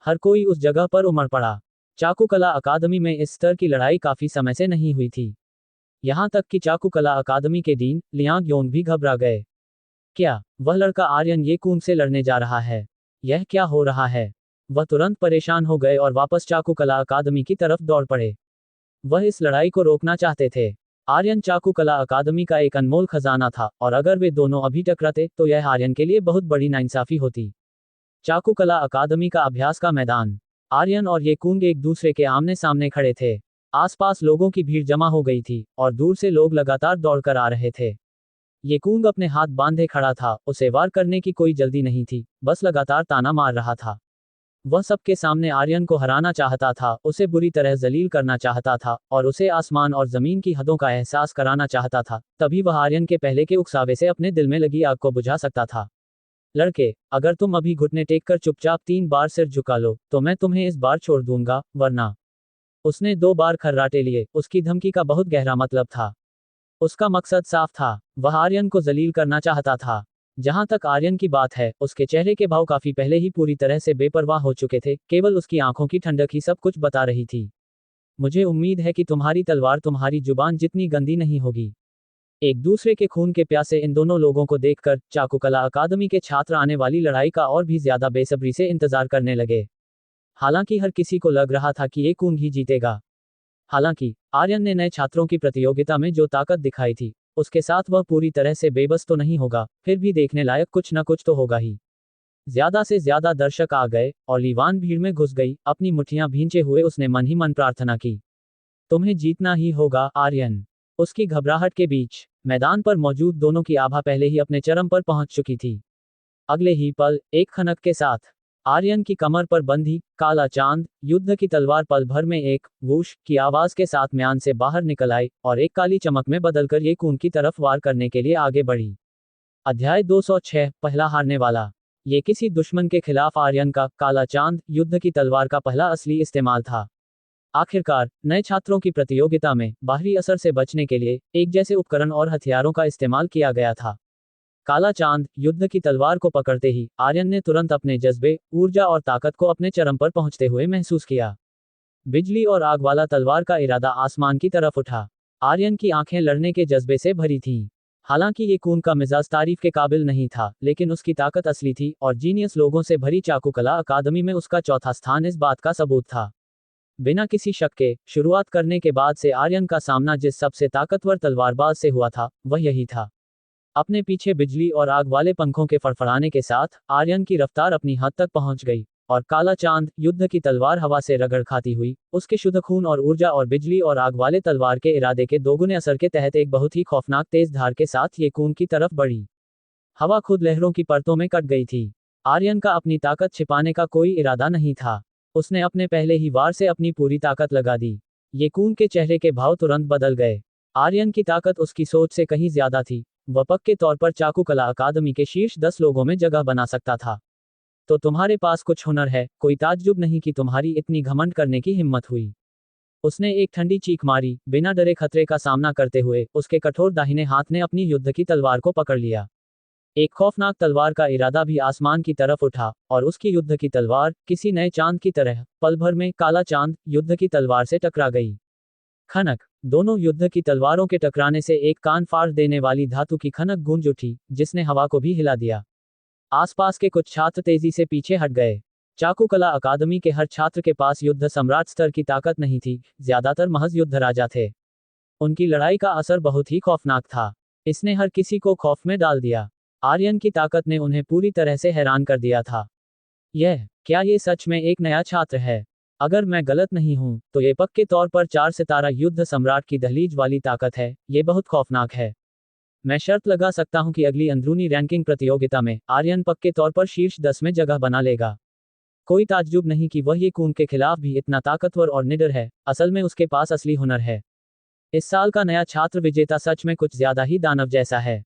हर कोई उस जगह पर उमड़ पड़ा। चाकुकला अकादमी में इस स्तर की लड़ाई काफी समय से नहीं हुई थी। यहां तक कि चाकुकला अकादमी के डीन लियांग योंग भी घबरा गए। क्या वह लड़का आर्यन ये कूंग से लड़ने जा रहा है? यह क्या हो रहा है? वह तुरंत परेशान हो गए और वापस चाकुकला अकादमी की तरफ दौड़ पड़े। वह इस लड़ाई को रोकना चाहते थे। आर्यन चाकुकला अकादमी का एक अनमोल खजाना था और अगर वे दोनों अभी टकराते तो यह आर्यन के लिए बहुत बड़ी नाइंसाफी होती। चाकुकला अकादमी का अभ्यास का मैदान। आर्यन और ये कूंग एक दूसरे के आमने सामने खड़े थे। आसपास लोगों की भीड़ जमा हो गई थी और दूर से लोग लगातार दौड़कर आ रहे थे। ये कूंग अपने हाथ बांधे खड़ा था, उसे वार करने की कोई जल्दी नहीं थी, बस लगातार ताना मार रहा था। वह सबके सामने आर्यन को हराना चाहता था, उसे बुरी तरह जलील करना चाहता था और उसे आसमान और जमीन की हदों का एहसास कराना चाहता था। तभी वह आर्यन के पहले के उकसावे से अपने दिल में लगी आग को बुझा सकता था। लड़के, अगर तुम अभी घुटने टेक कर चुपचाप 3 बार सिर झुका लो तो मैं तुम्हें इस बार छोड़ दूंगा, वरना। उसने 2 बार खर्राटे लिए। उसकी धमकी का बहुत गहरा मतलब था। उसका मकसद साफ था, वह आर्यन को जलील करना चाहता था। जहां तक आर्यन की बात है, उसके चेहरे के भाव काफी पहले ही पूरी तरह से बेपरवाह हो चुके थे, केवल उसकी आंखों की ठंडक ही सब कुछ बता रही थी। मुझे उम्मीद है कि तुम्हारी तलवार तुम्हारी जुबान जितनी गंदी नहीं होगी। एक दूसरे के खून के प्यासे इन दोनों लोगों को देखकर चाकुकला अकादमी के छात्र आने वाली लड़ाई का और भी ज्यादा बेसब्री से इंतजार करने लगे। हालांकि हर किसी को लग रहा था कि ये कूंग ही जीतेगा। हालांकि आर्यन ने नए छात्रों की प्रतियोगिता में जो ताकत दिखाई थी, उसके साथ वह पूरी तरह से बेबस तो नहीं होगा, फिर भी देखने लायक कुछ न कुछ तो होगा ही। ज्यादा से ज्यादा दर्शक आ गए और ली वान भीड़ में घुस गई। अपनी मुट्ठियां भींचे हुए उसने मन ही मन प्रार्थना की, तुम्हें जीतना ही होगा आर्यन। उसकी घबराहट के बीच मैदान पर मौजूद दोनों की आभा पहले ही अपने चरम पर पहुंच चुकी थी। अगले ही पल एक खनक के साथ आर्यन की कमर पर बंधी काला चांद युद्ध की तलवार पल भर में एक वूश की आवाज के साथ म्यान से बाहर निकल आई और एक काली चमक में बदलकर ये खून की तरफ वार करने के लिए आगे बढ़ी। अध्याय 206 पहला हारने वाला। ये किसी दुश्मन के खिलाफ आर्यन का काला चांद युद्ध की तलवार का पहला असली इस्तेमाल था। आखिरकार नए छात्रों की प्रतियोगिता में बाहरी असर से बचने के लिए एक जैसे उपकरण और हथियारों का इस्तेमाल किया गया था। काला चांद युद्ध की तलवार को पकड़ते ही आर्यन ने तुरंत अपने जज्बे, ऊर्जा और ताकत को अपने चरम पर पहुंचते हुए महसूस किया। बिजली और आग वाला तलवार का इरादा आसमान की तरफ उठा। आर्यन की आंखें लड़ने के जज्बे से भरी थीं। हालांकि ये खून का मिजाज तारीफ के काबिल नहीं था, लेकिन उसकी ताकत असली थी और जीनियस लोगों से भरी चाकुकला अकादमी में उसका चौथा स्थान इस बात का सबूत था। बिना किसी शक के शुरुआत करने के बाद से आर्यन का सामना जिस सबसे ताकतवर तलवारबाज से हुआ था वह यही था। अपने पीछे बिजली और आग वाले पंखों के फड़फड़ाने के साथ आर्यन की रफ्तार अपनी हद तक पहुंच गई और काला चांद युद्ध की तलवार हवा से रगड़ खाती हुई उसके शुद्ध खून और ऊर्जा और बिजली और आग वाले तलवार के इरादे के दोगुने असर के तहत एक बहुत ही खौफनाक तेज धार के साथ ये खून की तरफ बढ़ी। हवा खुद लहरों की परतों में कट गई थी। आर्यन का अपनी ताकत छिपाने का कोई इरादा नहीं था। उसने अपने पहले ही वार से अपनी पूरी ताकत लगा दी। ये खून के चेहरे के भाव तुरंत बदल गए। आर्यन की ताकत उसकी सोच से कहीं ज्यादा थी। वह पक्के तौर पर चाकुकला अकादमी के शीर्ष 10 लोगों में जगह बना सकता था। तो तुम्हारे पास कुछ हुनर है, कोई ताज्जुब नहीं कि तुम्हारी इतनी घमंड करने की हिम्मत हुई। उसने एक ठंडी चीख मारी। बिना डरे खतरे का सामना करते हुए उसके कठोर दाहिने हाथ ने अपनी युद्ध की तलवार को पकड़ लिया। एक खौफनाक तलवार का इरादा भी आसमान की तरफ उठा और उसकी युद्ध की तलवार किसी नए चांद की तरह पल भर में काला चांद युद्ध की तलवार से टकरा गई। खनक। दोनों युद्ध की तलवारों के टकराने से एक कान फाड़ देने वाली धातु की खनक गूंज उठी, जिसने हवा को भी हिला दिया। आसपास के कुछ छात्र तेजी से पीछे हट गए। चाकुकला अकादमी के हर छात्र के पास युद्ध सम्राट स्तर की ताकत नहीं थी, ज्यादातर महज युद्ध राजा थे। उनकी लड़ाई का असर बहुत ही खौफनाक था। इसने हर किसी को खौफ में डाल दिया। आर्यन की ताकत ने उन्हें पूरी तरह से हैरान कर दिया था। क्या ये सच में एक नया छात्र है? अगर मैं गलत नहीं हूं, तो ये पक्के तौर पर 4 सितारा युद्ध सम्राट की दहलीज वाली ताकत है। ये बहुत खौफनाक है। मैं शर्त लगा सकता हूं कि अगली अंदरूनी रैंकिंग प्रतियोगिता में आर्यन पक्के तौर पर शीर्ष 10 में जगह बना लेगा। कोई ताज्जुब नहीं कि वह ये खून के खिलाफ भी इतना ताकतवर और निडर है। असल में उसके पास असली हुनर है। इस साल का नया छात्र विजेता सच में कुछ ज्यादा ही दानव जैसा है। ...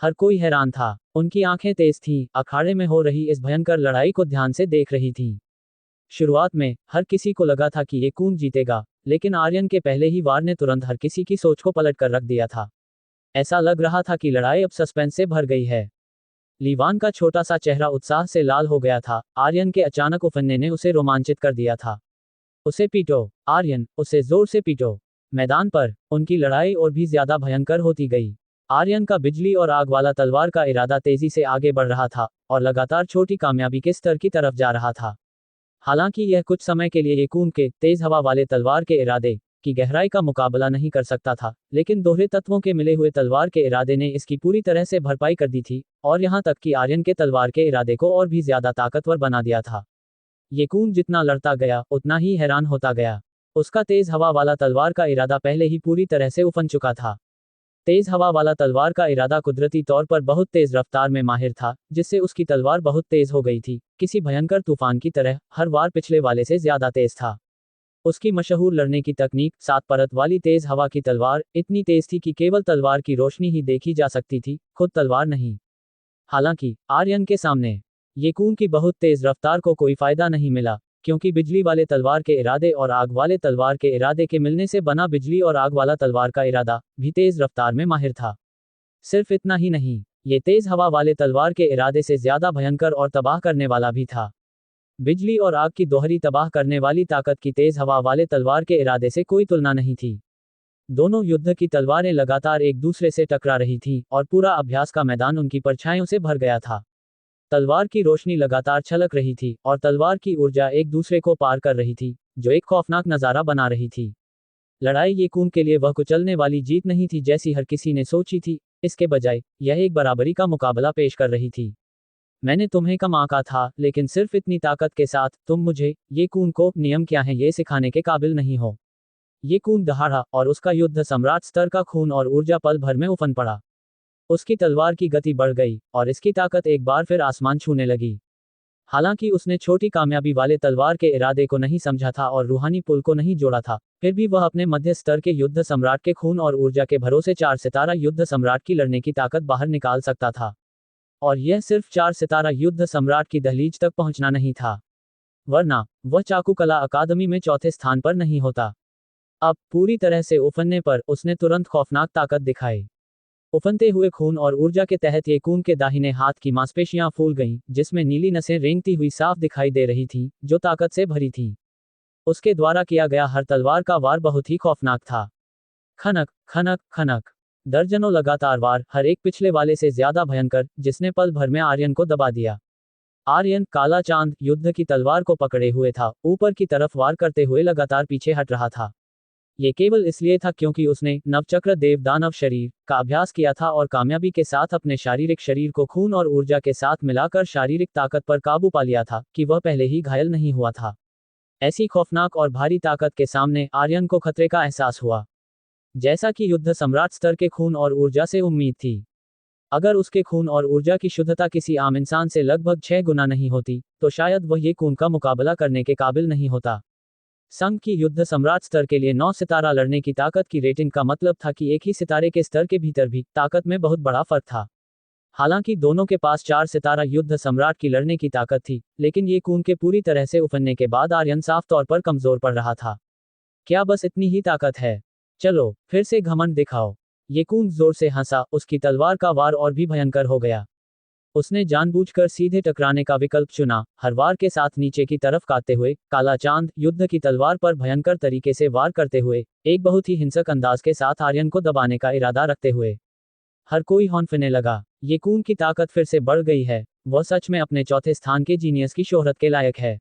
हर कोई हैरान था। उनकी आंखें तेज थीं, अखाड़े में हो रही इस भयंकर लड़ाई को ध्यान से देख रही थीं। शुरुआत में हर किसी को लगा था कि ये खून जीतेगा, लेकिन आर्यन के पहले ही वार ने तुरंत हर किसी की सोच को पलट कर रख दिया था। ऐसा लग रहा था कि लड़ाई अब सस्पेंस से भर गई है। लीवान का छोटा सा चेहरा उत्साह से लाल हो गया था। आर्यन के अचानक उफन्ने ने उसे रोमांचित कर दिया था। उसे पीटो आर्यन, उसे जोर से पीटो। मैदान पर उनकी लड़ाई और भी ज्यादा भयंकर होती गई। आर्यन का बिजली और आग वाला तलवार का इरादा तेजी से आगे बढ़ रहा था और लगातार छोटी कामयाबी के स्तर की तरफ जा रहा था। हालांकि यह कुछ समय के लिए खून के तेज हवा वाले तलवार के इरादे की गहराई का मुकाबला नहीं कर सकता था, लेकिन दोहरे तत्वों के मिले हुए तलवार के इरादे ने इसकी पूरी तरह से भरपाई कर दी थी और यहां तक कि आर्यन के तलवार के इरादे को और भी ज्यादा ताकतवर बना दिया था। ये खून जितना लड़ता गया उतना ही हैरान होता गया। उसका तेज हवा वाला तलवार का इरादा पहले ही पूरी तरह से उफन चुका था। तेज हवा वाला तलवार का इरादा कुदरती तौर पर बहुत तेज रफ्तार में माहिर था, जिससे उसकी तलवार बहुत तेज हो गई थी, किसी भयंकर तूफान की तरह। हर वार पिछले वाले से ज्यादा तेज था। उसकी मशहूर लड़ने की तकनीक, 7 परत वाली तेज हवा की तलवार, इतनी तेज थी कि केवल तलवार की रोशनी ही देखी जा सकती थी, खुद तलवार नहीं। हालांकि आर्यन के सामने ये खून की बहुत तेज रफ्तार को कोई फायदा नहीं मिला, क्योंकि बिजली वाले तलवार के इरादे और आग वाले तलवार के इरादे के मिलने से बना बिजली और आग वाला तलवार का इरादा भी तेज रफ्तार में माहिर था। सिर्फ इतना ही नहीं, ये तेज हवा वाले तलवार के इरादे से ज्यादा भयंकर और तबाह करने वाला भी था। बिजली और आग की दोहरी तबाह करने वाली ताकत की तेज हवा वाले तलवार के इरादे से कोई तुलना नहीं थी। दोनों युद्ध की तलवारें लगातार एक दूसरे से टकरा रही थीं और पूरा अभ्यास का मैदान उनकी परछाइयों से भर गया था। तलवार की रोशनी लगातार छलक रही थी और तलवार की ऊर्जा एक दूसरे को पार कर रही थी, जो एक खौफनाक नजारा बना रही थी। लड़ाई ये खून के लिए वह कुचलने वाली जीत नहीं थी जैसी हर किसी ने सोची थी। इसके बजाय यह एक बराबरी का मुकाबला पेश कर रही थी। मैंने तुम्हें कम आंका था, लेकिन सिर्फ इतनी ताकत के साथ तुम मुझे ये खून को नियम क्या है ये सिखाने के काबिल नहीं हो। ये कून दहाड़ा और उसका युद्ध सम्राट स्तर का खून और ऊर्जा पल भर में उफन पड़ा। उसकी तलवार की गति बढ़ गई और इसकी ताकत एक बार फिर आसमान छूने लगी। हालांकि उसने छोटी कामयाबी वाले तलवार के इरादे को नहीं समझा था और रूहानी पुल को नहीं जोड़ा था, फिर भी वह अपने मध्य स्तर के युद्ध सम्राट के खून और ऊर्जा के भरोसे 4 सितारा युद्ध सम्राट की लड़ने की ताकत बाहर निकाल सकता था। और यह सिर्फ 4 सितारा युद्ध सम्राट की दहलीज तक पहुंचना नहीं था, वरना वह चाकू कला अकादमी में चौथे स्थान पर नहीं होता। अब पूरी तरह से उफनने पर उसने तुरंत खौफनाक ताकत दिखाई। उफनते हुए खून और ऊर्जा के तहत ये कून के दाहिने हाथ की मांसपेशियां फूल गईं, जिसमें नीली नसें रेंगती हुई साफ दिखाई दे रही थीं, जो ताकत से भरी थीं। उसके द्वारा किया गया हर तलवार का वार बहुत ही खौफनाक था। खनक खनक खनक, दर्जनों लगातार वार, हर एक पिछले वाले से ज्यादा भयंकर, जिसने पल भर में आर्यन को दबा दिया। आर्यन काला चांद युद्ध की तलवार को पकड़े हुए था, ऊपर की तरफ वार करते हुए लगातार पीछे हट रहा था। ये केवल इसलिए था क्योंकि उसने नवचक्र देव दानव शरीर का अभ्यास किया था और कामयाबी के साथ अपने शारीरिक शरीर को खून और ऊर्जा के साथ मिलाकर शारीरिक ताकत पर काबू पा लिया था कि वह पहले ही घायल नहीं हुआ था। ऐसी खौफनाक और भारी ताकत के सामने आर्यन को खतरे का एहसास हुआ, जैसा कि युद्ध सम्राट स्तर के खून और ऊर्जा से उम्मीद थी। अगर उसके खून और ऊर्जा की शुद्धता किसी आम इंसान से लगभग 6 गुना नहीं होती, तो शायद वह ये खून का मुकाबला करने के काबिल नहीं होता। संघ की युद्ध सम्राट स्तर के लिए 9 सितारा लड़ने की ताकत की रेटिंग का मतलब था कि एक ही सितारे के स्तर के भीतर भी ताकत में बहुत बड़ा फर्क था। हालांकि दोनों के पास 4 सितारा युद्ध सम्राट की लड़ने की ताकत थी, लेकिन ये कून के पूरी तरह से उफनने के बाद आर्यन साफ तौर पर कमजोर पड़ रहा था। क्या बस इतनी ही ताकत है? चलो फिर से घमंड दिखाओ। ये कून जोर से हंसा, उसकी तलवार का वार और भी भयंकर हो गया। उसने जानबूझकर सीधे टकराने का विकल्प चुना, हर वार के साथ नीचे की तरफ काटते हुए। काला चांद युद्ध की तलवार पर भयंकर तरीके से वार करते हुए, एक बहुत ही हिंसक अंदाज के साथ आर्यन को दबाने का इरादा रखते हुए। हर कोई हौंफने लगा। ये कून की ताकत फिर से बढ़ गई है, वह सच में अपने चौथे स्थान के जीनियस की शोहरत के लायक है।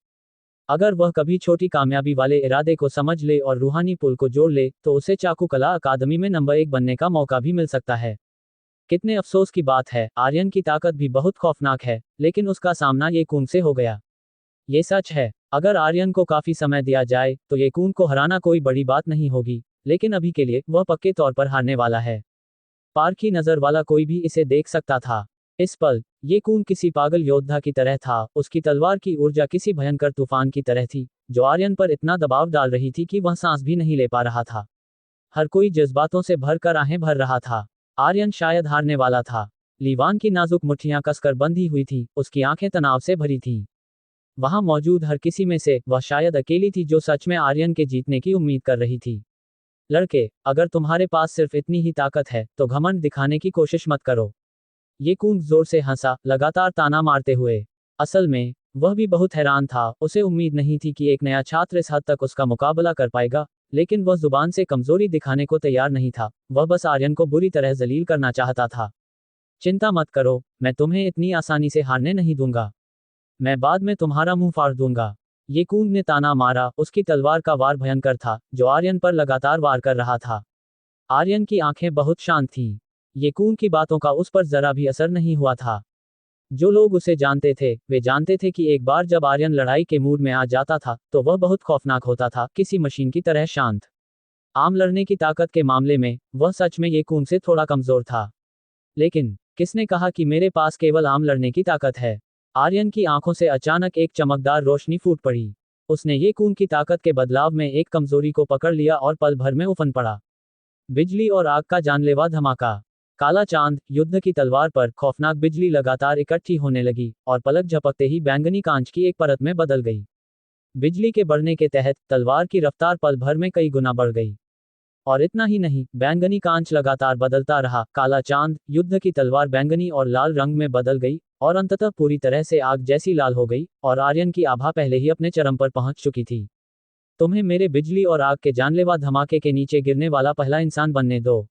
अगर वह कभी छोटी कामयाबी वाले इरादे को समझ ले और रूहानी पुल को जोड़ ले, तो उसे चाकू कला अकादमी में नंबर 1 बनने का मौका भी मिल सकता है। कितने अफसोस की बात है, आर्यन की ताकत भी बहुत खौफनाक है, लेकिन उसका सामना ये कून से हो गया। ये सच है, अगर आर्यन को काफी समय दिया जाए, तो ये कून को हराना कोई बड़ी बात नहीं होगी, लेकिन अभी के लिए वह पक्के तौर पर हारने वाला है। पारखी नजर वाला कोई भी इसे देख सकता था। इस पल ये कून किसी पागल योद्धा की तरह था, उसकी तलवार की ऊर्जा किसी भयंकर तूफान की तरह थी, जो आर्यन पर इतना दबाव डाल रही थी कि वह सांस भी नहीं ले पा रहा था। हर कोई जज्बातों से भरकर आहें भर रहा था। आर्यन शायद हारने वाला था। लीवान की नाजुक मुट्ठियां कसकर बंधी हुई थीं, उसकी आंखें तनाव से भरी थीं। वहां मौजूद हर किसी में से वह शायद अकेली थी जो सच में आर्यन के जीतने की उम्मीद कर रही थी। लड़के, अगर तुम्हारे पास सिर्फ इतनी ही ताकत है, तो घमंड दिखाने की कोशिश मत करो। ये कून जोर से हंसा, लगातार ताना मारते हुए। असल में वह भी बहुत हैरान था, उसे उम्मीद नहीं थी कि एक नया छात्र इस हद तक उसका मुकाबला कर पाएगा, लेकिन वह जुबान से कमजोरी दिखाने को तैयार नहीं था, वह बस आर्यन को बुरी तरह जलील करना चाहता था। चिंता मत करो, मैं तुम्हें इतनी आसानी से हारने नहीं दूंगा। मैं बाद में तुम्हारा मुंह फाड़ दूंगा। ये कून ने ताना मारा, उसकी तलवार का वार भयंकर था, जो आर्यन पर लगातार वार कर रहा था। आर्यन की आंखें बहुत शांत थीं। ये कून की बातों का उस पर जरा भी असर नहीं हुआ था। जो लोग उसे जानते थे, वे जानते थे कि एक बार जब आर्यन लड़ाई के मूड में आ जाता था, तो वह बहुत खौफनाक होता था, किसी मशीन की तरह शांत। आम लड़ने की ताकत के मामले में वह सच में ये कून से थोड़ा कमजोर था। लेकिन किसने कहा कि मेरे पास केवल आम लड़ने की ताकत है? आर्यन की आंखों से अचानक एक चमकदार रोशनी फूट पड़ी। उसने ये कून की ताकत के बदलाव में एक कमजोरी को पकड़ लिया और पल भर में उफन पड़ा। बिजली और आग का जानलेवा धमाका। काला चांद युद्ध की तलवार पर खौफनाक बिजली लगातार इकट्ठी होने लगी, और पलक झपकते ही बैंगनी कांच की एक परत में बदल गई। बिजली के बढ़ने के तहत तलवार की रफ्तार पल भर में कई गुना बढ़ गई। और इतना ही नहीं, बैंगनी कांच लगातार बदलता रहा। काला चांद युद्ध की तलवार बैंगनी और लाल रंग में बदल गई, और अंततः पूरी तरह से आग जैसी लाल हो गई, और आर्यन की आभा पहले ही अपने चरम पर पहुंच चुकी थी। तुम्हें मेरे बिजली और आग के जानलेवा धमाके के नीचे गिरने वाला पहला इंसान बनने दो।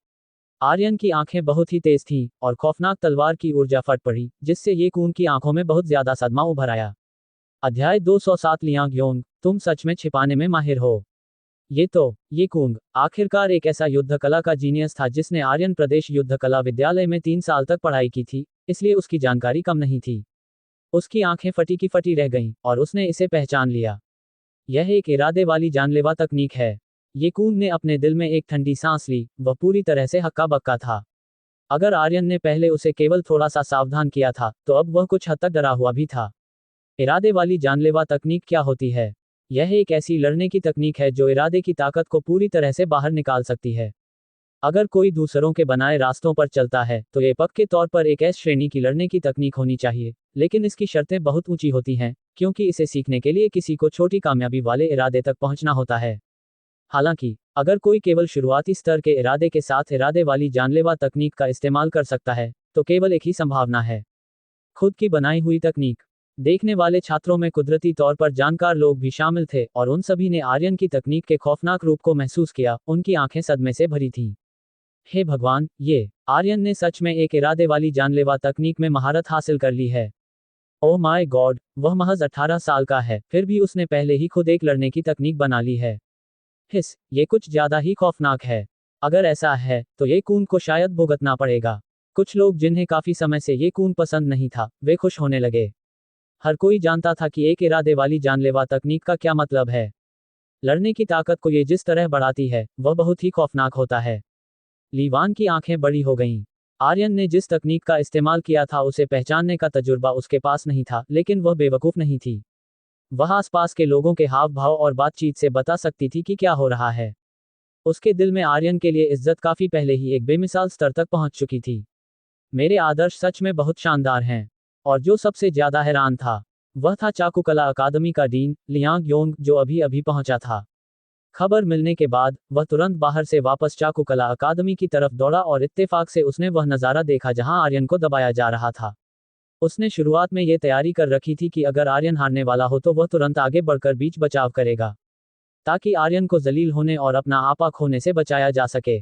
आर्यन की आंखें बहुत ही तेज थीं, और खौफनाक तलवार की ऊर्जा फट पड़ी, जिससे ये कून की आंखों में बहुत ज्यादा सदमा उभर आया। अध्याय 207 लियांग योंग, तुम सच में छिपाने में माहिर हो। ये कूंग आखिरकार एक ऐसा युद्ध कला का जीनियस था जिसने आर्यन प्रदेश युद्ध कला विद्यालय में 3 साल तक पढ़ाई की थी, इसलिए उसकी जानकारी कम नहीं थी। उसकी आंखें फटी की फटी रह गईं, और उसने इसे पहचान लिया। यह एक इरादे वाली जानलेवा तकनीक है। ये कून ने अपने दिल में एक ठंडी सांस ली, वह पूरी तरह से हक्का बक्का था। अगर आर्यन ने पहले उसे केवल थोड़ा सा सावधान किया था, तो अब वह कुछ हद तक डरा हुआ भी था। इरादे वाली जानलेवा तकनीक क्या होती है? यह एक ऐसी लड़ने की तकनीक है जो इरादे की ताकत को पूरी तरह से बाहर निकाल सकती है। अगर कोई दूसरों के बनाए रास्तों पर चलता है, तो ये पक्के तौर पर एक एस श्रेणी की लड़ने की तकनीक होनी चाहिए, लेकिन इसकी शर्तें बहुत ऊंची होती हैं, क्योंकि इसे सीखने के लिए किसी को छोटी कामयाबी वाले इरादे तक पहुंचना होता है। हालांकि अगर कोई केवल शुरुआती स्तर के इरादे के साथ इरादे वाली जानलेवा तकनीक का इस्तेमाल कर सकता है, तो केवल एक ही संभावना है, खुद की बनाई हुई तकनीक। देखने वाले छात्रों में कुदरती तौर पर जानकार लोग भी शामिल थे, और उन सभी ने आर्यन की तकनीक के खौफनाक रूप को महसूस किया। उनकी आंखें सदमे से भरी थीं। हे भगवान, ये आर्यन ने सच में एक इरादे वाली जानलेवा तकनीक में महारत हासिल कर ली है। ओह माय गॉड, वह महज 18 साल का है, फिर भी उसने पहले ही खुद एक लड़ने की तकनीक बना ली है। ये कुछ ज्यादा ही खौफनाक है। अगर ऐसा है, तो ये कून को शायद भुगतना पड़ेगा। कुछ लोग जिन्हें काफी समय से ये कून पसंद नहीं था, वे खुश होने लगे। हर कोई जानता था कि एक इरादे वाली जानलेवा तकनीक का क्या मतलब है। लड़ने की ताकत को ये जिस तरह बढ़ाती है, वह बहुत ही खौफनाक होता है। लीवान की आंखें बड़ी हो गईं। आर्यन ने जिस तकनीक का इस्तेमाल किया था उसे पहचानने का तजुर्बा उसके पास नहीं था, लेकिन वह बेवकूफ नहीं थी। वह आसपास के लोगों के हाव भाव और बातचीत से बता सकती थी कि क्या हो रहा है। उसके दिल में आर्यन के लिए इज्जत काफी पहले ही एक बेमिसाल स्तर तक पहुंच चुकी थी। मेरे आदर्श सच में बहुत शानदार हैं। और जो सबसे ज्यादा हैरान था, वह था चाकुकला अकादमी का डीन लियांग योंग, जो अभी अभी पहुंचा था। खबर मिलने के बाद वह तुरंत बाहर से वापस चाकुकला अकादमी की तरफ दौड़ा, और इत्तेफाक से उसने वह नजारा देखा जहां आर्यन को दबाया जा रहा था। उसने शुरुआत में ये तैयारी कर रखी थी कि अगर आर्यन हारने वाला हो तो वह तुरंत आगे बढ़कर बीच बचाव करेगा, ताकि आर्यन को जलील होने और अपना आपा खोने से बचाया जा सके।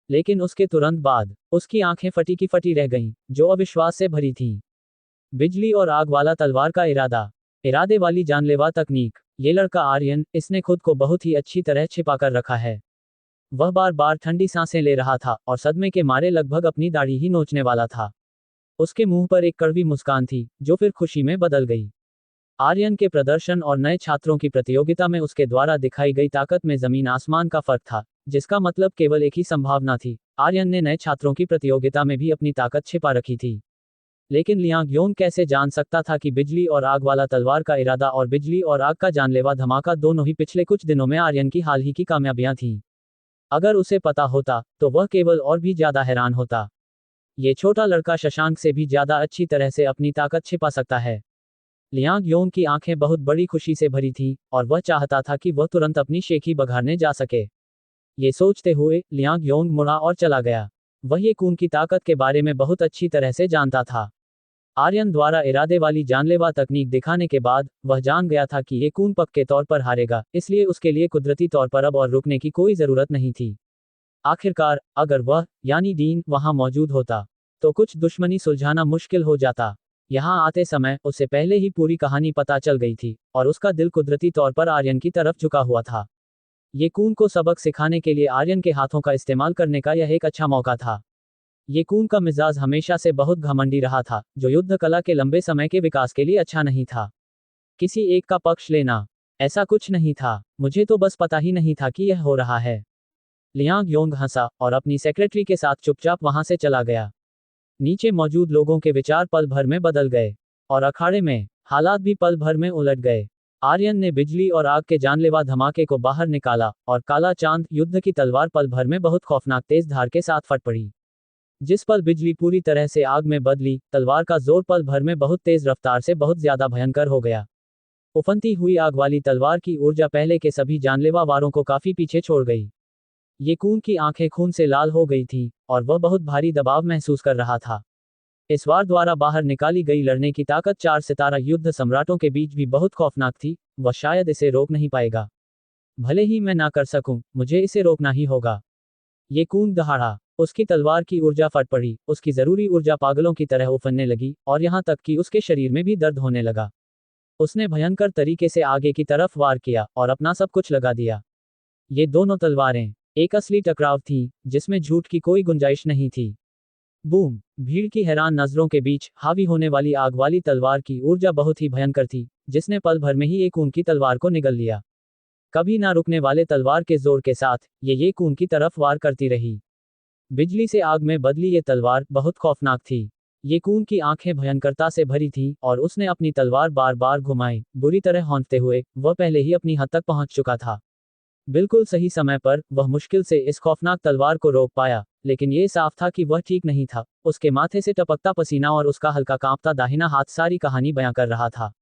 लेकिन उसके तुरंत बाद उसकी आंखें फटी की फटी रह गईं, जो अविश्वास से भरी थीं। बिजली और आग वाला तलवार का इरादे वाली जानलेवा तकनीक। ये लड़का आर्यन, इसने खुद को बहुत ही अच्छी तरह छिपा कर रखा है। वह बार बार ठंडी सांसें ले रहा था, और सदमे के मारे लगभग अपनी दाढ़ी ही नोचने वाला था। उसके मुंह पर एक कड़वी मुस्कान थी, जो फिर खुशी में बदल गई। आर्यन के प्रदर्शन और नए छात्रों की प्रतियोगिता में उसके द्वारा दिखाई गई ताकत में जमीन आसमान का फर्क था, जिसका मतलब केवल एक ही संभावना थी, आर्यन ने नए छात्रों की प्रतियोगिता में भी अपनी ताकत छिपा रखी थी। लेकिन लियांग योंग कैसे जान सकता था कि बिजली और आग वाला तलवार का इरादा और बिजली और आग का जानलेवा धमाका दोनों ही पिछले कुछ दिनों में आर्यन की हाल ही की कामयाबियां थीं। अगर उसे पता होता, तो वह केवल और भी ज्यादा हैरान होता। ये छोटा लड़का शशांक से भी ज्यादा अच्छी तरह से अपनी ताकत छिपा सकता है। लियांग योंग की आंखें बहुत बड़ी खुशी से भरी थीं, और वह चाहता था कि वह तुरंत अपनी शेखी बघारने जा सके। ये सोचते हुए लियांग योंग मुड़ा और चला गया। वह ये कून की ताकत के बारे में बहुत अच्छी तरह से जानता था। आर्यन द्वारा इरादे वाली जानलेवा तकनीक दिखाने के बाद वह जान गया था कि ये कून पक्के तौर पर हारेगा, इसलिए उसके लिए कुदरती तौर पर अब और रुकने की कोई जरूरत नहीं थी। आखिरकार, अगर वह, यानी डीन, वहां मौजूद होता, तो कुछ दुश्मनी सुलझाना मुश्किल हो जाता। यहां आते समय उसे पहले ही पूरी कहानी पता चल गई थी, और उसका दिल कुदरती तौर पर आर्यन की तरफ झुका हुआ था। ये कून को सबक सिखाने के लिए आर्यन के हाथों का इस्तेमाल करने का यह एक अच्छा मौका था। ये कून का मिजाज हमेशा से बहुत घमंडी रहा था, जो युद्ध कला के लंबे समय के विकास के लिए अच्छा नहीं था। किसी एक का पक्ष लेना, ऐसा कुछ नहीं था। मुझे तो बस पता ही नहीं था कि यह हो रहा है। लियांग योंग हंसा, और अपनी सेक्रेटरी के साथ चुपचाप वहां से चला गया। नीचे मौजूद लोगों के विचार पल भर में बदल गए, और अखाड़े में हालात भी पल भर में उलट गए। आर्यन ने बिजली और आग के जानलेवा धमाके को बाहर निकाला, और काला चांद युद्ध की तलवार पल भर में बहुत खौफनाक तेज धार के साथ फट पड़ी। जिस पल बिजली पूरी तरह से आग में बदली, तलवार का जोर पल भर में बहुत तेज रफ्तार से बहुत ज्यादा भयंकर हो गया। उफनती हुई आग वाली तलवार की ऊर्जा पहले के सभी जानलेवा वारों को काफी पीछे छोड़ गई। ये कून की आंखें खून से लाल हो गई थीं, और वह बहुत भारी दबाव महसूस कर रहा था। इस वार द्वारा बाहर निकाली गई लड़ने की ताकत 4 सितारा युद्ध सम्राटों के बीच भी बहुत खौफनाक थी। वह शायद इसे रोक नहीं पाएगा। भले ही मैं ना कर सकूं, मुझे इसे रोकना ही होगा। ये कून दहाड़ा। उसकी तलवार की ऊर्जा फट पड़ी, उसकी जरूरी ऊर्जा पागलों की तरह उफनने लगी, और यहां तक कि उसके शरीर में भी दर्द होने लगा। उसने भयंकर तरीके से आगे की तरफ वार किया, और अपना सब कुछ लगा दिया। ये दोनों तलवारें एक असली टकराव थीं, जिसमें झूठ की कोई गुंजाइश नहीं थी। बूम! भीड़ की हैरान नजरों के बीच हावी होने वाली आग वाली तलवार की ऊर्जा बहुत ही भयंकर थी, जिसने पल भर में ही एक ऊन की तलवार को निगल लिया। कभी ना रुकने वाले तलवार के जोर के साथ ये कून की तरफ वार करती रही। बिजली से आग में बदली ये तलवार बहुत खौफनाक थी। ये कून की आंखें भयंकरता से भरी थीं और उसने अपनी तलवार बार बार घुमाई, बुरी तरह हौंकते हुए। वह पहले ही अपनी हद तक पहुंच चुका था। बिल्कुल सही समय पर वह मुश्किल से इस खौफनाक तलवार को रोक पाया, लेकिन ये साफ था कि वह ठीक नहीं था। उसके माथे से टपकता पसीना और उसका हल्का कांपता दाहिना हाथ सारी कहानी बयां कर रहा था।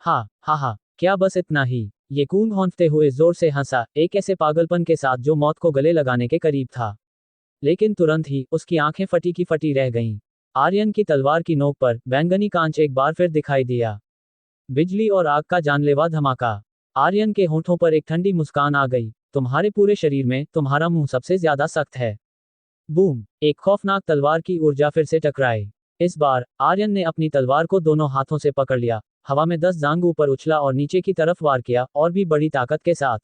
हा, क्या बस इतना ही? ये कून हौंकते हुए जोर से हंसा, एक ऐसे पागलपन के साथ जो मौत को गले लगाने के करीब था। लेकिन तुरंत ही उसकी आंखें फटी की फटी रह गईं। आर्यन की तलवार की नोक पर बैंगनी कांच एक बार फिर दिखाई दिया। बिजली और आग का जानलेवा धमाका। आर्यन के होंठों पर एक ठंडी मुस्कान आ गई। तुम्हारे पूरे शरीर में तुम्हारा मुंह सबसे ज्यादा सख्त है। बूम! एक खौफनाक तलवार की ऊर्जा फिर से टकराई। इस बार आर्यन ने अपनी तलवार को दोनों हाथों से पकड़ लिया, हवा में 10 जांग ऊपर उछला और नीचे की तरफ वार किया, और भी बड़ी ताकत के साथ।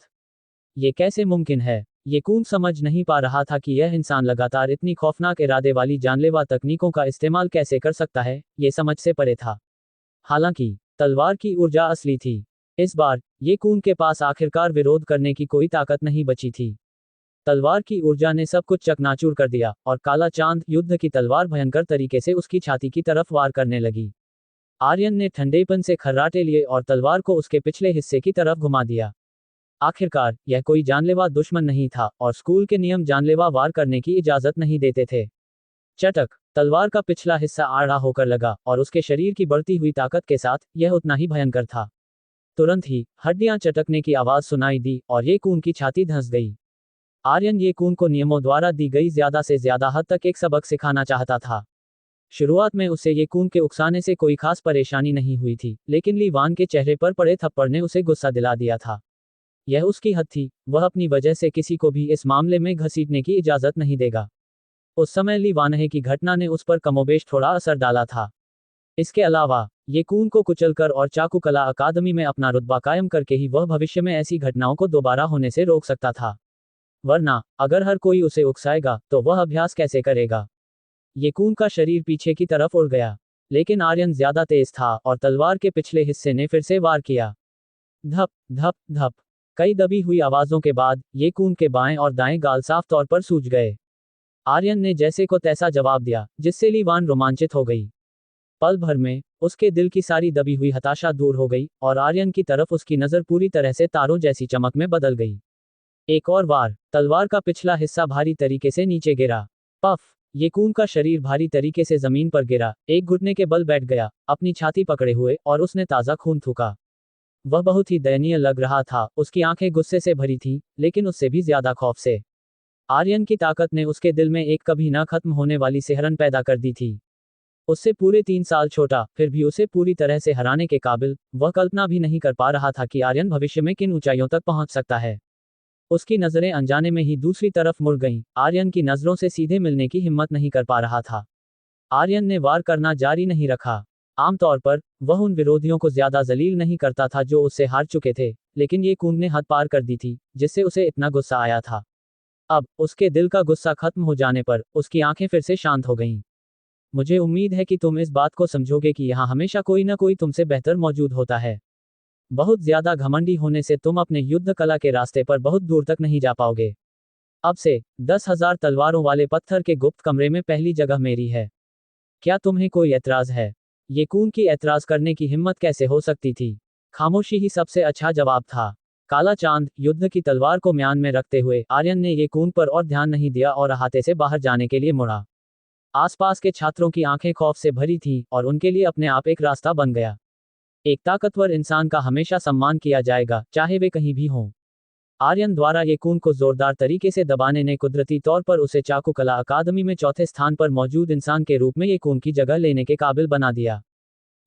ये कैसे मुमकिन है? ये कून समझ नहीं पा रहा था कि यह इंसान लगातार इतनी खौफनाक इरादे वाली जानलेवा तकनीकों का इस्तेमाल कैसे कर सकता है। ये समझ से परे था। हालांकि तलवार की ऊर्जा असली थी। इस बार ये कून के पास आखिरकार विरोध करने की कोई ताकत नहीं बची थी। तलवार की ऊर्जा ने सब कुछ चकनाचूर कर दिया और काला चांद युद्ध की तलवार भयंकर तरीके से उसकी छाती की तरफ वार करने लगी। आर्यन ने ठंडेपन से खर्राटे लिए और तलवार को उसके पिछले हिस्से की तरफ घुमा दिया। आखिरकार यह कोई जानलेवा दुश्मन नहीं था और स्कूल के नियम जानलेवा वार करने की इजाजत नहीं देते थे। चटक! तलवार का पिछला हिस्सा आड़ा होकर लगा और उसके शरीर की बढ़ती हुई ताकत के साथ यह उतना ही भयंकर था। तुरंत ही हड्डियां चटकने की आवाज सुनाई दी और ये कून की छाती धंस गई। आर्यन ये कून को नियमों द्वारा दी गई ज्यादा से ज्यादा हद तक एक सबक सिखाना चाहता था। शुरुआत में उसे ये कून के उकसाने से कोई खास परेशानी नहीं हुई थी, लेकिन ली वान के चेहरे पर पड़े थप्पड़ ने उसे गुस्सा दिला दिया था। यह उसकी हद थी। वह अपनी वजह से किसी को भी इस मामले में घसीटने की इजाजत नहीं देगा। उस समय ली वानहे की घटना ने उस पर कमोबेश थोड़ा असर डाला था। इसके अलावा ये कून को कुचलकर और चाकू कला अकादमी में अपना रुतबा कायम करके ही वह भविष्य में ऐसी घटनाओं को दोबारा होने से रोक सकता था। वरना अगर हर कोई उसे उकसाएगा तो वह अभ्यास कैसे करेगा? ये कून का शरीर पीछे की तरफ उड़ गया, लेकिन आर्यन ज्यादा तेज था और तलवार के पिछले हिस्से ने फिर से वार किया। धप धप धप! कई दबी हुई आवाजों के बाद ये कून के बाएं और दाएं गाल साफ तौर पर सूज गए। आर्यन ने जैसे को तैसा जवाब दिया, जिससे ली वान रोमांचित हो गई। पल भर में उसके दिल की सारी दबी हुई हताशा दूर हो गई और आर्यन की तरफ उसकी नजर पूरी तरह से तारों जैसी चमक में बदल गई। एक और वार, तलवार का पिछला हिस्सा भारी तरीके से नीचे गिरा। पफ! ये कून का शरीर भारी तरीके से जमीन पर गिरा, एक घुटने के बल बैठ गया, अपनी छाती पकड़े हुए, और उसने ताजा खून थूका। वह बहुत ही दयनीय लग रहा था। उसकी आंखें गुस्से से भरी थीं, लेकिन उससे भी ज्यादा खौफ से। आर्यन की ताकत ने उसके दिल में एक कभी न खत्म होने वाली सिहरन पैदा कर दी थी। उससे पूरे 3 साल छोटा, फिर भी उसे पूरी तरह से हराने के काबिल। वह कल्पना भी नहीं कर पा रहा था कि आर्यन भविष्य में किन ऊंचाइयों तक पहुंच सकता है। उसकी नजरें अनजाने में ही दूसरी तरफ मुड़ गईं। आर्यन की नजरों से सीधे मिलने की हिम्मत नहीं कर पा रहा था। आर्यन ने वार करना जारी नहीं रखा। आमतौर पर वह उन विरोधियों को ज्यादा जलील नहीं करता था जो उससे हार चुके थे, लेकिन ये कून ने हद पार कर दी थी, जिससे उसे इतना गुस्सा आया था। अब उसके दिल का गुस्सा खत्म हो जाने पर उसकी आंखें फिर से शांत हो गईं। मुझे उम्मीद है कि तुम इस बात को समझोगे कि यहाँ हमेशा कोई न कोई तुमसे बेहतर मौजूद होता है। बहुत ज्यादा घमंडी होने से तुम अपने युद्ध कला के रास्ते पर बहुत दूर तक नहीं जा पाओगे। अब से 10,000 तलवारों वाले पत्थर के गुप्त कमरे में पहली जगह मेरी है। क्या तुम्हें कोई ऐतराज है? ये कून की ऐतराज करने की हिम्मत कैसे हो सकती थी? खामोशी ही सबसे अच्छा जवाब था। काला चांद युद्ध की तलवार को म्यान में रखते हुए आर्यन ने ये कून पर और ध्यान नहीं दिया और अहाते से बाहर जाने के लिए मुड़ा। आसपास के छात्रों की आंखें खौफ से भरी थीं और उनके लिए अपने आप एक रास्ता बन गया। एक ताकतवर इंसान का हमेशा सम्मान किया जाएगा, चाहे वे कहीं भी हों। आर्यन द्वारा ये कून को जोरदार तरीके से दबाने ने कुदरती तौर पर उसे चाकू कला अकादमी में चौथे स्थान पर मौजूद इंसान के रूप में ये कून की जगह लेने के काबिल बना दिया।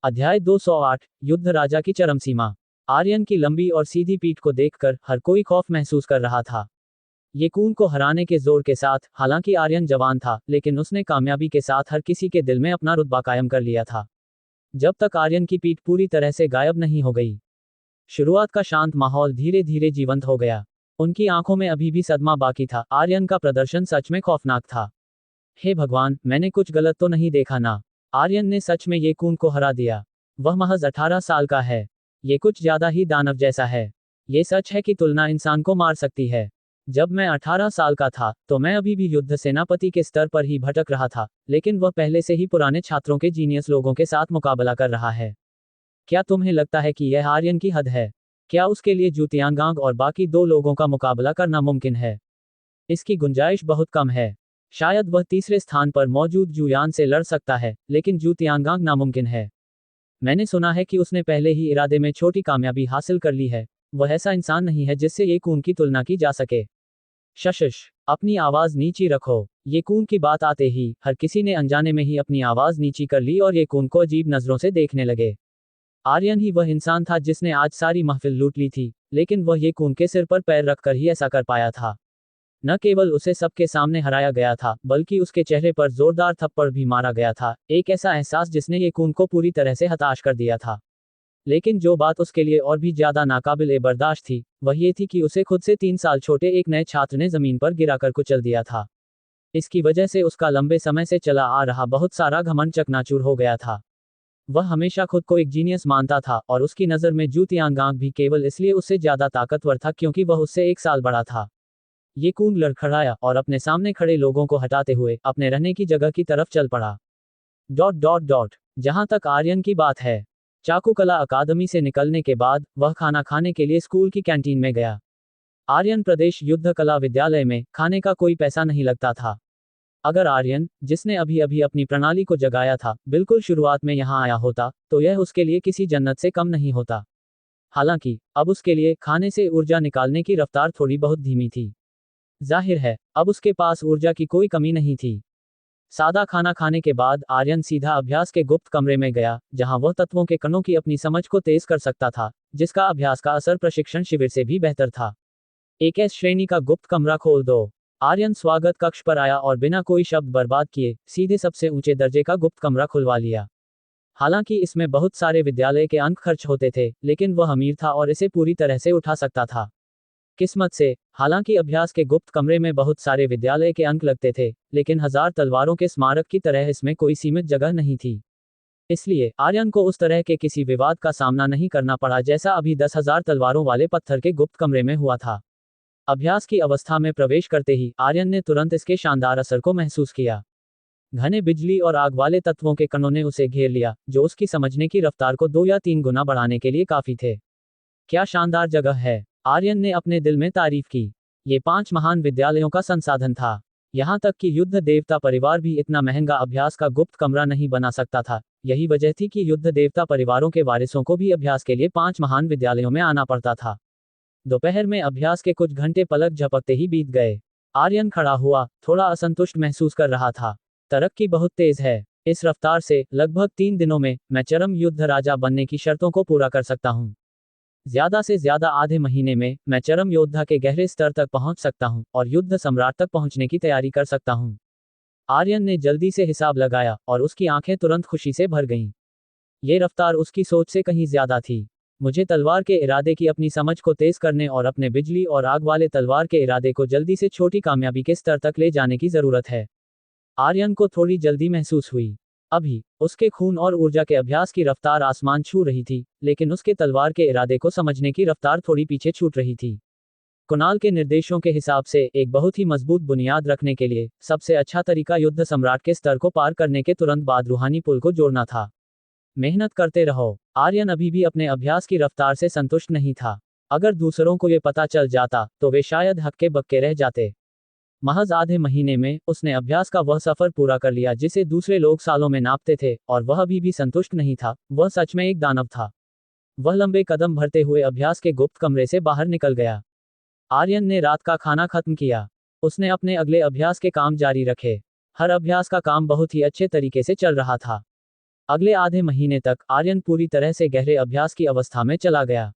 अध्याय 208 युद्ध राजा की चरम सीमा। आर्यन की लंबी और सीधी पीठ को देखकर हर कोई खौफ महसूस कर रहा था। ये कून को हराने के जोर के साथ, हालांकि आर्यन जवान था, लेकिन उसने कामयाबी के साथ हर किसी के दिल में अपना रुतबा कायम कर लिया था, जब तक आर्यन की पीठ पूरी तरह से गायब नहीं हो गई। शुरुआत का शांत माहौल धीरे धीरे जीवंत हो गया। उनकी आंखों में अभी भी सदमा बाकी था। आर्यन का प्रदर्शन सच में खौफनाक था। हे भगवान, मैंने कुछ गलत तो नहीं देखा ना? आर्यन ने सच में ये कून को हरा दिया। वह महज 18 साल का है। ये कुछ ज्यादा ही दानव जैसा है। ये सच है कि तुलना इंसान को मार सकती है। जब मैं 18 साल का था तो मैं अभी भी युद्ध सेनापति के स्तर पर ही भटक रहा था, लेकिन वह पहले से ही पुराने छात्रों के जीनियस लोगों के साथ मुकाबला कर रहा है। क्या तुम्हें लगता है कि यह आर्यन की हद है? क्या उसके लिए जूतियांगांग और बाकी 2 लोगों का मुकाबला करना मुमकिन है? इसकी गुंजाइश बहुत कम है। शायद वह तीसरे स्थान पर मौजूद जुयान से लड़ सकता है, लेकिन जूतियांगांग नामुमकिन है। मैंने सुना है कि उसने पहले ही इरादे में छोटी कामयाबी हासिल कर ली है। वह ऐसा इंसान नहीं है जिससे ये कून की तुलना की जा सके। शशश, अपनी आवाज नीची रखो। ये कून की बात आते ही हर किसी ने अनजाने में ही अपनी आवाज नीची कर ली और ये कून को अजीब नजरों से देखने लगे। आर्यन ही वह इंसान था जिसने आज सारी महफिल लूट ली थी, लेकिन वह ये कून के सिर पर पैर रखकर ही ऐसा कर पाया था। न केवल उसे सबके सामने हराया गया था, बल्कि उसके चेहरे पर जोरदार थप्पड़ भी मारा गया था, एक ऐसा एहसास जिसने ये कून को पूरी तरह से हताश कर दिया था। लेकिन जो बात उसके लिए और भी ज्यादा नाकाबिले बर्दाश्त थी, वह ये थी कि उसे खुद से 3 साल छोटे एक नए छात्र ने जमीन पर गिराकर कुचल दिया था। इसकी वजह से उसका लंबे समय से चला आ रहा बहुत सारा घमंड चकनाचूर हो गया था। वह हमेशा खुद को एक जीनियस मानता था और उसकी नज़र में जूतियांगांग भी केवल इसलिए उससे ज्यादा ताकतवर था क्योंकि वह उससे 1 साल बड़ा था। ये कून लड़खड़ाया और अपने सामने खड़े लोगों को हटाते हुए अपने रहने की जगह की तरफ चल पड़ा। जहां तक आर्यन की बात है, चाकुकला अकादमी से निकलने के बाद वह खाना खाने के लिए स्कूल की कैंटीन में गया। आर्यन प्रदेश युद्ध कला विद्यालय में खाने का कोई पैसा नहीं लगता था। अगर आर्यन, जिसने अभी अभी अपनी प्रणाली को जगाया था, बिल्कुल शुरुआत में यहाँ आया होता, तो यह उसके लिए किसी जन्नत से कम नहीं होता। हालांकि अब उसके लिए खाने से ऊर्जा निकालने की रफ्तार थोड़ी बहुत धीमी थी। जाहिर है, अब उसके पास ऊर्जा की कोई कमी नहीं थी। सादा खाना खाने के बाद आर्यन सीधा अभ्यास के गुप्त कमरे में गया, जहां वह तत्वों के कणों की अपनी समझ को तेज कर सकता था, जिसका अभ्यास का असर प्रशिक्षण शिविर से भी बेहतर था। एक एस श्रेणी का गुप्त कमरा खोल दो। आर्यन स्वागत कक्ष पर आया और बिना कोई शब्द बर्बाद किए सीधे सबसे ऊंचे दर्जे का गुप्त कमरा खुलवा लिया। हालांकि इसमें बहुत सारे विद्यालय के अंक खर्च होते थे, लेकिन वह अमीर था और इसे पूरी तरह से उठा सकता था। किस्मत से, हालांकि अभ्यास के गुप्त कमरे में बहुत सारे विद्यालय के अंक लगते थे, लेकिन 1000 तलवारों के स्मारक की तरह इसमें कोई सीमित जगह नहीं थी। इसलिए आर्यन को उस तरह के किसी विवाद का सामना नहीं करना पड़ा जैसा अभी 10,000 तलवारों वाले पत्थर के गुप्त कमरे में हुआ था। अभ्यास की अवस्था में प्रवेश करते ही आर्यन ने तुरंत इसके शानदार असर को महसूस किया। घने बिजली और आग वाले तत्वों के कणों ने उसे घेर लिया, जो उसकी समझने की रफ्तार को 2 या 3 गुना बढ़ाने के लिए काफी थे। क्या शानदार जगह है, आर्यन ने अपने दिल में तारीफ की। ये 5 महान विद्यालयों का संसाधन था। यहाँ तक कि युद्ध देवता परिवार भी इतना महंगा अभ्यास का गुप्त कमरा नहीं बना सकता था। यही वजह थी कि युद्ध देवता परिवारों के वारिसों को भी अभ्यास के लिए 5 महान विद्यालयों में आना पड़ता था। दोपहर में अभ्यास के कुछ घंटे पलक झपकते ही बीत गए। आर्यन खड़ा हुआ, थोड़ा असंतुष्ट महसूस कर रहा था। तरक्की बहुत तेज है। इस रफ्तार से लगभग 3 दिनों में मैं चरम युद्ध राजा बनने की शर्तों को पूरा कर सकता हूँ। ज्यादा से ज्यादा आधे महीने में मैं चरम योद्धा के गहरे स्तर तक पहुंच सकता हूं और युद्ध सम्राट तक पहुंचने की तैयारी कर सकता हूं। आर्यन ने जल्दी से हिसाब लगाया और उसकी आंखें तुरंत खुशी से भर गईं। ये रफ्तार उसकी सोच से कहीं ज्यादा थी। मुझे तलवार के इरादे की अपनी समझ को तेज करने और अपने बिजली और आग वाले तलवार के इरादे को जल्दी से छोटी कामयाबी के स्तर तक ले जाने की जरूरत है। आर्यन को थोड़ी जल्दी महसूस हुई। अभी उसके खून और ऊर्जा के अभ्यास की रफ्तार आसमान छू रही थी, लेकिन उसके तलवार के इरादे को समझने की रफ्तार थोड़ी पीछे छूट रही थी। कुणाल के निर्देशों के हिसाब से एक बहुत ही मजबूत बुनियाद रखने के लिए सबसे अच्छा तरीका युद्ध सम्राट के स्तर को पार करने के तुरंत बाद रूहानी पुल को जोड़ना था। मेहनत करते रहो। आर्यन अभी भी अपने अभ्यास की रफ्तार से संतुष्ट नहीं था। अगर दूसरों को ये पता चल जाता तो वे शायद हक्के बक्के रह जाते। महज आधे महीने में उसने अभ्यास का वह सफर पूरा कर लिया जिसे दूसरे लोग सालों में नापते थे, और वह अभी भी संतुष्ट नहीं था। वह सच में एक दानव था। वह लंबे कदम भरते हुए अभ्यास के गुप्त कमरे से बाहर निकल गया। आर्यन ने रात का खाना खत्म किया। उसने अपने अगले अभ्यास के काम जारी रखे। हर अभ्यास का काम बहुत ही अच्छे तरीके से चल रहा था। अगले आधे महीने तक आर्यन पूरी तरह से गहरे अभ्यास की अवस्था में चला गया।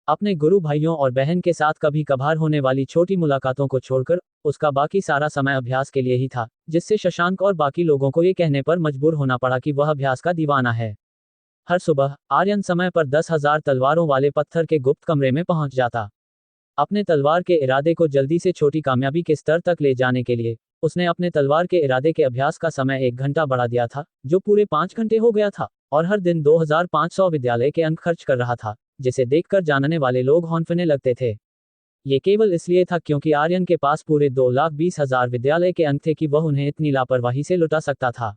अपने गुरु भाइयों और बहन के साथ कभी कभार होने वाली छोटी मुलाकातों को छोड़कर उसका बाकी सारा समय अभ्यास के लिए ही था, जिससे शशांक और बाकी लोगों को ये कहने पर मजबूर होना पड़ा कि वह अभ्यास का दीवाना है। हर सुबह आर्यन समय पर 10,000 तलवारों वाले पत्थर के गुप्त कमरे में पहुंच जाता। अपने तलवार के इरादे को जल्दी से छोटी कामयाबी के स्तर तक ले जाने के लिए उसने अपने तलवार के इरादे के अभ्यास का समय 1 घंटा बढ़ा दिया था, जो पूरे 5 घंटे हो गया था, और हर दिन 2500 विद्यालय के अंक खर्च कर रहा था, जिसे देखकर जानने वाले लोग हौंफने लगते थे। ये केवल इसलिए था क्योंकि आर्यन के पास पूरे 2,20,000 विद्यालय के अंक थे कि वह उन्हें इतनी लापरवाही से लुटा सकता था।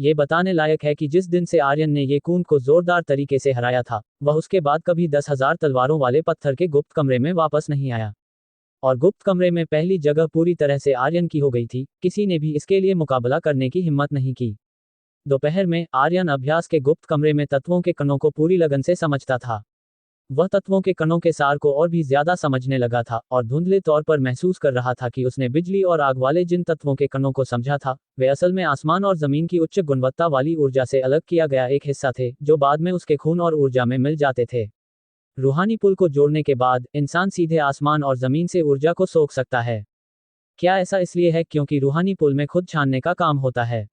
ये बताने लायक है कि जिस दिन से आर्यन ने ये कून को जोरदार तरीके से हराया था, वह उसके बाद कभी 10,000 तलवारों वाले पत्थर के गुप्त कमरे में वापस नहीं आया। और गुप्त कमरे में पहली जगह पूरी तरह से आर्यन की हो गई थी, किसी ने भी इसके लिए मुकाबला करने की हिम्मत नहीं की। दोपहर में आर्यन अभ्यास के गुप्त कमरे में तत्वों के कणों को पूरी लगन से समझता था। वह तत्वों के कणों के सार को और भी ज्यादा समझने लगा था और धुंधले तौर पर महसूस कर रहा था कि उसने बिजली और आग वाले जिन तत्वों के कणों को समझा था, वे असल में आसमान और जमीन की उच्च गुणवत्ता वाली ऊर्जा से अलग किया गया एक हिस्सा थे, जो बाद में उसके खून और ऊर्जा में मिल जाते थे। रूहानी पुल को जोड़ने के बाद इंसान सीधे आसमान और जमीन से ऊर्जा को सोख सकता है। क्या ऐसा इसलिए है क्योंकि रूहानी पुल में खुद छानने का काम होता है?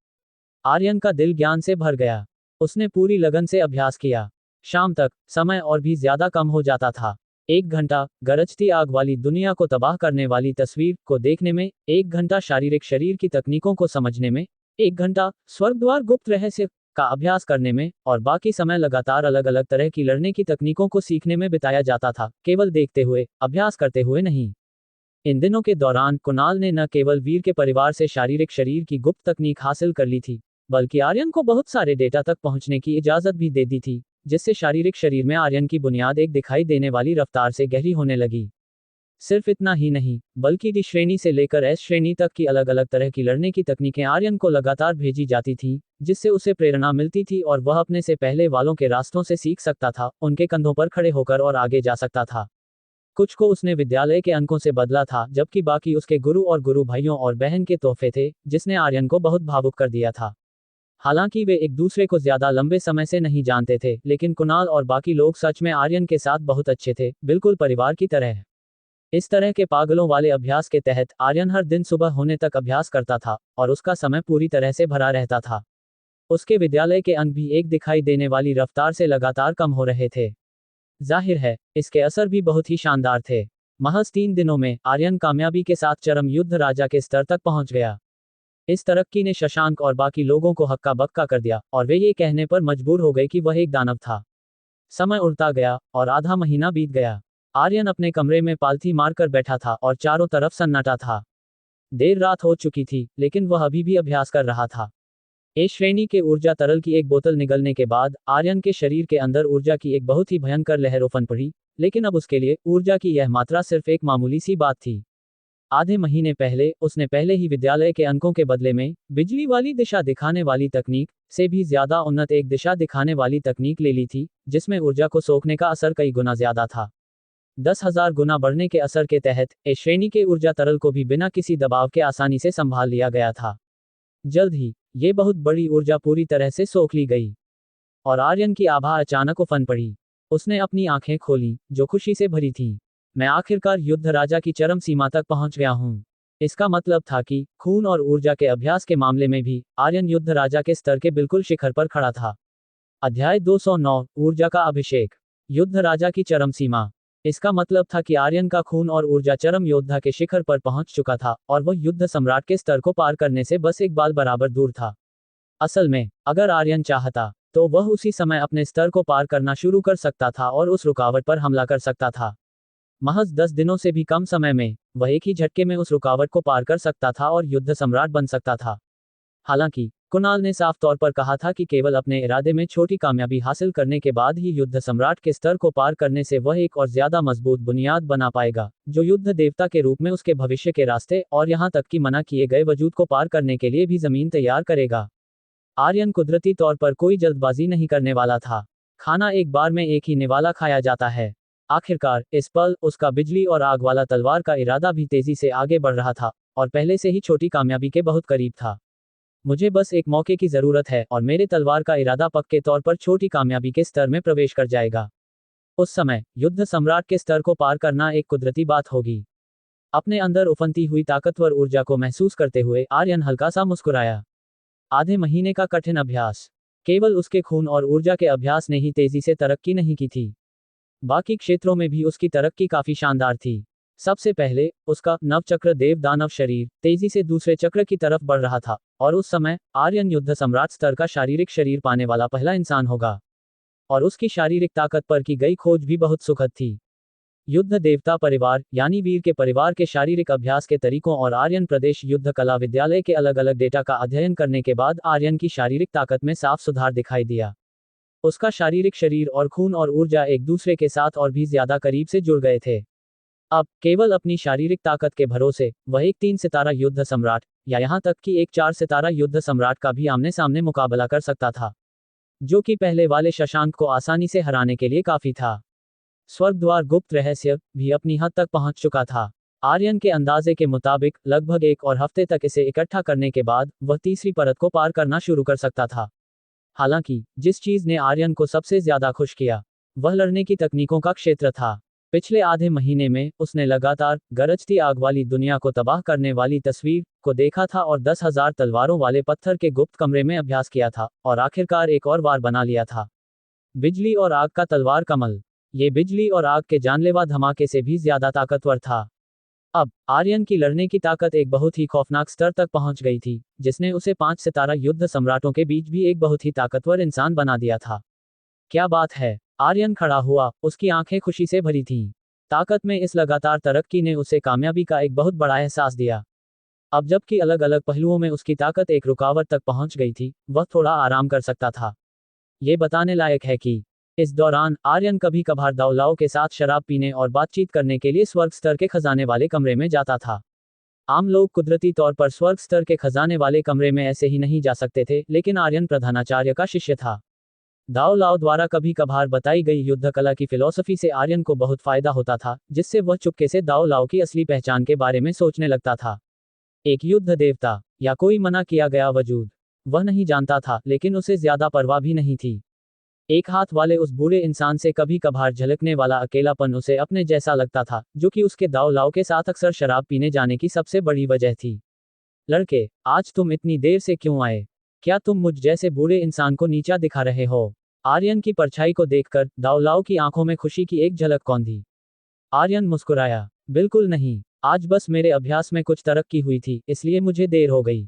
आर्यन का दिल ज्ञान से भर गया। उसने पूरी लगन से अभ्यास किया। शाम तक समय और भी ज्यादा कम हो जाता था। 1 घंटा गरजती आग वाली दुनिया को तबाह करने वाली तस्वीर को देखने में, 1 घंटा शारीरिक शरीर की तकनीकों को समझने में, 1 घंटा स्वर्गद्वार गुप्त रहस्य का अभ्यास करने में, और बाकी समय लगातार अलग अलग तरह की लड़ने की तकनीकों को सीखने में बिताया जाता था, केवल देखते हुए, अभ्यास करते हुए नहीं। इन दिनों के दौरान कुणाल ने न केवल वीर के परिवार से शारीरिक शरीर की गुप्त तकनीक हासिल कर ली थी, बल्कि आर्यन को बहुत सारे डेटा तक पहुंचने की इजाजत भी दे दी थी, जिससे शारीरिक शरीर में आर्यन की बुनियाद एक दिखाई देने वाली रफ्तार से गहरी होने लगी। सिर्फ इतना ही नहीं, बल्कि डी श्रेणी से लेकर एस श्रेणी तक की अलग अलग तरह की लड़ने की तकनीकें आर्यन को लगातार भेजी जाती थीं, जिससे उसे प्रेरणा मिलती थी और वह अपने से पहले वालों के रास्तों से सीख सकता था, उनके कंधों पर खड़े होकर और आगे जा सकता था। कुछ को उसने विद्यालय के अंकों से बदला था, जबकि बाकी उसके गुरु और गुरु भाइयों और बहन के तोहफे थे, जिसने आर्यन को बहुत भावुक कर दिया था। हालांकि वे एक दूसरे को ज्यादा लंबे समय से नहीं जानते थे, लेकिन कुणाल और बाकी लोग सच में आर्यन के साथ बहुत अच्छे थे, बिल्कुल परिवार की तरह। इस तरह के पागलों वाले अभ्यास के तहत आर्यन हर दिन सुबह होने तक अभ्यास करता था, और उसका समय पूरी तरह से भरा रहता था। उसके विद्यालय के अंक भी एक दिखाई देने वाली रफ्तार से लगातार कम हो रहे थे। जाहिर है, इसके असर भी बहुत ही शानदार थे। महज 3 दिनों में आर्यन कामयाबी के साथ चरम युद्ध राजा के स्तर तक पहुंच गया। इस तरक्की ने शशांक और बाकी लोगों को हक्का बक्का कर दिया, और वे ये कहने पर मजबूर हो गए कि वह एक दानव था। समय उड़ता गया और आधा महीना बीत गया। आर्यन अपने कमरे में पालथी मारकर बैठा था और चारों तरफ सन्नाटा था। देर रात हो चुकी थी, लेकिन वह अभी भी अभ्यास कर रहा था। ए श्रेणी के ऊर्जा तरल की एक बोतल निगलने के बाद आर्यन के शरीर के अंदर ऊर्जा की एक बहुत ही भयंकर लहर उफन पड़ी, लेकिन अब उसके लिए ऊर्जा की यह मात्रा सिर्फ एक मामूली सी बात थी। आधे महीने पहले उसने पहले ही विद्यालय के अंकों के बदले में बिजली वाली दिशा दिखाने वाली तकनीक से भी ज्यादा उन्नत एक दिशा दिखाने वाली तकनीक ले ली थी, जिसमें ऊर्जा को सोखने का असर कई गुना ज्यादा था। 10,000 गुना बढ़ने के असर के तहत ए श्रेणी के ऊर्जा तरल को भी बिना किसी दबाव के आसानी से संभाल लिया गया था। जल्द ही ये बहुत बड़ी ऊर्जा पूरी तरह से सोख ली गई और आर्यन की आभा अचानक उफन पड़ी। उसने अपनी आंखें खोली, जो खुशी से भरी थीं। मैं आखिरकार युद्ध राजा की चरम सीमा तक पहुंच गया हूं। इसका मतलब था कि खून और ऊर्जा के अभ्यास के मामले में भी आर्यन युद्ध राजा के स्तर के बिल्कुल शिखर पर खड़ा था। अध्याय 209 ऊर्जा का अभिषेक। युद्ध राजा की चरम सीमा। इसका मतलब था कि आर्यन का खून और ऊर्जा चरम योद्धा के शिखर पर पहुंच चुका था, और वह युद्ध सम्राट के स्तर को पार करने से बस एक बाल बराबर दूर था। असल में, अगर आर्यन चाहता, तो वह उसी समय अपने स्तर को पार करना शुरू कर सकता था और उस रुकावट पर हमला कर सकता था। महज 10 दिनों से भी कम समय में वह एक ही झटके में उस रुकावट को पार कर सकता था और युद्ध सम्राट बन सकता था। हालांकि कुणाल ने साफ तौर पर कहा था कि केवल अपने इरादे में छोटी कामयाबी हासिल करने के बाद ही युद्ध सम्राट के स्तर को पार करने से वह एक और ज्यादा मजबूत बुनियाद बना पाएगा, जो युद्ध देवता के रूप में उसके भविष्य के रास्ते और यहां तक कि मना किए गए वजूद को पार करने के लिए भी जमीन तैयार करेगा। आर्यन कुदरती तौर पर कोई जल्दबाजी नहीं करने वाला था। खाना एक बार में एक ही निवाला खाया जाता है। आखिरकार इस पल उसका बिजली और आग वाला तलवार का इरादा भी तेजी से आगे बढ़ रहा था और पहले से ही छोटी कामयाबी के बहुत करीब था। मुझे बस एक मौके की जरूरत है और मेरे तलवार का इरादा पक्के तौर पर छोटी कामयाबी के स्तर में प्रवेश कर जाएगा। उस समय युद्ध सम्राट के स्तर को पार करना एक कुदरती बात होगी। अपने अंदर उफनती हुई ताकतवर ऊर्जा को महसूस करते हुए आर्यन हल्का सा मुस्कुराया। आधे महीने का कठिन अभ्यास। केवल उसके खून और ऊर्जा के अभ्यास ने ही तेजी से तरक्की नहीं की थी। बाकी क्षेत्रों में भी उसकी तरक्की काफी शानदार थी। सबसे पहले उसका नवचक्र देव दानव शरीर तेजी से दूसरे चक्र की तरफ बढ़ रहा था, और उस समय आर्यन युद्ध सम्राट स्तर का शारीरिक शरीर पाने वाला पहला इंसान होगा। और उसकी शारीरिक ताकत पर की गई खोज भी बहुत सुखद थी। युद्ध देवता परिवार यानी वीर के परिवार के शारीरिक अभ्यास के तरीकों और आर्यन प्रदेश युद्ध कला विद्यालय के अलग अलग डेटा का अध्ययन करने के बाद आर्यन की शारीरिक ताकत में साफ सुधार दिखाई दिया। उसका शारीरिक शरीर और खून और ऊर्जा एक दूसरे के साथ और भी ज्यादा करीब से जुड़ गए थे। अब केवल अपनी शारीरिक ताकत के भरोसे वह एक 3 सितारा युद्ध सम्राट या यहाँ तक कि एक 4 सितारा युद्ध सम्राट का भी आमने सामने मुकाबला कर सकता था, जो कि पहले वाले शशांक को आसानी से हराने के लिए काफी था। स्वर्गद्वार गुप्त रहस्य भी अपनी हद तक पहुंच चुका था। आर्यन के अंदाजे के मुताबिक लगभग 1 हफ्ते तक इसे इकट्ठा करने के बाद वह तीसरी परत को पार करना शुरू कर सकता था। हालांकि जिस चीज ने आर्यन को सबसे ज्यादा खुश किया वह लड़ने की तकनीकों का क्षेत्र था। पिछले आधे महीने में उसने लगातार गरजती आग वाली दुनिया को तबाह करने वाली तस्वीर को देखा था और 10,000 तलवारों वाले पत्थर के गुप्त कमरे में अभ्यास किया था और आखिरकार एक और वार बना लिया था। बिजली और आग का तलवार कमल। ये बिजली और आग के जानलेवा धमाके से भी ज्यादा ताकतवर था। अब आर्यन की लड़ने की ताकत एक बहुत ही खौफनाक स्तर तक पहुंच गई थी, जिसने उसे 5 सितारा युद्ध सम्राटों के बीच भी एक बहुत ही ताकतवर इंसान बना दिया था। क्या बात है! आर्यन खड़ा हुआ, उसकी आंखें खुशी से भरी थीं। ताकत में इस लगातार तरक्की ने उसे कामयाबी का एक बहुत बड़ा एहसास दिया। अब जबकि अलग अलग पहलुओं में उसकी ताकत एक रुकावट तक पहुंच गई थी, वह थोड़ा आराम कर सकता था। ये बताने लायक है कि इस दौरान आर्यन कभी कभार दाऊलाओ के साथ शराब पीने और बातचीत करने के लिए स्वर्ग स्तर के खजाने वाले कमरे में जाता था। आम लोग कुदरती तौर पर स्वर्ग स्तर के खजाने वाले कमरे में ऐसे ही नहीं जा सकते थे, लेकिन आर्यन प्रधानाचार्य का शिष्य था। दाऊलाओ द्वारा कभी कभार बताई गई युद्ध कला की फिलॉसफी से आर्यन को बहुत फायदा होता था, जिससे वह चुपके से दाऊलाओ की असली पहचान के बारे में सोचने लगता था। एक युद्ध देवता या कोई मना किया गया वजूद, वह नहीं जानता था, लेकिन उसे ज्यादा परवाह भी नहीं थी। एक हाथ वाले उस बूढ़े इंसान से कभी कभार झलकने वाला अकेलापन उसे अपने जैसा लगता था, जो कि उसके दाऊलाओ के साथ अक्सर शराब पीने जाने की सबसे बड़ी वजह थी। लड़के, आज तुम इतनी देर से क्यों आए? क्या तुम मुझ जैसे बूढ़े इंसान को नीचा दिखा रहे हो? आर्यन की परछाई को देखकर दाऊलाओ की आंखों में खुशी की एक झलक कौंधी। आर्यन मुस्कुराया, बिल्कुल नहीं, आज बस मेरे अभ्यास में कुछ तरक्की हुई थी, इसलिए मुझे देर हो गई।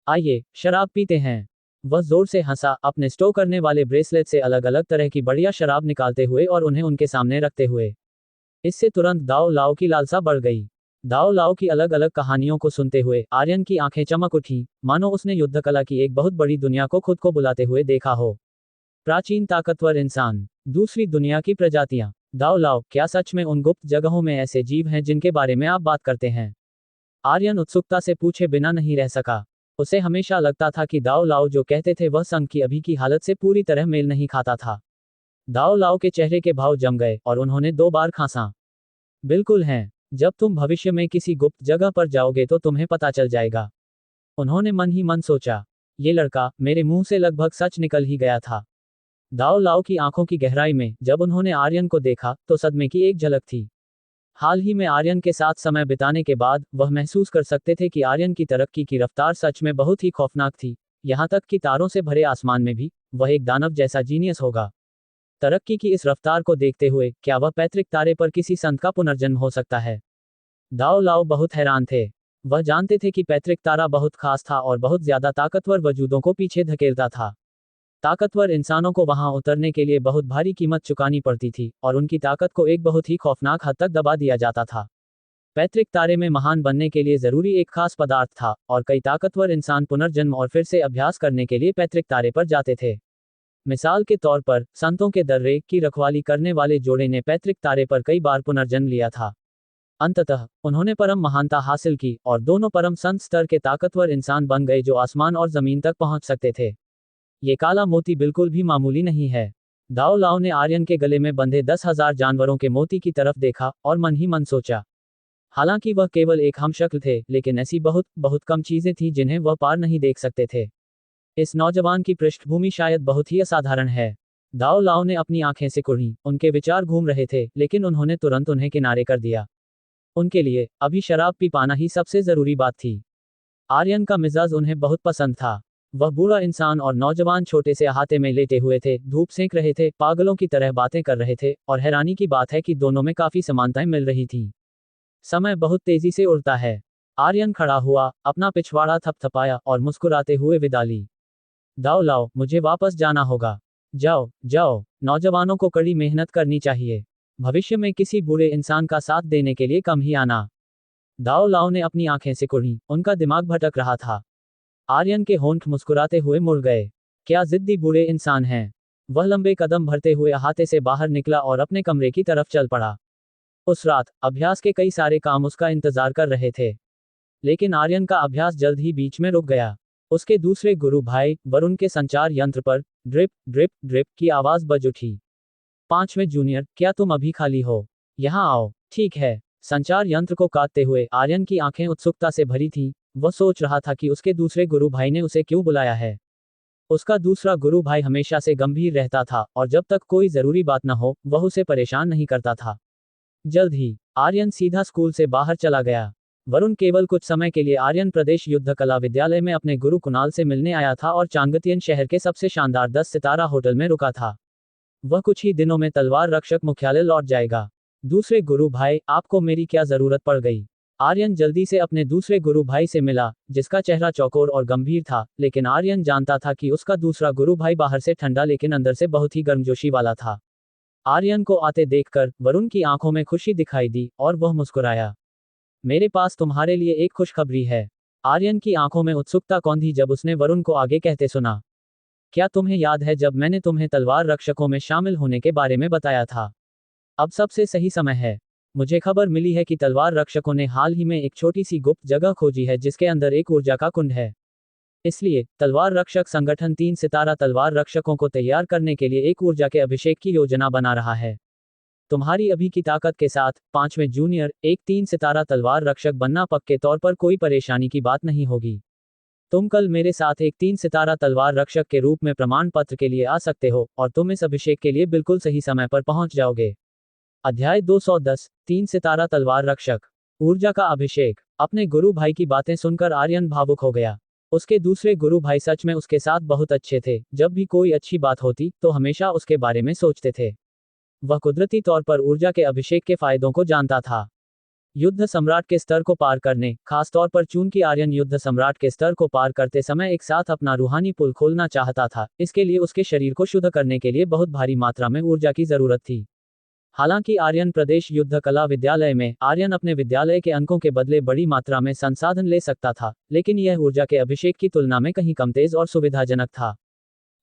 आइए शराब पीते हैं। वह जोर से हंसा, अपने स्टो करने वाले ब्रेसलेट से अलग अलग तरह की बढ़िया शराब निकालते हुए और उन्हें उनके सामने रखते हुए। इससे तुरंत दाऊलाओ की लालसा बढ़ गई। दाऊलाओ की अलग अलग कहानियों को सुनते हुए आर्यन की आंखें चमक उठी, मानो उसने युद्ध कला की एक बहुत बड़ी दुनिया को खुद को बुलाते हुए देखा हो। प्राचीन ताकतवर इंसान, दूसरी दुनिया की प्रजातियां। दाऊलाओ, क्या सच में उन गुप्त जगहों में ऐसे जीव हैं जिनके बारे में आप बात करते हैं? आर्यन उत्सुकता से पूछे बिना नहीं रह सका। उसे हमेशा लगता था कि दाऊलाओ जो कहते थे वह संघ की अभी की हालत से पूरी तरह मेल नहीं खाता था। दाऊलाओ के चेहरे के भाव जम गए और उन्होंने 2 बार खांसा। बिल्कुल हैं, जब तुम भविष्य में किसी गुप्त जगह पर जाओगे तो तुम्हें पता चल जाएगा। उन्होंने मन ही मन सोचा। ये लड़का, मेरे मुंह से लगभग सच निकल ही गया था। दाऊलाओ की आंखों की गहराई में जब उन्होंने आर्यन को देखा तो सदमे की एक झलक थी। हाल ही में आर्यन के साथ समय बिताने के बाद वह महसूस कर सकते थे कि आर्यन की तरक्की की रफ्तार सच में बहुत ही खौफनाक थी, यहाँ तक कि तारों से भरे आसमान में भी वह एक दानव जैसा जीनियस होगा। तरक्की की इस रफ्तार को देखते हुए क्या वह पैतृक तारे पर किसी संत का पुनर्जन्म हो सकता है? दाऊलाओ बहुत हैरान थे। वह जानते थे कि पैतृक तारा बहुत खास था और बहुत ज्यादा ताकतवर वजूदों को पीछे धकेलता था। ताकतवर इंसानों को वहां उतरने के लिए बहुत भारी कीमत चुकानी पड़ती थी और उनकी ताकत को एक बहुत ही खौफनाक हद तक दबा दिया जाता था। पैतृक तारे में महान बनने के लिए जरूरी एक खास पदार्थ था और कई ताकतवर इंसान पुनर्जन्म और फिर से अभ्यास करने के लिए पैतृक तारे पर जाते थे। मिसाल के तौर पर संतों के दर्रे की रखवाली करने वाले जोड़े ने पैतृक तारे पर कई बार पुनर्जन्म लिया था। अंततः उन्होंने परम महानता हासिल की और दोनों परम संत स्तर के ताकतवर इंसान बन गए जो आसमान और जमीन तक पहुंच सकते थे। ये काला मोती बिल्कुल भी मामूली नहीं है। दाऊलाओ ने आर्यन के गले में बंधे 10,000 जानवरों के मोती की तरफ देखा और मन ही मन सोचा। हालांकि वह केवल एक हमशक्ल थे, लेकिन ऐसी बहुत बहुत कम चीजें थीं जिन्हें वह पार नहीं देख सकते थे। इस नौजवान की पृष्ठभूमि शायद बहुत ही असाधारण है। दाऊलाओ ने अपनी आंखें सिकुड़ी, उनके विचार घूम रहे थे, लेकिन उन्होंने तुरंत उन्हें किनारे कर दिया। उनके लिए अभी शराब पी पाना ही सबसे जरूरी बात थी। आर्यन का मिजाज उन्हें बहुत पसंद था। वह बूढ़ा इंसान और नौजवान छोटे से अहाते में लेटे हुए थे, धूप सेंक रहे थे, पागलों की तरह बातें कर रहे थे, और हैरानी की बात है कि दोनों में काफी समानताएं मिल रही थीं। समय बहुत तेजी से उड़ता है। आर्यन खड़ा हुआ, अपना पिछवाड़ा थपथपाया और मुस्कुराते हुए विदा ली। दाऊलाओ, मुझे वापस जाना होगा। जाओ जाओ, नौजवानों को कड़ी मेहनत करनी चाहिए। भविष्य में किसी बुरे इंसान का साथ देने के लिए कम ही आना। दाओ लाओ ने अपनी आंखें सिकुड़ी, उनका दिमाग भटक रहा था। आर्यन के होंठ मुस्कुराते हुए मुड़ गए। क्या जिद्दी बुरे इंसान हैं। वह लंबे कदम भरते हुए अहाते से बाहर निकला और अपने कमरे की तरफ चल पड़ा। उस रात अभ्यास के कई सारे काम उसका इंतजार कर रहे थे, लेकिन आर्यन का अभ्यास जल्द ही बीच में रुक गया। उसके दूसरे गुरु भाई वरुण के संचार यंत्र पर ड्रिप ड्रिप ड्रिप की आवाज बज उठी। 5वें जूनियर, क्या तुम अभी खाली हो? यहाँ आओ। ठीक है। संचार यंत्र को काटते हुए आर्यन की आंखें उत्सुकता से भरी थीं। वह सोच रहा था कि उसके दूसरे गुरु भाई ने उसे क्यों बुलाया है। उसका दूसरा गुरु भाई हमेशा से गंभीर रहता था और जब तक कोई जरूरी बात न हो वह उसे परेशान नहीं करता था। जल्द ही आर्यन सीधा स्कूल से बाहर चला गया। वरुण केवल कुछ समय के लिए आर्यन प्रदेश युद्ध कला विद्यालय में अपने गुरु कुणाल से मिलने आया था और चांगतियन शहर के सबसे शानदार 10 सितारा होटल में रुका था। वह कुछ ही दिनों में तलवार रक्षक मुख्यालय लौट जाएगा। दूसरे गुरु भाई, आपको मेरी क्या जरूरत पड़ गई? आर्यन जल्दी से अपने दूसरे गुरु भाई से मिला, जिसका चेहरा चौकोर और गंभीर था, लेकिन आर्यन जानता था कि उसका दूसरा गुरु भाई बाहर से ठंडा लेकिन अंदर से बहुत ही गर्मजोशी वाला था। आर्यन को आते देखकर वरुण की आंखों में खुशी दिखाई दी और वह मुस्कुराया। मेरे पास तुम्हारे लिए एक खुशखबरी है। आर्यन की आंखों में उत्सुकता कौंधी जब उसने वरुण को आगे कहते सुना। क्या तुम्हें याद है जब मैंने तुम्हें तलवार रक्षकों में शामिल होने के बारे में बताया था? अब सबसे सही समय है। मुझे खबर मिली है कि तलवार रक्षकों ने हाल ही में एक छोटी सी गुप्त जगह खोजी है जिसके अंदर एक ऊर्जा का कुंड है। इसलिए तलवार रक्षक संगठन 3 सितारा तलवार रक्षकों को तैयार करने के लिए एक ऊर्जा के अभिषेक की योजना बना रहा है। तुम्हारी अभी की ताकत के साथ 5वें जूनियर एक 3 सितारा तलवार रक्षक बनना पक्के तौर पर कोई परेशानी की बात नहीं होगी। तुम कल मेरे साथ एक 3 सितारा तलवार रक्षक के रूप में प्रमाण पत्र के लिए आ सकते हो और तुम इस अभिषेक के लिए बिल्कुल सही समय पर पहुंच जाओगे। अध्याय 210 3 सितारा तलवार रक्षक, ऊर्जा का अभिषेक। अपने गुरु भाई की बातें सुनकर आर्यन भावुक हो गया। उसके दूसरे गुरु भाई सच में उसके साथ बहुत अच्छे थे। जब भी कोई अच्छी बात होती तो हमेशा उसके बारे में सोचते थे। वह कुदरती तौर पर ऊर्जा के अभिषेक के फायदों को जानता था। युद्ध सम्राट के स्तर को पार करने, खासतौर पर चूंकि आर्यन युद्ध सम्राट के स्तर को पार करते समय एक साथ अपना रूहानी पुल खोलना चाहता था, इसके लिए उसके शरीर को शुद्ध करने के लिए बहुत भारी मात्रा में ऊर्जा की जरूरत थी। हालांकि आर्यन प्रदेश युद्ध कला विद्यालय में आर्यन अपने विद्यालय के अंकों के बदले बड़ी मात्रा में संसाधन ले सकता था, लेकिन यह ऊर्जा के अभिषेक की तुलना में कहीं कम तेज और सुविधाजनक था।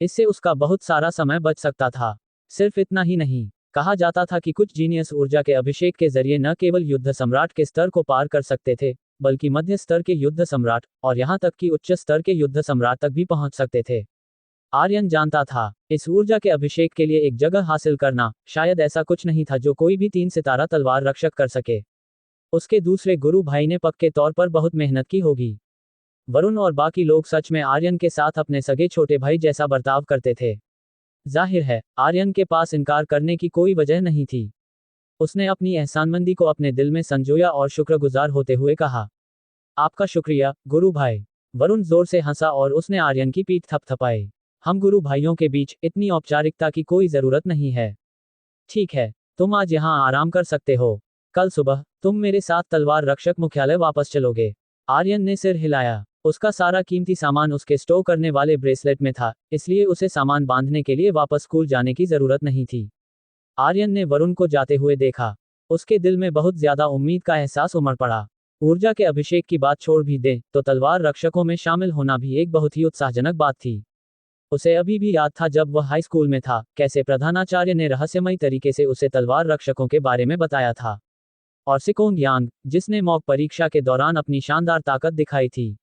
इससे उसका बहुत सारा समय बच सकता था। सिर्फ इतना ही नहीं, कहा जाता था कि कुछ जीनियस ऊर्जा के अभिषेक के जरिए न केवल युद्ध सम्राट के स्तर को पार कर सकते थे, बल्कि मध्य स्तर के युद्ध सम्राट और यहां तक कि उच्च स्तर के युद्ध सम्राट तक भी पहुंच सकते थे। आर्यन जानता था, इस ऊर्जा के अभिषेक के लिए एक जगह हासिल करना शायद ऐसा कुछ नहीं था जो कोई भी 3 सितारा तलवार रक्षक कर सके। उसके दूसरे गुरु भाई ने पक्के तौर पर बहुत मेहनत की होगी। वरुण और बाकी लोग सच में आर्यन के साथ अपने सगे छोटे भाई जैसा बर्ताव करते थे। जाहिर है, आर्यन के पास इनकार करने की कोई वजह नहीं थी। उसने अपनी एहसानमंदी को अपने दिल में संजोया और शुक्रगुजार होते हुए कहा, आपका शुक्रिया, गुरु भाई। वरुण जोर से हंसा और उसने आर्यन की पीठ थपथपाई। हम गुरु भाइयों के बीच इतनी औपचारिकता की कोई जरूरत नहीं है। ठीक है, तुम आज यहाँ आराम कर सकते हो। कल सुबह तुम मेरे साथ तलवार रक्षक मुख्यालय वापस चलोगे। आर्यन ने सिर हिलाया। उसका सारा कीमती सामान उसके स्टोव करने वाले ब्रेसलेट में था, इसलिए उसे सामान बांधने के लिए वापस स्कूल जाने की जरूरत नहीं थी। आर्यन ने वरुण को जाते हुए देखा। उसके दिल में बहुत ज्यादा उम्मीद का एहसास उमड़ पड़ा। ऊर्जा के अभिषेक की बात छोड़ भी दे तो तलवार रक्षकों में शामिल होना भी एक बहुत ही उत्साहजनक बात थी। उसे अभी भी याद था जब वह हाई स्कूल में था, कैसे प्रधानाचार्य ने रहस्यमयी तरीके से उसे तलवार रक्षकों के बारे में बताया था। और सिकोंग यांग, जिसने मॉक परीक्षा के दौरान अपनी शानदार ताकत दिखाई थी।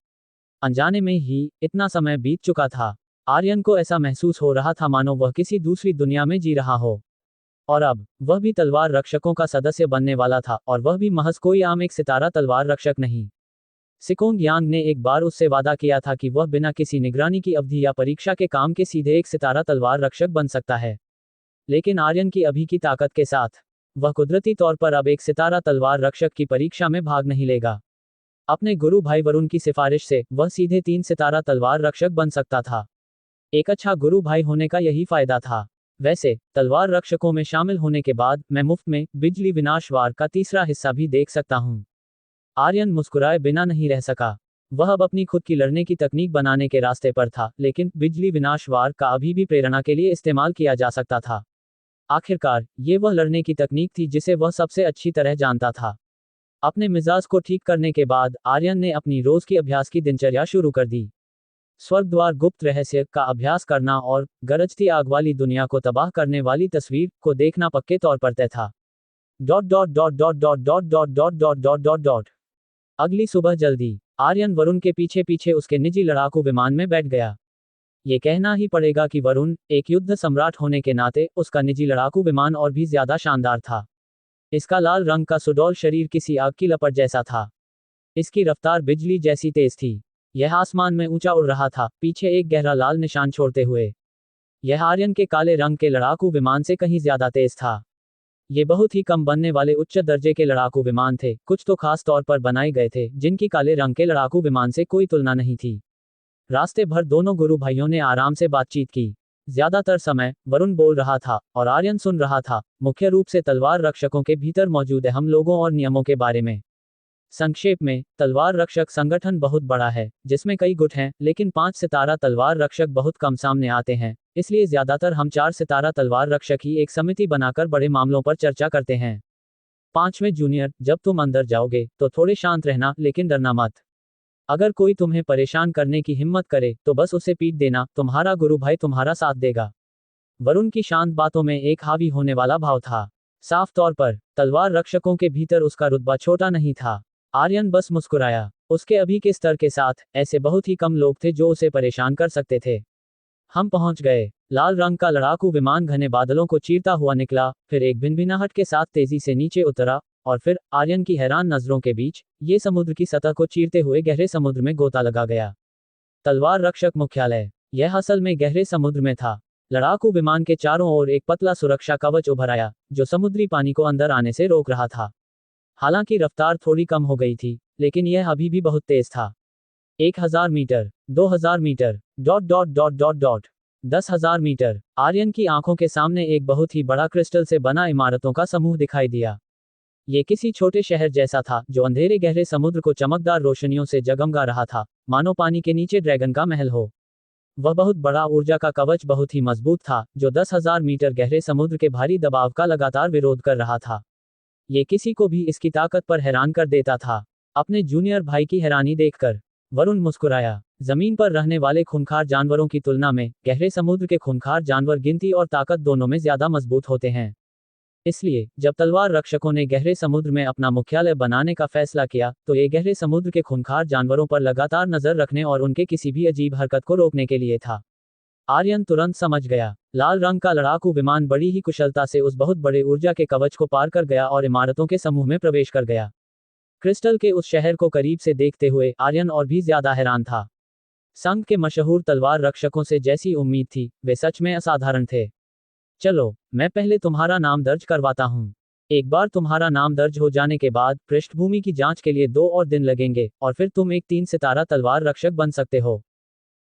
अनजाने में ही इतना समय बीत चुका था। आर्यन को ऐसा महसूस हो रहा था मानो वह किसी दूसरी दुनिया में जी रहा हो। और अब वह भी तलवार रक्षकों का सदस्य बनने वाला था, और वह भी महज कोई आम एक सितारा तलवार रक्षक नहीं। सिकोंग यांग ने एक बार उससे वादा किया था कि वह बिना किसी निगरानी की अवधि या परीक्षा के काम के सीधे एक सितारा तलवार रक्षक बन सकता है। लेकिन आर्यन की अभी की ताकत के साथ वह कुदरती तौर पर अब एक सितारा तलवार रक्षक की परीक्षा में भाग नहीं लेगा। अपने गुरु भाई वरुण की सिफारिश से वह सीधे 3 सितारा तलवार रक्षक बन सकता था। एक अच्छा गुरु भाई होने का यही फायदा था। वैसे तलवार रक्षकों में शामिल होने के बाद मैं मुफ्त में बिजली विनाश वार का तीसरा हिस्सा भी देख सकता हूँ। आर्यन मुस्कुराए बिना नहीं रह सका। वह अब अपनी खुद की लड़ने की तकनीक बनाने के रास्ते पर था, लेकिन बिजली विनाश वार का अभी भी प्रेरणा के लिए इस्तेमाल किया जा सकता था। आखिरकार ये वह लड़ने की तकनीक थी जिसे वह सबसे अच्छी तरह जानता था। अपने मिजाज को ठीक करने के बाद आर्यन ने अपनी रोज की अभ्यास की दिनचर्या शुरू कर दी। स्वर्गद्वार गुप्त रहस्य का अभ्यास करना और गरजती आग वाली दुनिया को तबाह करने वाली तस्वीर को देखना पक्के तौर पर तय था। Dot dot dot dot dot dot dot dot dot dot dot dot. अगली सुबह जल्दी आर्यन वरुण के पीछे पीछे उसके निजी लड़ाकू विमान में बैठ गया। ये कहना ही पड़ेगा कि वरुण, एक युद्ध सम्राट होने के नाते, उसका निजी लड़ाकू विमान और भी ज्यादा शानदार था। इसका लाल रंग का सुडौल शरीर किसी आग की लपट जैसा था। इसकी रफ्तार बिजली जैसी तेज थी। यह आसमान में ऊंचा उड़ रहा था, पीछे एक गहरा लाल निशान छोड़ते हुए। यह आर्यन के काले रंग के लड़ाकू विमान से कहीं ज्यादा तेज था। ये बहुत ही कम बनने वाले उच्च दर्जे के लड़ाकू विमान थे, कुछ तो खास तौर पर बनाए गए थे, जिनकी काले रंग के लड़ाकू विमान से कोई तुलना नहीं थी। रास्ते भर दोनों गुरु भाइयों ने आराम से बातचीत की। ज्यादातर समय वरुण बोल रहा था और आर्यन सुन रहा था, मुख्य रूप से तलवार रक्षकों के भीतर मौजूद हम लोगों और नियमों के बारे में। संक्षेप में, तलवार रक्षक संगठन बहुत बड़ा है, जिसमें कई गुट हैं, लेकिन 5 सितारा तलवार रक्षक बहुत कम सामने आते हैं, इसलिए ज्यादातर हम 4 सितारा तलवार रक्षक ही एक समिति बनाकर बड़े मामलों पर चर्चा करते हैं। 5वें जूनियर, जब तुम अंदर जाओगे तो थोड़े शांत रहना, लेकिन डरना मत। अगर कोई तुम्हें परेशान करने की हिम्मत करे तो बस उसे पीट देना, तुम्हारा गुरु भाई तुम्हारा साथ देगा। वरुण की शांत बातों में एक हावी होने वाला भाव था। साफ तौर पर तलवार रक्षकों के भीतर उसका रुतबा छोटा नहीं था। आर्यन बस मुस्कुराया। उसके अभी के स्तर के साथ ऐसे बहुत ही कम लोग थे जो उसे परेशान कर सकते थे। हम पहुंच गए। लाल रंग का लड़ाकू विमान घने बादलों को चीरता हुआ निकला, फिर एक भिनभिनाहट के साथ तेजी से नीचे उतरा, और फिर आर्यन की हैरान नजरों के बीच ये समुद्र की सतह को चीरते हुए गहरे समुद्र में गोता लगा गया। तलवार रक्षक मुख्यालय। यह असल में गहरे समुद्र में था। लड़ाकू विमान के चारों ओर एक पतला सुरक्षा कवच उभर आया, जो समुद्री पानी को अंदर आने से रोक रहा था। हालांकि रफ्तार थोड़ी कम हो गई थी, लेकिन यह अभी भी बहुत तेज था। 1000 metre, 2000 metre, dot dot dot dot dot, 10,000 metre. Aryan की आंखों के सामने एक बहुत ही बड़ा क्रिस्टल से बना इमारतों का समूह दिखाई दिया। ये किसी छोटे शहर जैसा था, जो अंधेरे गहरे समुद्र को चमकदार रोशनियों से जगमगा रहा था, मानो पानी के नीचे ड्रैगन का महल हो। वह बहुत बड़ा ऊर्जा का कवच बहुत ही मजबूत था, जो 10,000 मीटर गहरे समुद्र के भारी दबाव का लगातार विरोध कर रहा था। ये किसी को भी इसकी ताकत पर हैरान कर देता था। अपने जूनियर भाई की हैरानी देखकर वरुण मुस्कुराया। जमीन पर रहने वाले खूंखार जानवरों की तुलना में गहरे समुद्र के खूंखार जानवर गिनती और ताकत दोनों में ज्यादा मजबूत होते हैं। इसलिए जब तलवार रक्षकों ने गहरे समुद्र में अपना मुख्यालय बनाने का फैसला किया, तो ये गहरे समुद्र के खूंखार जानवरों पर लगातार नजर रखने और उनके किसी भी अजीब हरकत को रोकने के लिए था। आर्यन तुरंत समझ गया। लाल रंग का लड़ाकू विमान बड़ी ही कुशलता से उस बहुत बड़े ऊर्जा के कवच को पार कर गया और इमारतों के समूह में प्रवेश कर गया। क्रिस्टल के उस शहर को करीब से देखते हुए आर्यन और भी ज्यादा हैरान था। संघ के मशहूर तलवार रक्षकों से जैसी उम्मीद थी, वे सच में असाधारण थे। चलो, मैं पहले तुम्हारा नाम दर्ज करवाता हूँ। एक बार तुम्हारा नाम दर्ज हो जाने के बाद पृष्ठभूमि की जांच के लिए 2 और दिन लगेंगे, और फिर तुम एक 3 सितारा तलवार रक्षक बन सकते हो।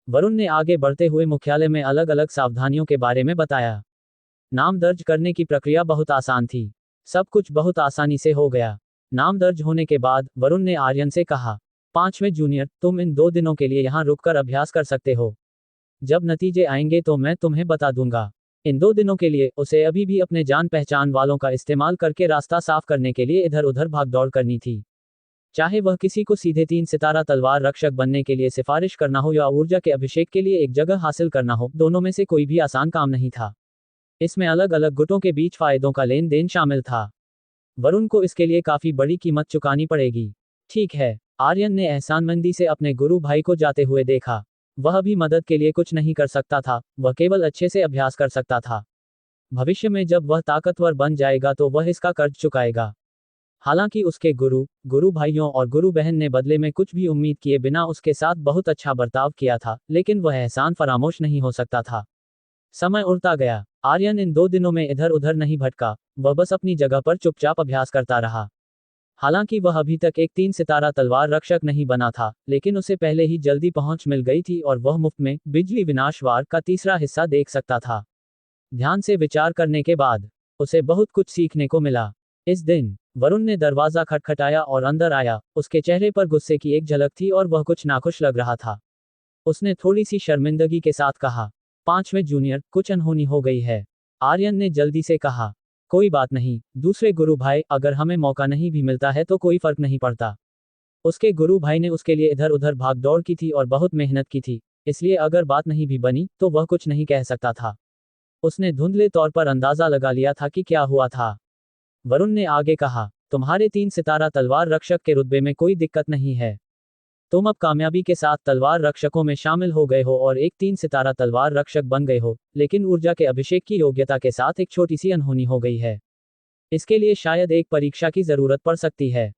वरुण ने आगे बढ़ते हुए मुख्यालय में अलग अलग सावधानियों के बारे में बताया। नाम दर्ज करने की प्रक्रिया बहुत आसान थी। सब कुछ बहुत आसानी से हो गया। नाम दर्ज होने के बाद वरुण ने आर्यन से कहा, 5वें जूनियर, तुम इन 2 दिनों के लिए यहाँ रुककर अभ्यास कर सकते हो। जब नतीजे आएंगे तो मैं तुम्हें बता दूंगा। इन 2 दिनों के लिए उसे अभी भी अपने जान पहचान वालों का इस्तेमाल करके रास्ता साफ करने के लिए इधर उधर भागदौड़ करनी थी। चाहे वह किसी को सीधे 3 सितारा तलवार रक्षक बनने के लिए सिफारिश करना हो या ऊर्जा के अभिषेक के लिए एक जगह हासिल करना हो, दोनों में से कोई भी आसान काम नहीं था। इसमें अलग अलग गुटों के बीच फायदों का लेन देन शामिल था। वरुण को इसके लिए काफी बड़ी कीमत चुकानी पड़ेगी। ठीक है, आर्यन ने एहसानमंदी से अपने गुरु भाई को जाते हुए देखा। वह भी मदद के लिए कुछ नहीं कर सकता था, वह केवल अच्छे से अभ्यास कर सकता था। भविष्य में जब वह ताकतवर बन जाएगा तो वह इसका कर्ज चुकाएगा। हालांकि उसके गुरु भाइयों और गुरु बहन ने बदले में कुछ भी उम्मीद किए बिना उसके साथ बहुत अच्छा बर्ताव किया था, लेकिन वह एहसान फरामोश नहीं हो सकता था। समय उड़ता गया। आर्यन इन 2 दिनों में इधर उधर नहीं भटका, वह बस अपनी जगह पर चुपचाप अभ्यास करता रहा। हालांकि वह अभी तक एक 3 सितारा तलवार रक्षक नहीं बना था, लेकिन उसे पहले ही जल्दी पहुंच मिल गई थी और वह मुफ्त में बिजली विनाश वार का तीसरा हिस्सा देख सकता था। ध्यान से विचार करने के बाद उसे बहुत कुछ सीखने को मिला। इस दिन वरुण ने दरवाजा खटखटाया और अंदर आया। उसके चेहरे पर गुस्से की एक झलक थी और वह कुछ नाखुश लग रहा था। उसने थोड़ी सी शर्मिंदगी के साथ कहा, 5वें जूनियर, कुछ अनहोनी हो गई है। आर्यन ने जल्दी से कहा, कोई बात नहीं दूसरे गुरु भाई, अगर हमें मौका नहीं भी मिलता है तो कोई फर्क नहीं पड़ता। उसके गुरु भाई ने उसके लिए इधर उधर भाग दौड़ की थी और बहुत मेहनत की थी, इसलिए अगर बात नहीं भी बनी तो वह कुछ नहीं कह सकता था। उसने धुंधले तौर पर अंदाजा लगा लिया था कि क्या हुआ था। वरुण ने आगे कहा, तुम्हारे 3 सितारा तलवार रक्षक के रुतबे में कोई दिक्कत नहीं है। तुम अब कामयाबी के साथ तलवार रक्षकों में शामिल हो गए हो और एक 3 सितारा तलवार रक्षक बन गए हो, लेकिन ऊर्जा के अभिषेक की योग्यता के साथ एक छोटी सी अनहोनी हो गई है। इसके लिए शायद एक परीक्षा की जरूरत पड़ सकती है।